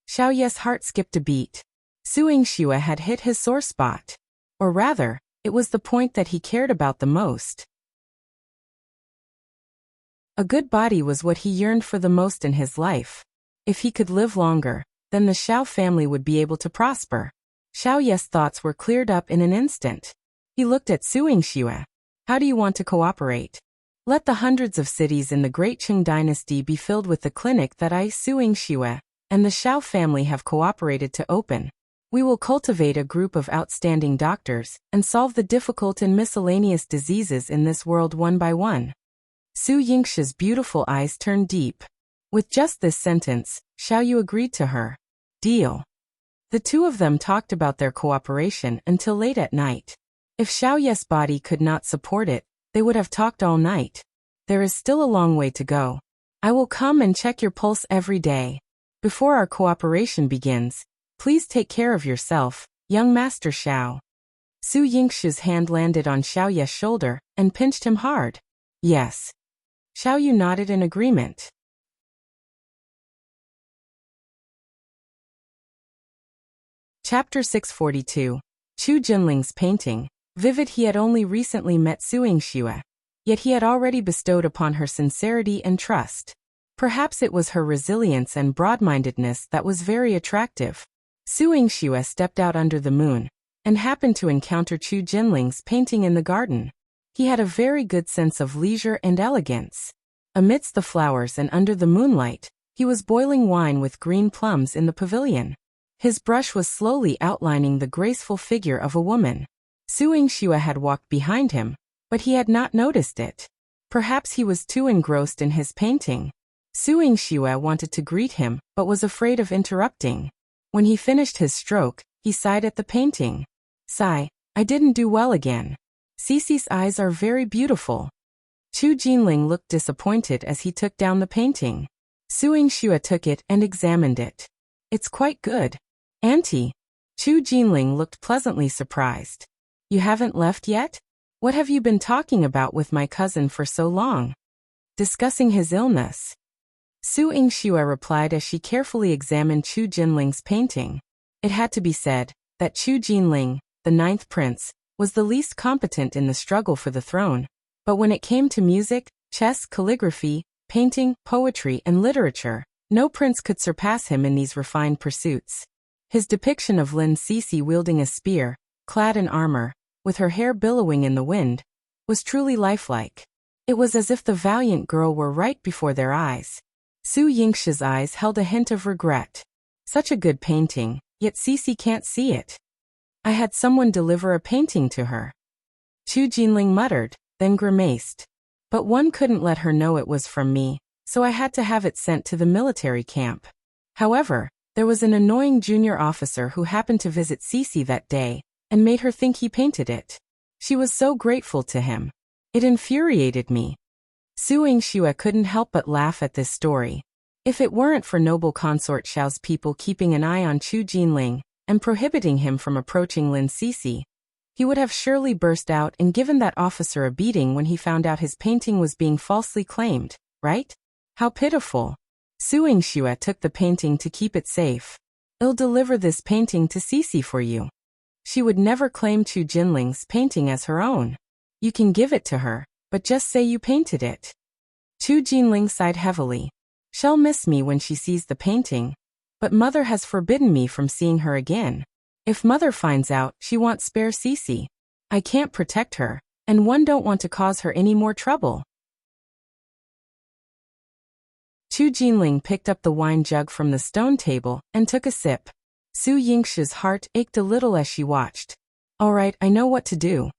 Xiao Ye's heart skipped a beat. Su Yingxue had hit his sore spot. Or rather, it was the point that he cared about the most. A good body was what he yearned for the most in his life. If he could live longer, then the Xiao family would be able to prosper. Xiao Ye's thoughts were cleared up in an instant. He looked at Su Yingxue. How do you want to cooperate? Let the hundreds of cities in the Great Qing dynasty be filled with the clinic that I, Su Yingxue, and the Xiao family have cooperated to open. We will cultivate a group of outstanding doctors and solve the difficult and miscellaneous diseases in this world one by one. Su Yingshi's beautiful eyes turned deep. With just this sentence, Xiao Yu agreed to her. Deal. The two of them talked about their cooperation until late at night. If Xiao Ye's body could not support it, they would have talked all night. There is still a long way to go. I will come and check your pulse every day. Before our cooperation begins, please take care of yourself, young Master Xiao. Su Yingshi's hand landed on Xiao Ye's shoulder and pinched him hard. Yes. Xiao Yu nodded in agreement. Chapter 642. Chu Jinling's painting. Vivid. He had only recently met Su Yingxue, yet he had already bestowed upon her sincerity and trust. Perhaps it was her resilience and broad-mindedness that was very attractive. Su Yingxue stepped out under the moon and happened to encounter Chu Jinling's painting in the garden. He had a very good sense of leisure and elegance. Amidst the flowers and under the moonlight, he was boiling wine with green plums in the pavilion. His brush was slowly outlining the graceful figure of a woman. Su Yingxue had walked behind him, but he had not noticed it. Perhaps he was too engrossed in his painting. Su Yingxue wanted to greet him, but was afraid of interrupting. When he finished his stroke, he sighed at the painting. Sigh, I didn't do well again. Cece's eyes are very beautiful. Chu Jinling looked disappointed as he took down the painting. Su Yingxue took it and examined it. It's quite good. Auntie. Chu Jinling looked pleasantly surprised. You haven't left yet? What have you been talking about with my cousin for so long? Discussing his illness. Su Yingxue replied as she carefully examined Chu Jinling's painting. It had to be said that Chu Jinling, the ninth prince, was the least competent in the struggle for the throne. But when it came to music, chess, calligraphy, painting, poetry, and literature, no prince could surpass him in these refined pursuits. His depiction of Lin Cece wielding a spear, clad in armor, with her hair billowing in the wind, was truly lifelike. It was as if the valiant girl were right before their eyes. Su Yingshi's eyes held a hint of regret. Such a good painting, yet Cece can't see it. I had someone deliver a painting to her. Chu Jinling muttered, then grimaced. But one couldn't let her know it was from me, so I had to have it sent to the military camp. However, there was an annoying junior officer who happened to visit Cece that day, and made her think he painted it. She was so grateful to him. It infuriated me. Su Yingxue couldn't help but laugh at this story. If it weren't for noble consort Xiao's people keeping an eye on Chu Jinling, and prohibiting him from approaching Lin Cece, he would have surely burst out and given that officer a beating when he found out his painting was being falsely claimed, right? How pitiful. Su Yingxue took the painting to keep it safe. I'll deliver this painting to Cece for you. She would never claim Chu Jinling's painting as her own. You can give it to her, but just say you painted it. Chu Jinling sighed heavily. She'll miss me when she sees the painting, but mother has forbidden me from seeing her again. If mother finds out, she won't spare Cece. I can't protect her, and one don't want to cause her any more trouble. Chu Jinling picked up the wine jug from the stone table and took a sip. Su Yingxue's heart ached a little as she watched. All right, I know what to do.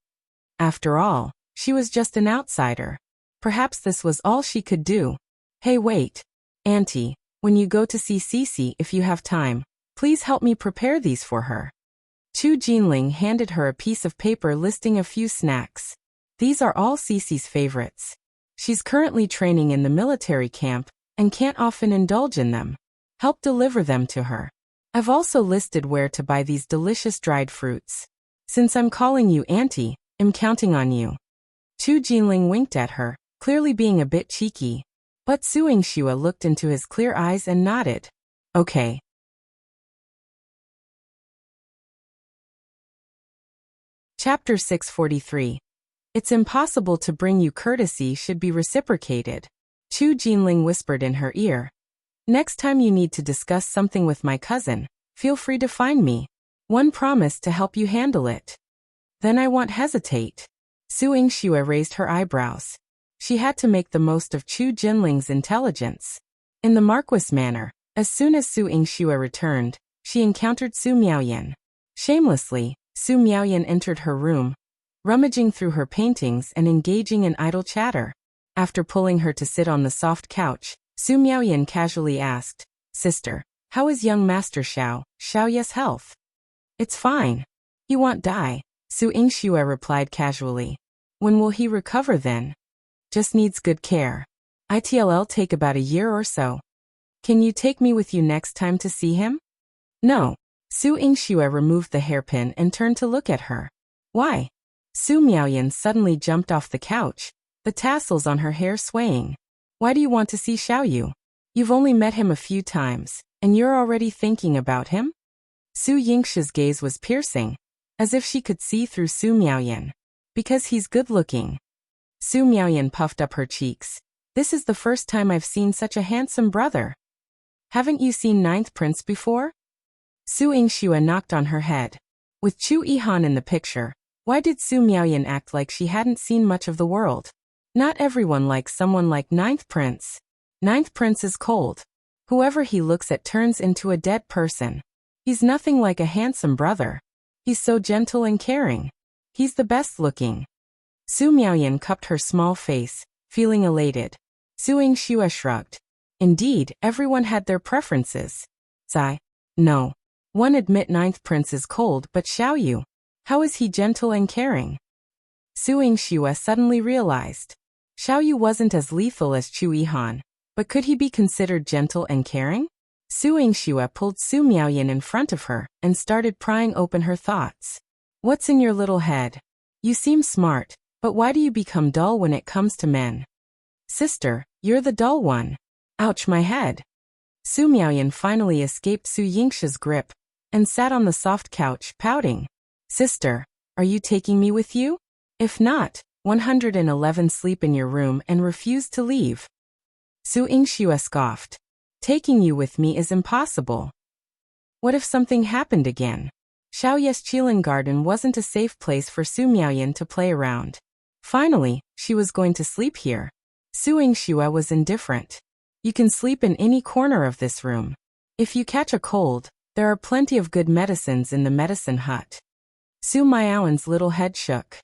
After all, she was just an outsider. Perhaps this was all she could do. Hey, wait. Auntie, when you go to see Cece, if you have time, please help me prepare these for her. Chu Jinling handed her a piece of paper listing a few snacks. These are all Cece's favorites. She's currently training in the military camp and can't often indulge in them. Help deliver them to her. I've also listed where to buy these delicious dried fruits. Since I'm calling you Auntie, I'm counting on you. Chu Jinling winked at her, clearly being a bit cheeky. But Su Yingxue looked into his clear eyes and nodded. Okay. Chapter 643. It's impossible to bring you courtesy should be reciprocated. Chu Jinling whispered in her ear. Next time you need to discuss something with my cousin, feel free to find me. One promise to help you handle it. Then I won't hesitate. Su Yingxue raised her eyebrows. She had to make the most of Chu Jinling's intelligence. In the Marquis manner, as soon as Su Yingxue returned, she encountered Su Miaoyan. Shamelessly, Su Miaoyan entered her room, rummaging through her paintings and engaging in idle chatter. After pulling her to sit on the soft couch, Su Miaoyan casually asked, Sister, how is young Master Xiao's health? It's fine. He won't die, Su Yingxue replied casually. When will he recover then? Just needs good care. It'll take about a year or so. Can you take me with you next time to see him? No. Su Yingxue removed the hairpin and turned to look at her. Why? Su Miaoyan suddenly jumped off the couch, the tassels on her hair swaying. Why do you want to see Xiao? You've only met him a few times, and you're already thinking about him? Su Yingxue's gaze was piercing, as if she could see through Su Miaoyan. Because he's good-looking. Su Miaoyan puffed up her cheeks. This is the first time I've seen such a handsome brother. Haven't you seen Ninth Prince before? Su Yingxue knocked on her head. With Chu Yihan in the picture, why did Su Miaoyan act like she hadn't seen much of the world? Not everyone likes someone like Ninth Prince. Ninth Prince is cold. Whoever he looks at turns into a dead person. He's nothing like a handsome brother. He's so gentle and caring. He's the best looking. Su Miaoyan cupped her small face, feeling elated. Su Yingxue shrugged. Indeed, everyone had their preferences. Zai. No. One admit Ninth Prince is cold, but Xiao, how is he gentle and caring? Su Yingxue suddenly realized. Xiao wasn't as lethal as Chu Yihan, but could he be considered gentle and caring? Su Yingxue pulled Su Miaoyan in front of her and started prying open her thoughts. What's in your little head? You seem smart, but why do you become dull when it comes to men? Sister, you're the dull one. Ouch, my head. Su Miaoyan finally escaped Su Yingxue's grip and sat on the soft couch, pouting. Sister, are you taking me with you? If not, 111 sleep in your room and refuse to leave. Su Yingxue scoffed. Taking you with me is impossible. What if something happened again? Xiao's Qilin garden wasn't a safe place for Su Miaoyan to play around. Finally, she was going to sleep here. Su Yingxue was indifferent. You can sleep in any corner of this room. If you catch a cold, there are plenty of good medicines in the medicine hut. Su Miaoyan's little head shook.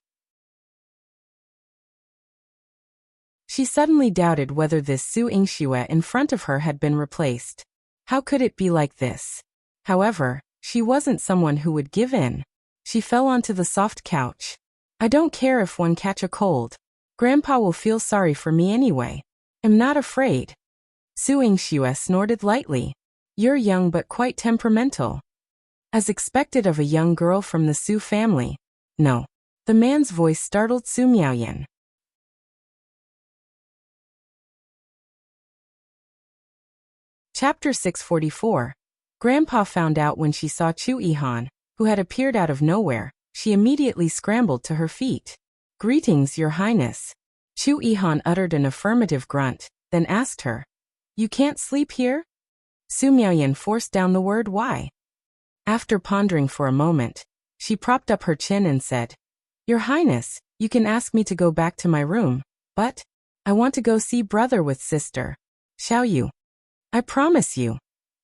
She suddenly doubted whether this Su Yingxue in front of her had been replaced. How could it be like this? However, she wasn't someone who would give in. She fell onto the soft couch. I don't care if one catch a cold. Grandpa will feel sorry for me anyway. I'm not afraid. Su Yingxue snorted lightly. You're young but quite temperamental. As expected of a young girl from the Su family. No. The man's voice startled Su Miaoyan. Chapter 644. Grandpa found out when she saw Chu Yihan, who had appeared out of nowhere. She immediately scrambled to her feet. Greetings, Your Highness. Chu Yihan uttered an affirmative grunt, then asked her. You can't sleep here? Su Miaoyan forced down the word why. After pondering for a moment, she propped up her chin and said, Your Highness, you can ask me to go back to my room, but I want to go see brother with sister. Xiao. I promise you,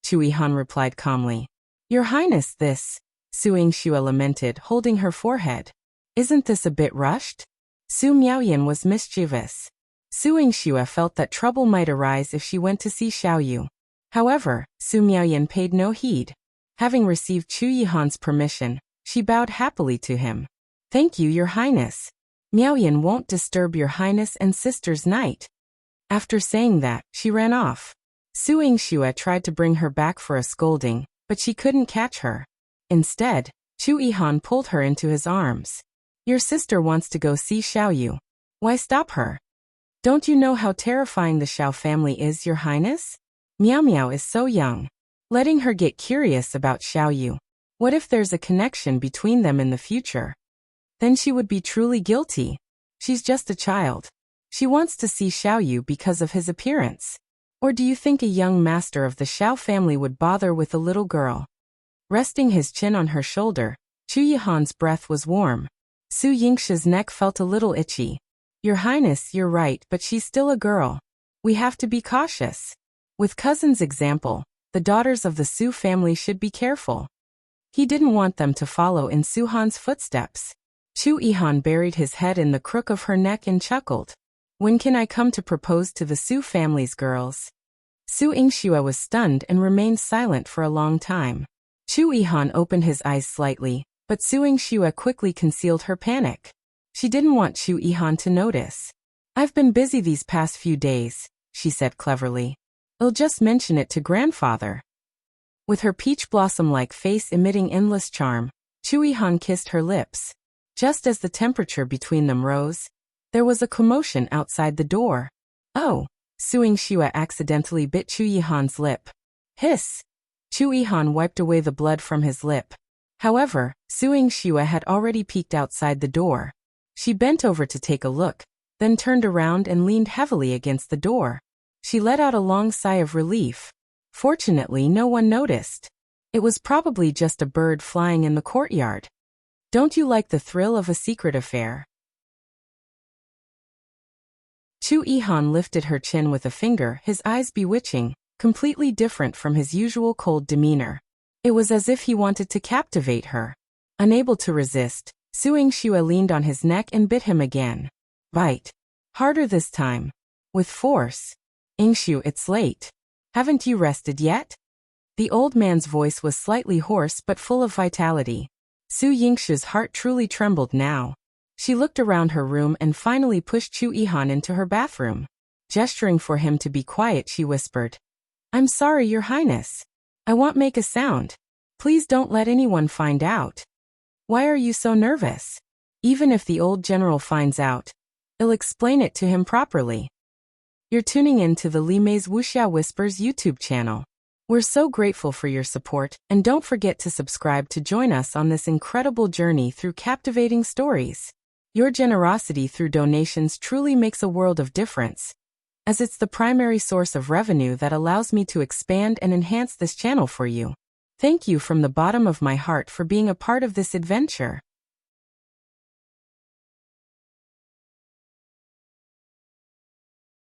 Chu Yihan replied calmly. Your Highness, this, Su Yingxue lamented, holding her forehead. Isn't this a bit rushed? Su Miaoyan was mischievous. Su Yingxue felt that trouble might arise if she went to see Xiao. However, Su Miaoyan paid no heed. Having received Chu Yihan's permission, she bowed happily to him. Thank you, Your Highness. Miaoyan won't disturb Your Highness and sister's night. After saying that, she ran off. Su Yingxue tried to bring her back for a scolding, but she couldn't catch her. Instead, Chu Yihan pulled her into his arms. Your sister wants to go see Xiao. Why stop her? Don't you know how terrifying the Xiao family is, Your Highness? Miao Miao is so young. Letting her get curious about Xiao. What if there's a connection between them in the future? Then she would be truly guilty. She's just a child. She wants to see Xiao because of his appearance. Or do you think a young master of the Xiao family would bother with a little girl? Resting his chin on her shoulder, Chu Yihan's breath was warm. Su Yingxue's neck felt a little itchy. Your Highness, you're right, but she's still a girl. We have to be cautious. With cousin's example, the daughters of the Su family should be careful. He didn't want them to follow in Su Han's footsteps. Chu Yihan buried his head in the crook of her neck and chuckled. When can I come to propose to the Su family's girls? Su Yingxue was stunned and remained silent for a long time. Chu Yihan opened his eyes slightly, but Su Yingxue quickly concealed her panic. She didn't want Chu Yihan to notice. I've been busy these past few days, she said cleverly. I'll just mention it to grandfather. With her peach blossom-like face emitting endless charm, Chu Yihan kissed her lips. Just as the temperature between them rose, there was a commotion outside the door. Oh! Su Yingxue accidentally bit Chu Yihan's lip. Hiss! Chu Yihan wiped away the blood from his lip. However, Su Yingxue had already peeked outside the door. She bent over to take a look, then turned around and leaned heavily against the door. She let out a long sigh of relief. Fortunately, no one noticed. It was probably just a bird flying in the courtyard. Don't you like the thrill of a secret affair? Chu Yihan lifted her chin with a finger, his eyes bewitching, completely different from his usual cold demeanor. It was as if he wanted to captivate her. Unable to resist, Su Yingxue leaned on his neck and bit him again. Bite. Harder this time. With force. Yingxue, it's late. Haven't you rested yet? The old man's voice was slightly hoarse but full of vitality. Su Yingxue's heart truly trembled now. She looked around her room and finally pushed Chu Yihan into her bathroom. Gesturing for him to be quiet, she whispered, I'm sorry, Your Highness. I won't make a sound. Please don't let anyone find out. Why are you so nervous? Even if the old general finds out, I'll explain it to him properly. You're tuning in to the Li Mei's Wuxia Whispers YouTube channel. We're so grateful for your support, and don't forget to subscribe to join us on this incredible journey through captivating stories. Your generosity through donations truly makes a world of difference, as it's the primary source of revenue that allows me to expand and enhance this channel for you. Thank you from the bottom of my heart for being a part of this adventure.